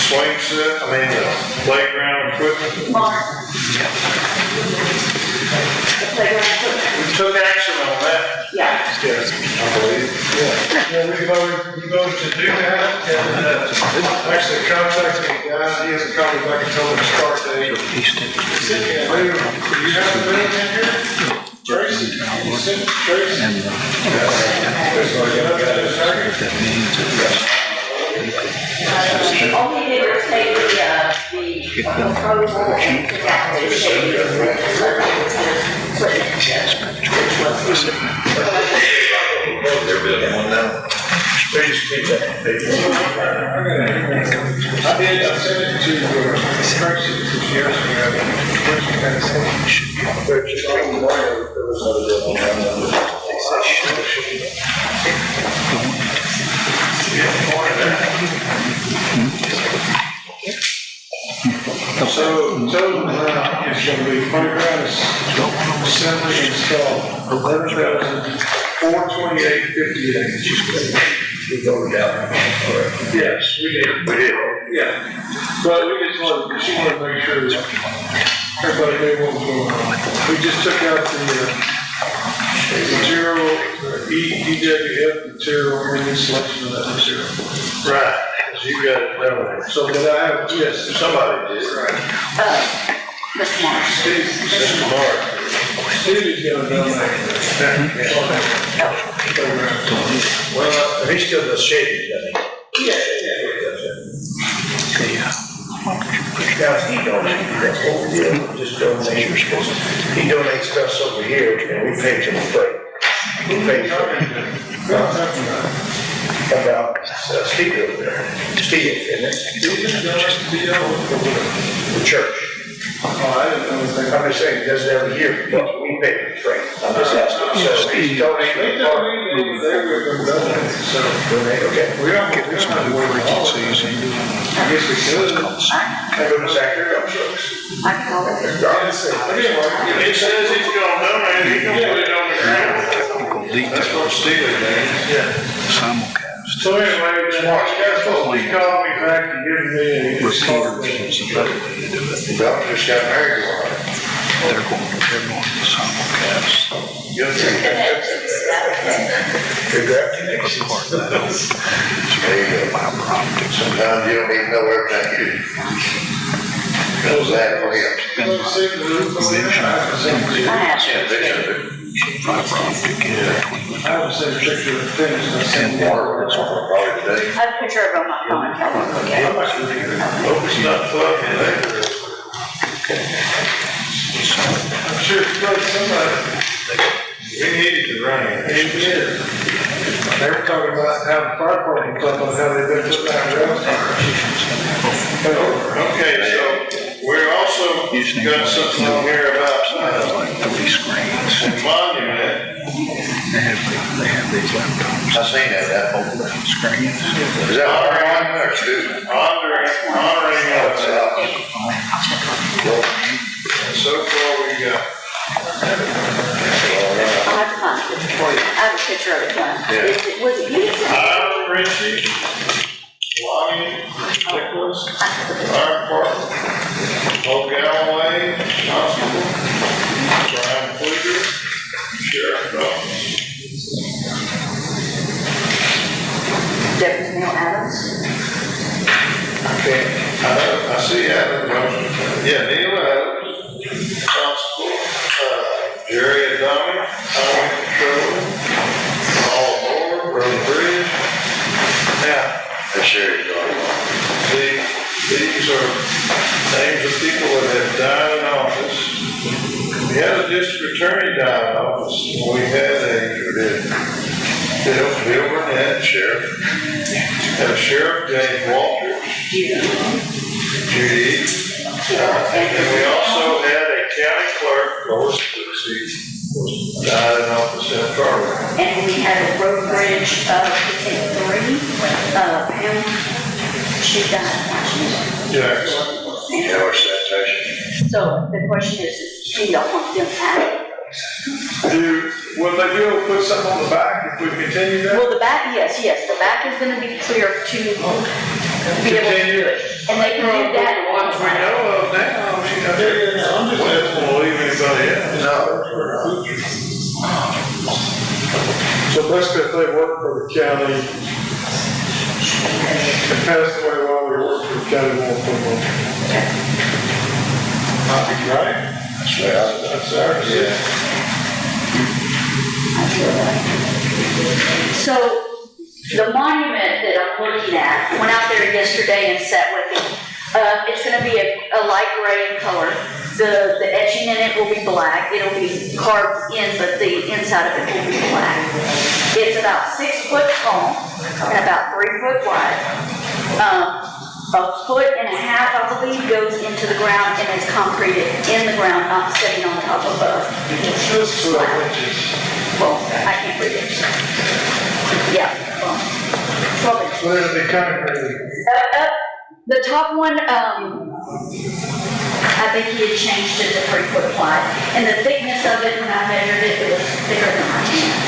swing set, the playground equipment? Mark. The playground equipment. We took action on that. Yeah. Yes, I believe. Yeah, we voted to do that, and, actually contacted the guy, he hasn't called me back and told me to start date. Do you have the bill in here? Tracy? You sent Tracy? All we did was take the proposal and took out the shade of the They're building one now. Please keep that. I sent it to Tracy, because she asked me, So, total amount is gonna be playground assembly installed, $11,428.58. We voted out. Yes, we did. We did. Yeah. But we just wanted, she wanted to make sure that everybody knew what was going on. We just took out the material, EWF material, and installation of that material. Right, you got it done. So that I have, yes, Somebody did, right? Mr. Mark. Mr. Mark. Stevie's gonna donate. Well, he still does shading, doesn't Yeah. he? Now, he donates the whole deal, just donates, because he donates stuff over here, and we pay him for it. We pay for it. About Steve over there. Steve, isn't it? The church. Oh, I didn't know anything. I'm just saying, he does it every year, but we pay for it. I'm just asking, so he's donating. They donated, they were gonna donate, so. Donate, okay. We don't have to wait for all of it. I guess we could. I go to Zachary, I'm sure. I can call it. He says he's gonna donate, he's gonna put it on the ground. That's what Steve did. Yeah. So anyway, then, Mark, you're supposed to call me back and give me a report. Well, just got married to one. They're going to simulcast. Congratulations. There you go. Sometimes you don't even know everything you do. Goes that for him. I have seen a picture of the fence. Water was on the road today. I have a picture of it on my phone. I can look at it. Hope it's not flooding. I'm sure it's good, somebody. We needed to run it. They did. They were talking about how the fire department, talking about how they've been putting that around. Okay, so we're also got something on here about, monument. They have these laptops. I seen that whole Screen. Is that honoring or student? Honoring us. So far we got. I'll have to find a picture for you. I have a picture of it done. Was it you? I'm Richie, Lonnie, Nicholas, our department. Yeah, Neil Adams, Constable, Jerry Adami, Highway Patrol, Paul Moore, Road and Bridge. Now, That's Sherry's daughter. these are names of people that have died in office. We had a district attorney die in office. We had Bill Burnett, sheriff. Had a sheriff, James Walters. Judy. And we also had a county clerk, Lois Dixie, died in office in Carver. And we had a road bridge, precinct 3, Pam, she died in Washington. Jackson. Yeah, our sanitation. So the question is, do y'all want them added? Will they be able to put something on the back if we continue that? Well, the back, yes, the back is gonna be clear to be able to do it. And they can do that. Ones we know of now, I'm just not gonna leave anybody out. No. So basically, if they work for the county, and passed away while we work for the county, won't put them on. Right? That's right. That's ours. Yeah. So the monument that I'm looking at, went out there yesterday and sat with it. It's gonna be a light gray in color. The etching in it will be black. It'll be carved in, but the inside of it will be black. It's about 6 foot tall and about 3 foot wide. 1.5 foot, I believe, goes into the ground and is concreted in the ground, not sitting on top of a slab. Well, I can't read it. Yeah, well, 12 inches. So it'll be concrete. The top one, I think he had changed it to 3 foot wide. And the thickness of it, when I measured it, it was thicker than my hand,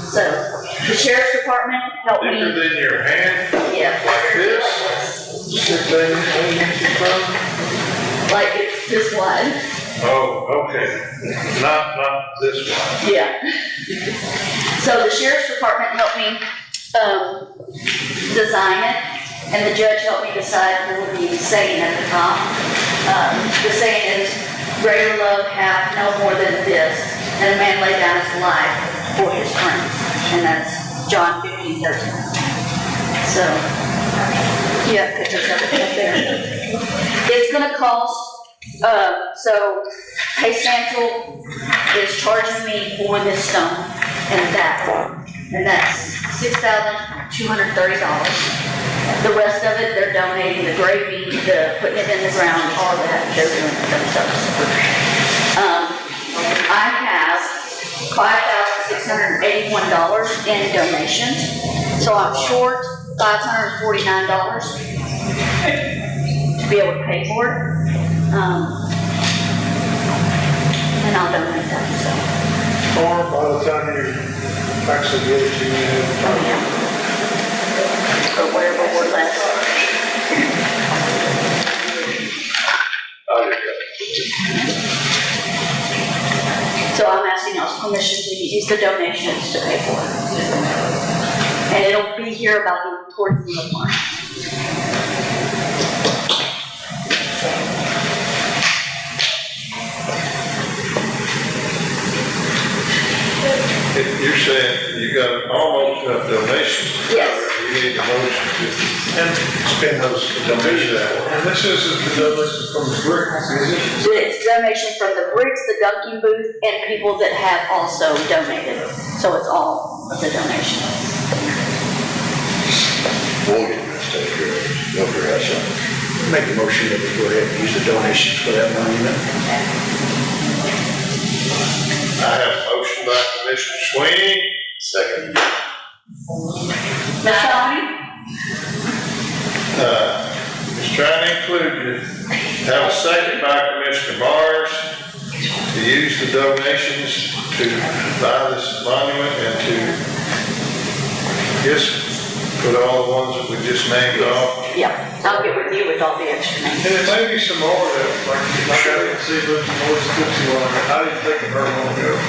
so. The sheriff's department helped me. Thicker than your hand? Yeah. Like this? 6 inches from? Like it's this wide. Oh, okay. Not this one. Yeah. So the sheriff's department helped me, design it, and the judge helped me decide what the saying at the top. The saying is, greater love hath no more than this, and a man lay down his life for his friends. And that's John 15:13. So, you have pictures of it up there. It's gonna cost, so Pace Mansell is charging me for this stone and that one. And that's $6,230. The rest of it, they're donating the gravy, the putting it in the ground, all that, they're doing it themselves. I have $5,681 in donations, so I'm short $549 to be able to pay for it. And I'll donate that, so. Or by the time you actually get it, you have. Or whatever we're left. So I'm asking y'all's permission to use the donations to pay for it. And it'll be here about towards the end of March. You're saying you got almost enough donations. Yes. You need a motion to spend those donations that way. And this is the donation from the bricks, is it? It's donation from the bricks, the dunking booth, and people that have also donated. So it's all of the donation. Morgan, take care of it. Go for that, son. Make a motion that we go ahead and use the donations for that monument. I have a motion by Commissioner Sweeney. Second. Ms. Tony? Just trying to include you. Have a second by Commissioner Mars to use the donations to buy this monument and to just put all the ones that we just named off. Yeah, I'll get with you with all the extra names. And there may be some more that, like I didn't see, but more Tootsie Water. I didn't think of her long ago.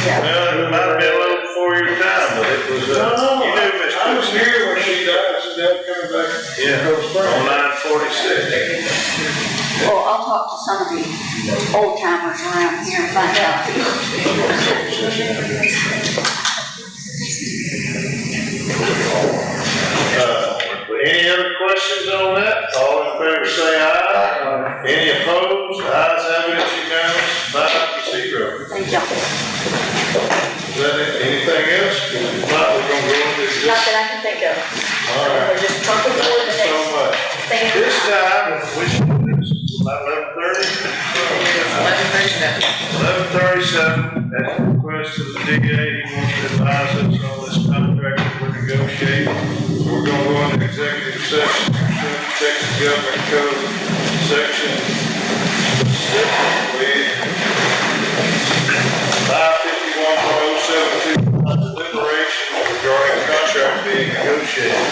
Yeah. Well, it might have been a little before your time, but it was, you knew Mr. I was here when she died, so they're coming back. Yeah, on 946. Well, I'll talk to some of the old timers around here and find out. Any other questions on that? All in favor say aye. Any opposed? Ayes have it, it's unanimous, 5-0. Thank you. Is that it? Anything else? If not, we're gonna go into this. Not that I can think of. All right. We're just trucking forward the Thank you so next much. thing. This time, we should do this about 11:30. 11:37, at the request of the DA, he wants to advise us on this contract that we're negotiating. We're gonna go into executive session, Texas Government Code, section specifically 551.072, deliberation regarding contract being negotiated.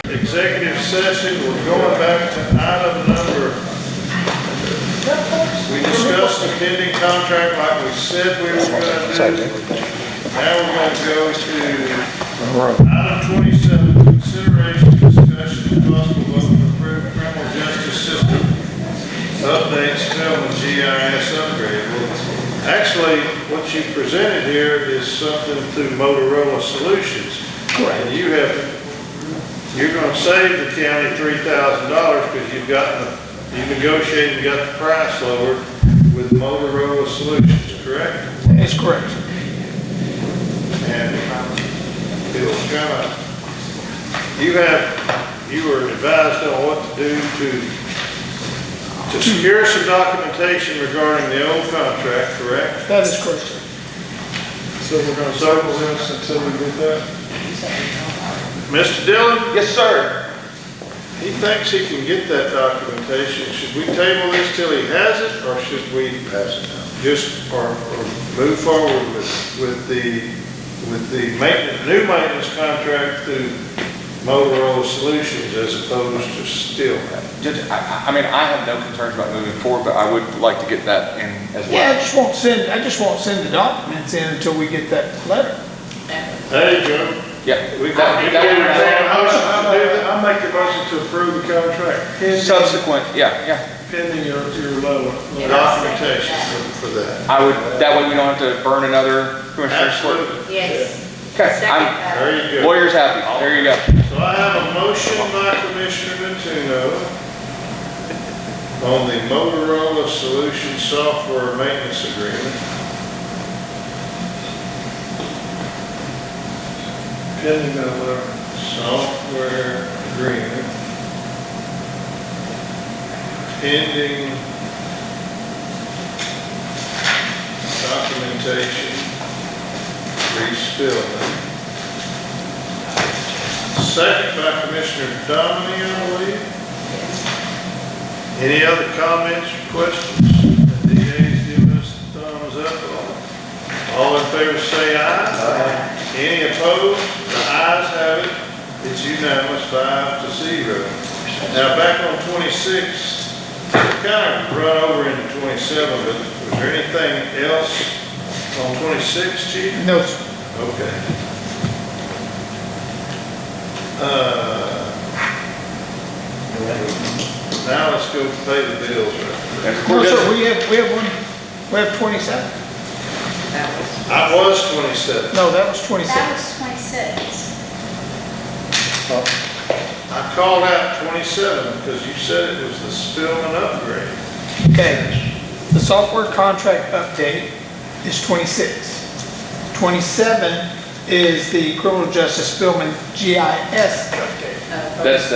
Executive session, we're going back to item number. We discussed the pending contract like we said we were gonna do. Now we're gonna go to item 27, consideration, discussion, and possible vote to approve criminal justice system update, Spellman GIS upgrade. Well, actually, what you presented here is something through Motorola Solutions. Correct. And you're gonna save the county $3,000 because you negotiated and got the price lowered with Motorola Solutions, correct? That's correct. And it's kind of, you were advised on what to do to secure some documentation regarding the old contract, correct? That is correct. So we're gonna circle this until we get that. Mr. Dillon? Yes, sir. He thinks he can get that documentation. Should we table this till he has it, or should we pass it now? Just, or move forward with the maintenance, new maintenance contract through Motorola Solutions as opposed to still? Judge, I mean, I have no concerns about moving forward, but I would like to get that in as well. Yeah, I just won't send the documents in until we get that letter. There you go. Yeah. We can entertain a motion to do that. I'll make the motion to approve the contract. Subsequent, yeah. Pending your documentation for that. That way we don't have to burn another commissioner's court. Absolutely. Yes. Okay, There you go. lawyer's happy, there you go. So I have a motion by Commissioner Ventuno on the Motorola Solutions software maintenance agreement. Pending software agreement. Pending documentation, respillment. Second by Commissioner Dominy, I believe. Any other comments or questions? The DA's giving us the thumbs up. All in favor say aye. Aye. Any opposed? The ayes have it. It's unanimous, 5-0. Now back on 26, we kind of run over into 27, but was there anything else on 26, Chief? No, sir. Okay. Now let's go pay the bills. No, sir, we have 27. I was 27. No, that was 26. That was 26. I called out 27 because you said it was the Spillman upgrade. Okay, the software contract update is 26. 27 is the criminal justice Spillman GIS update. That's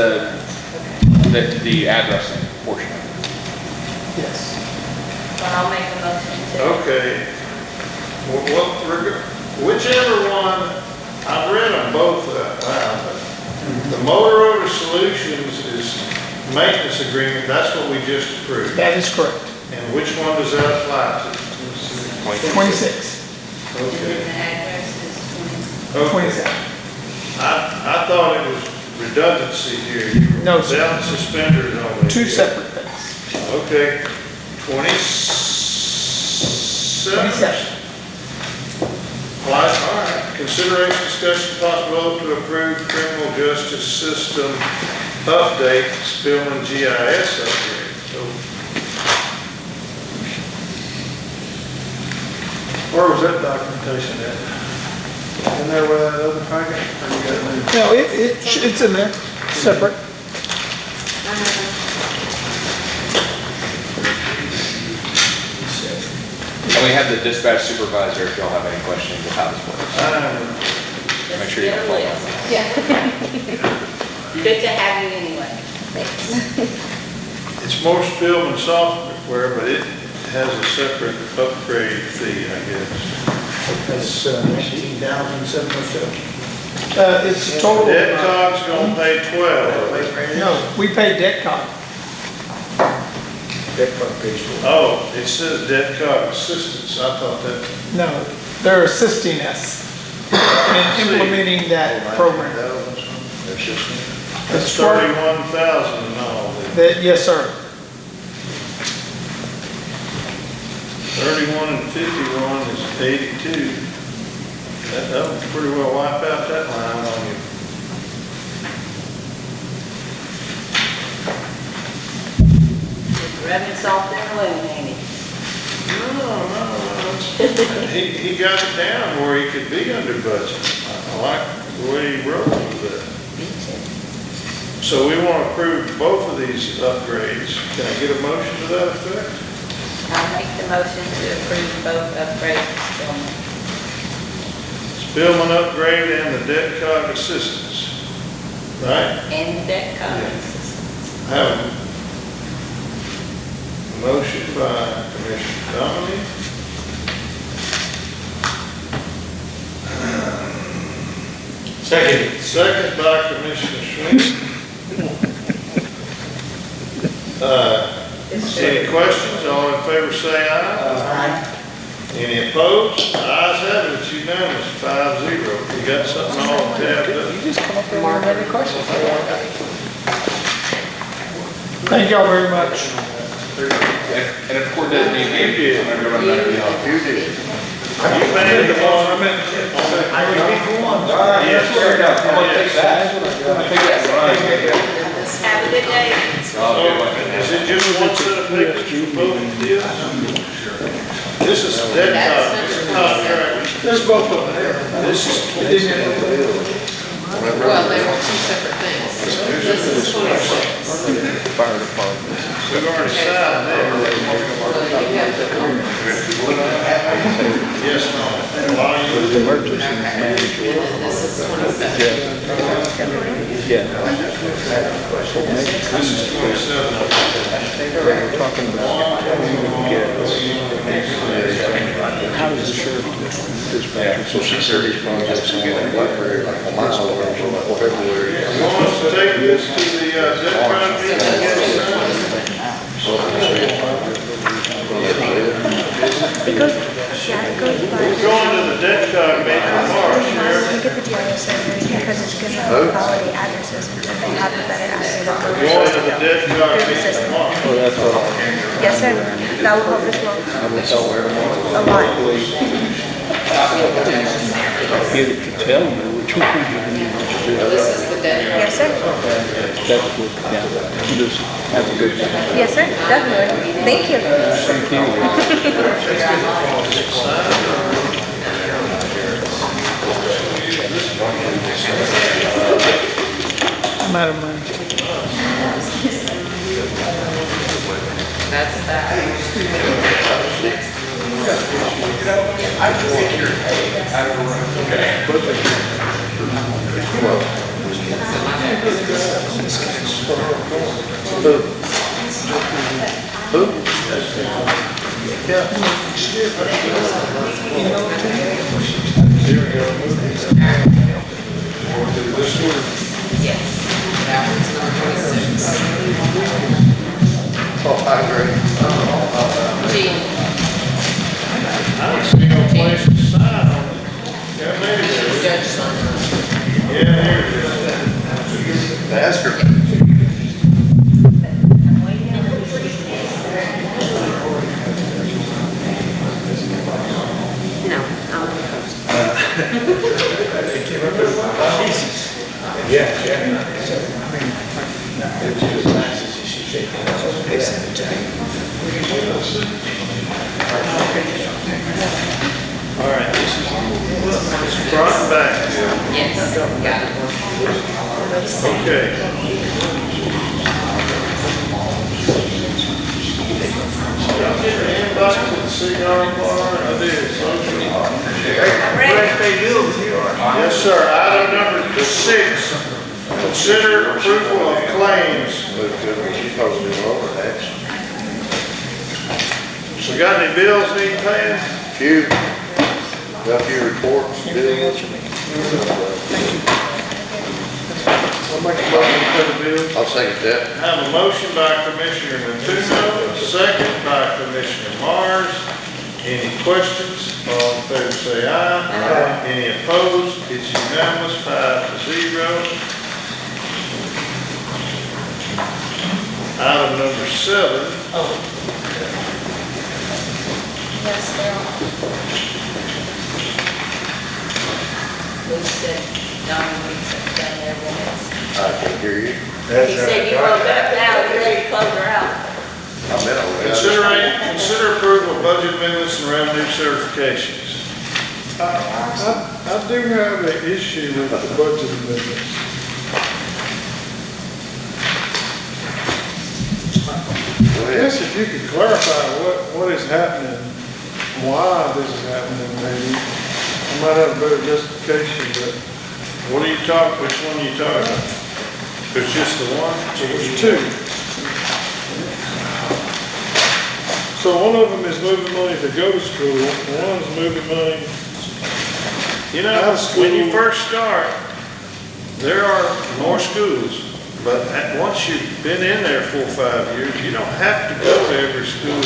the addressing portion. Yes. Well, I'll make a motion to. Okay. Whichever one, I've read them both out loud, but the Motorola Solutions is maintenance agreement, that's what we just approved. That is correct. And which one does that apply to? 26. And Okay. the address is Okay. 27. I thought it was redundancy here. You were No, sir. down suspenders on it. Two separate things. Okay. 27. 27. Well, all right. consideration, discussion, possible vote to approve criminal justice system update, Spillman GIS upgrade. So, where was that documentation at? In there with that other packet? Or you got it? No, it's in there, separate. And we have the dispatch supervisor if y'all have any questions of how this works. Make sure you Get a follow list. that. Yeah. Good to have you anyway. It's more Spillman software, but it has a separate upgrade fee, I guess. That's, 18,707. It's total. Deadcock's gonna pay 12. No, we pay Detcog. Oh, it says Deadcock assistance, I thought that. No, they're assisting us in implementing that program. That's 31,000 and all. Yes, sir. 31 and 51 is 82. That would pretty well wipe out that line on you. Rubbing salt in the wound, ain't it? No. He got it down where he could be under budget. I like the way he wrote with that. So we want to approve both of these upgrades. Can I get a motion to that effect? I'll make the motion to approve both upgrades. Spillman upgrade and the Deadcock assistance, right? And the debt Yeah. costs. I have a motion by Commissioner Donnelly. Second by Commissioner Schmidt. Any questions? All in favor say aye. Aye. Any opposed? Ayes have it, it's unanimous, 5-0. You got something all tabbed up? You just come up with another question. Thank y'all very much. And if court doesn't need me, I'm gonna go run that off. You did. You made the motion. I would be for one. Yes, sir. I'm gonna take that. Have a good day. Is it just one set of pictures for both of these? This is Deadcock, this is contract. There's both of them there. This is. Well, they were two separate things. This is 26. Fire department. We've already signed that. Well, you have to. Yes, ma'am. Okay. And then this is 27. This is 27. How does the sheriff So she said these projects are getting Blackberry, like on my solar, February. You want us to take this to the, Deadcock meeting? Because, yeah, it goes by. We're going to the Deadcock meeting tomorrow, We Sheriff. get the GIS survey because it's gonna have quality addresses and they have the better addresses. We're going to the Deadcock meeting tomorrow. Oh, that's what Yes, sir. That will help as well. I will tell her. A lot. If it could tell me which one you're going to do. This is the debt. Yes, sir. That's what, yeah. Just have a good time. Yes, sir. Definitely. Thank you. Thank I'm out of money. That's that. Yes, that one's number 26. Oh, I agree. G. I don't see no place to sign on it. Yeah, maybe there is. Judge sign. Yeah, here it is. Ask her. No, I'm opposed. Yeah, yeah. So, I mean, it's just nice as she said. They sent it to me. All right, this is front and back. Yes, got it. Okay. Y'all get the invite to the cigar bar? I did. Yes, sir. Item number 6, consider approval of claims. So got any bills need paying? Few, got a few reports, bills. I'll make a motion to pay the bills. I'll second that. I have a motion by Commissioner Natuno, a second by Commissioner Mars. Any questions? All in favor say aye. Aye. Any opposed? It's unanimous, 5-0. Item number 7. Yes, they're on. Luke said, Don said down there once. I can hear you. He said you woke up now, you're ready to close her out. I'm in over there. Consider approval of budget amendments and revenue certifications. I do have an issue with the budget amendments. I guess if you could clarify what is happening, why this is happening, maybe. I might have a better justification, but What are you talking, which one are you talking about? There's just the one? there's two. So one of them is moving money to go to school, and one's moving money. You know, when you first start, there are more schools, but once you've been in there 4 or 5 years, you don't have to go to every school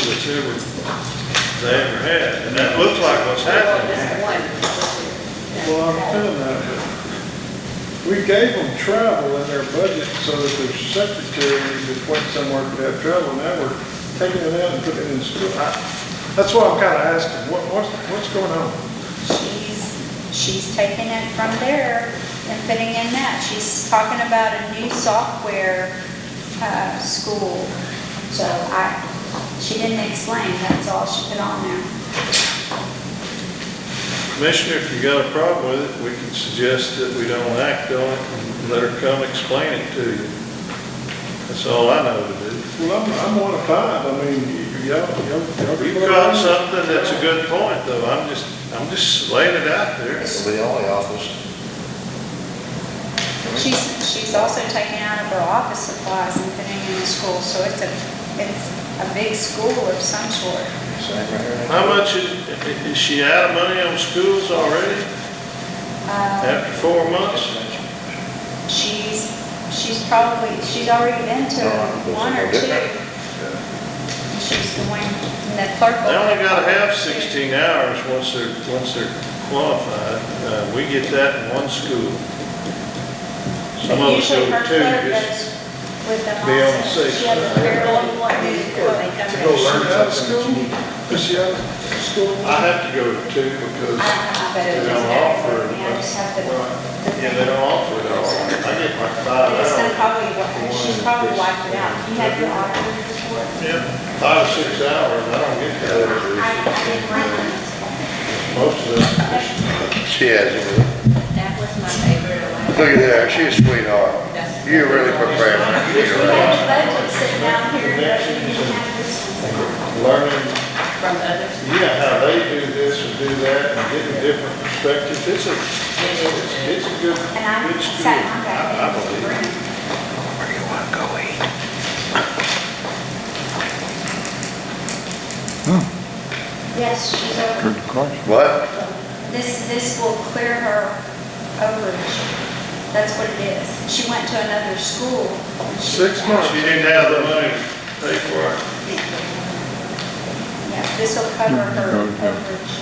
they ever had. And that looks like what's happening. Well, I'm telling that, but we gave them travel in their budget so that their secretaries that went somewhere could have travel, and now we're taking it out and putting it in school. That's why I'm kinda asking, what's going on? She's taking it from there and putting in that. She's talking about a new software, school. So she didn't explain, that's all she put on there. Commissioner, if you got a problem with it, we can suggest that we don't act on it and let her come explain it to you. That's all I know to do. Well, I'm 1 of 5, I mean, y'all. You caught something that's a good point, though. I'm just laying it out there. It's the only office. She's also taking out of her office supplies and putting in the school, so it's a big school of some sort. How much is she out of money on schools already? After 4 months? She's already been to 1 or 2. She's going, and the clerk. They only gotta have 16 hours once they're qualified. We get that in 1 school. Some of us go Usually her to 2, clerk just goes with them be on the also. safe She has a side. very long one to To go learn something. Is she out of school? I have to go to 2 because they don't offer it. Yeah, they don't offer it all. I get like 5 It's hours. she's probably wiped it out. You had your auditor report? Yeah, 5 or 6 hours. I don't get that. Most of it. She has it. That was my favorite. Look at that, she's a sweetheart. You're really prepared. We had a budget sitting down here, but we didn't have this one. Learning, From others. yeah, how they do this or do that and getting different perspectives. It's a good And I school. sat on that I in the believe. room. Where do you wanna go eat? Yes, she's over. What? This will clear her overage. That's what it is. She went to another school. 6 months. She didn't have the money to pay for it. Yeah, this will cover her overage.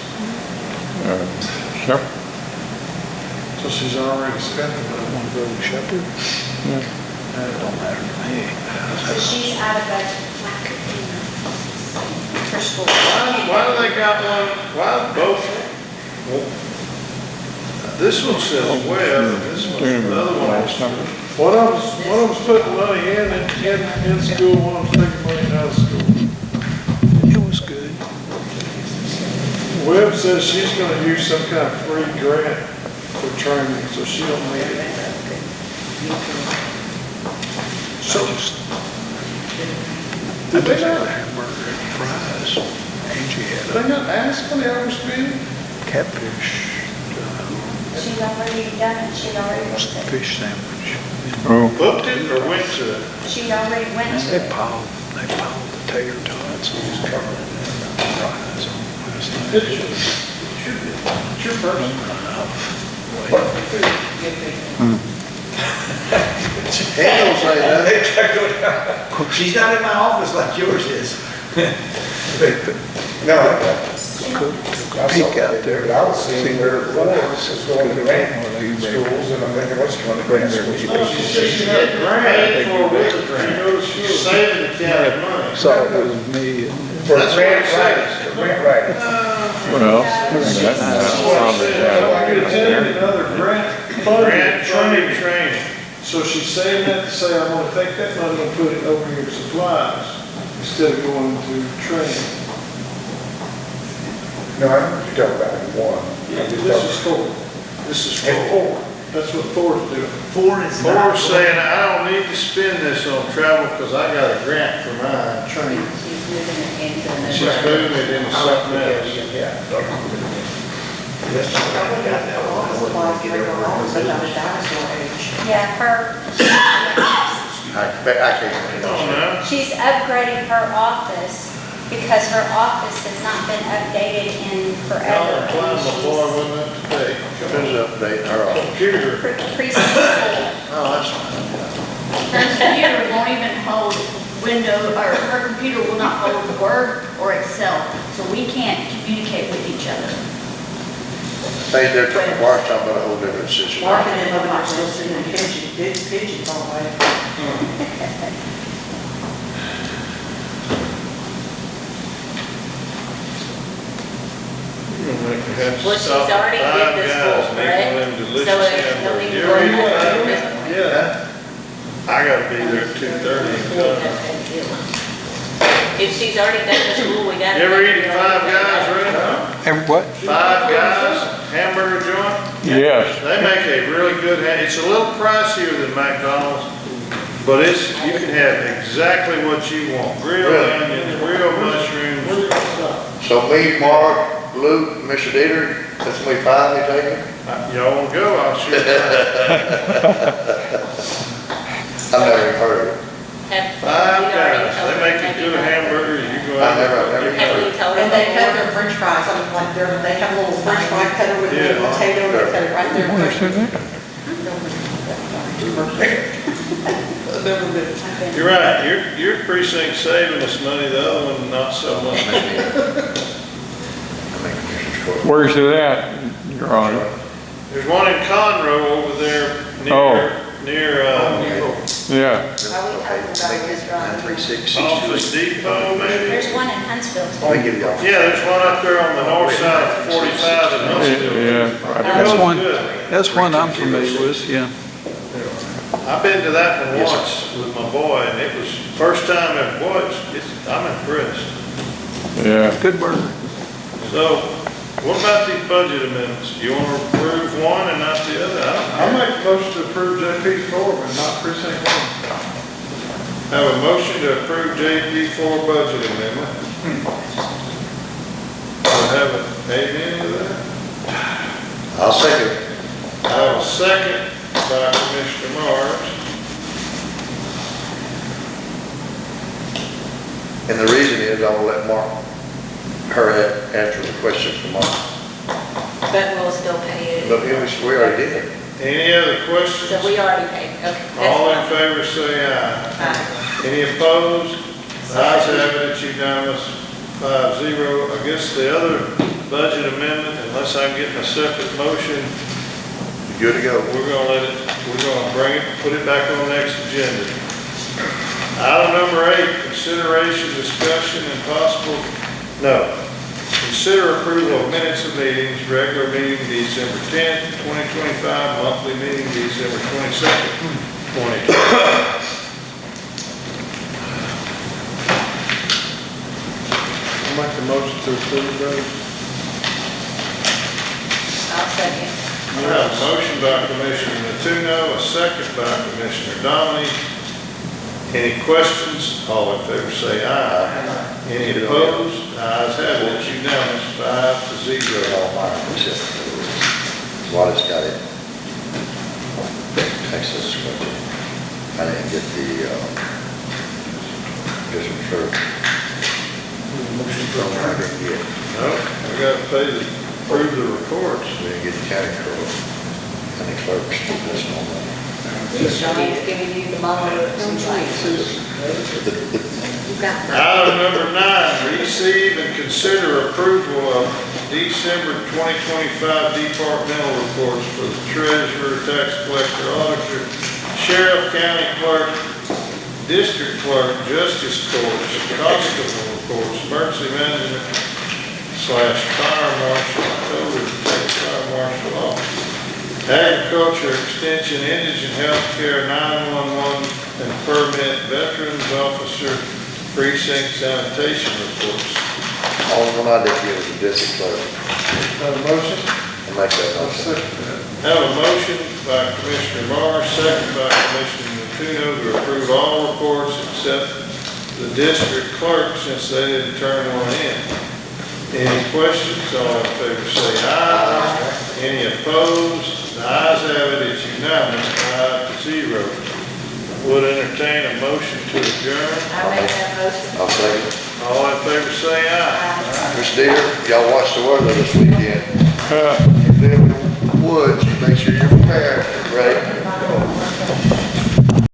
So she's already spent the money to go to Shepherd? That don't matter to me. So she's out of budget for school. Why do they got one, why both? This one says web, and this one, the other one is. One of them's putting money in school, one of them's taking money out of school. It was good. Webb says she's gonna use some kind of free grant for training, so she don't need it. So, did they not hamburger and fries? Angie had They not ask for the overspend? catfish, She's already done it, she already looked at it. fish sandwich. Booked it or went to it? She already went to They it. piled the tater tots on his car and fries on last night. It's your person. He don't say that. She's not in my office like yours is. No, Peek out there. I was seeing where it was going to grant schools, and I'm thinking, what's going to grant schools? No, she said she had a grant for a with a grant. She goes, she was saving the county money. So it was me and. For grant writers, for grant writers. Well. You attended another grant training. So she's saying that to say, I'm gonna take that money and put it over your supplies instead of going to training. No, I know what you're talking about, in one. This is four. This is four. That's what Ford's doing. Four's saying, I don't need to spend this on travel because I got a grant for mine training. She's moving it into something else. Yeah, I can't. she's upgrading her office because her office has not been updated in forever. Climb before I went up to pay. Who's updating her office? Computer. Precinct 4. Oh, that's fine. Her computer won't even hold Windows, or her computer will not hold Word or Excel, so we can't communicate with each other. They, they're talking, Mark's talking about a whole different situation. Mark and them are not listening and pigeons all the way. Well, she's already did this school, correct? So it's no need to go back. Yeah. I gotta be there at 2:30. If she's already done the school, we got. You ever eat at Five Guys, Ray? Every what? Five Guys, hamburger joint? Yes. They make a really good, it's a little pricier than McDonald's, but you can have exactly what you want. Grilled onions, grilled mushrooms. So me, Mark, Luke, Mr. Dieter, that's me five, you taking? Y'all wanna go, I'll shoot you. I've never even heard of it. Five Guys, they make a good hamburger, you go out there. And they cut their french fries, I mean, like they have a little french fry cutter with a little potato, they cut it right there. You're right, your precinct saving us money, the other one not so much. Where's it at, Your Honor? There's one in Conroe over there near, Yeah. Office Depot, maybe? There's one in Huntsville. Yeah, there's one up there on the north side of 45 in Huntsville. Yeah. That's one I'm familiar with, yeah. I've been to that one once with my boy, and it was first time I've watched, I'm impressed. Yeah. Good burger. So, what about these budget amendments? You want to approve one and not the other? I make a motion to approve JP4, but not precinct 1. Have a motion to approve JP4 budget amendment. I haven't made any of that. I'll second. I have a second by Commissioner Mars. And the reason is I will let Mark, answer the question for Mark. But we'll still pay it. But we already did. Any other questions? So we already paid, okay. All in favor say aye. Any opposed? Ayes have it, it's unanimous, 5-0. I guess the other budget amendment, unless I'm getting a separate motion, Good to go. we're gonna bring it, put it back on next agenda. Item number 8, consideration, discussion, and possible consider approval of minutes of meetings, regular meeting December 10th, 2025, monthly meeting December 22nd, 2025. I'll make the motion to approve those. I'll second. I have a motion by Commissioner Natuno, a second by Commissioner Dominy. Any questions? All in favor say aye. Any opposed? Ayes have it, unanimous, 5-0. All mine, well, it's got it. Texas, I didn't get the, just for. I didn't get. No, we gotta approve the reports. We didn't get the county clerk. County clerks, this one. Johnny's giving you the monitor, it seems like. You got that. Item number 9, receive and consider approval of December 2025 departmental reports for the treasurer, tax collector, auditor, sheriff, county clerk, district clerk, justice courts, constable reports, emergency management / fire marshal, code fire marshal office, agriculture extension, indigent healthcare, 911 and permit, veterans officer, precinct sanitation reports. All one I did get was the district clerk. Have a motion? I'll make that motion. Have a motion by Commissioner Morris, second by Commissioner Natuno to approve all reports except the district clerk since they didn't turn one in. Any questions? All in favor say aye. Any opposed? The ayes have it, it's unanimous, 5-0. Would entertain a motion to adjourn. I make that motion. I'll second. All in favor say aye. Mr. Deere, y'all watch the weather this weekend. If you're in the woods, make sure you're prepared, right?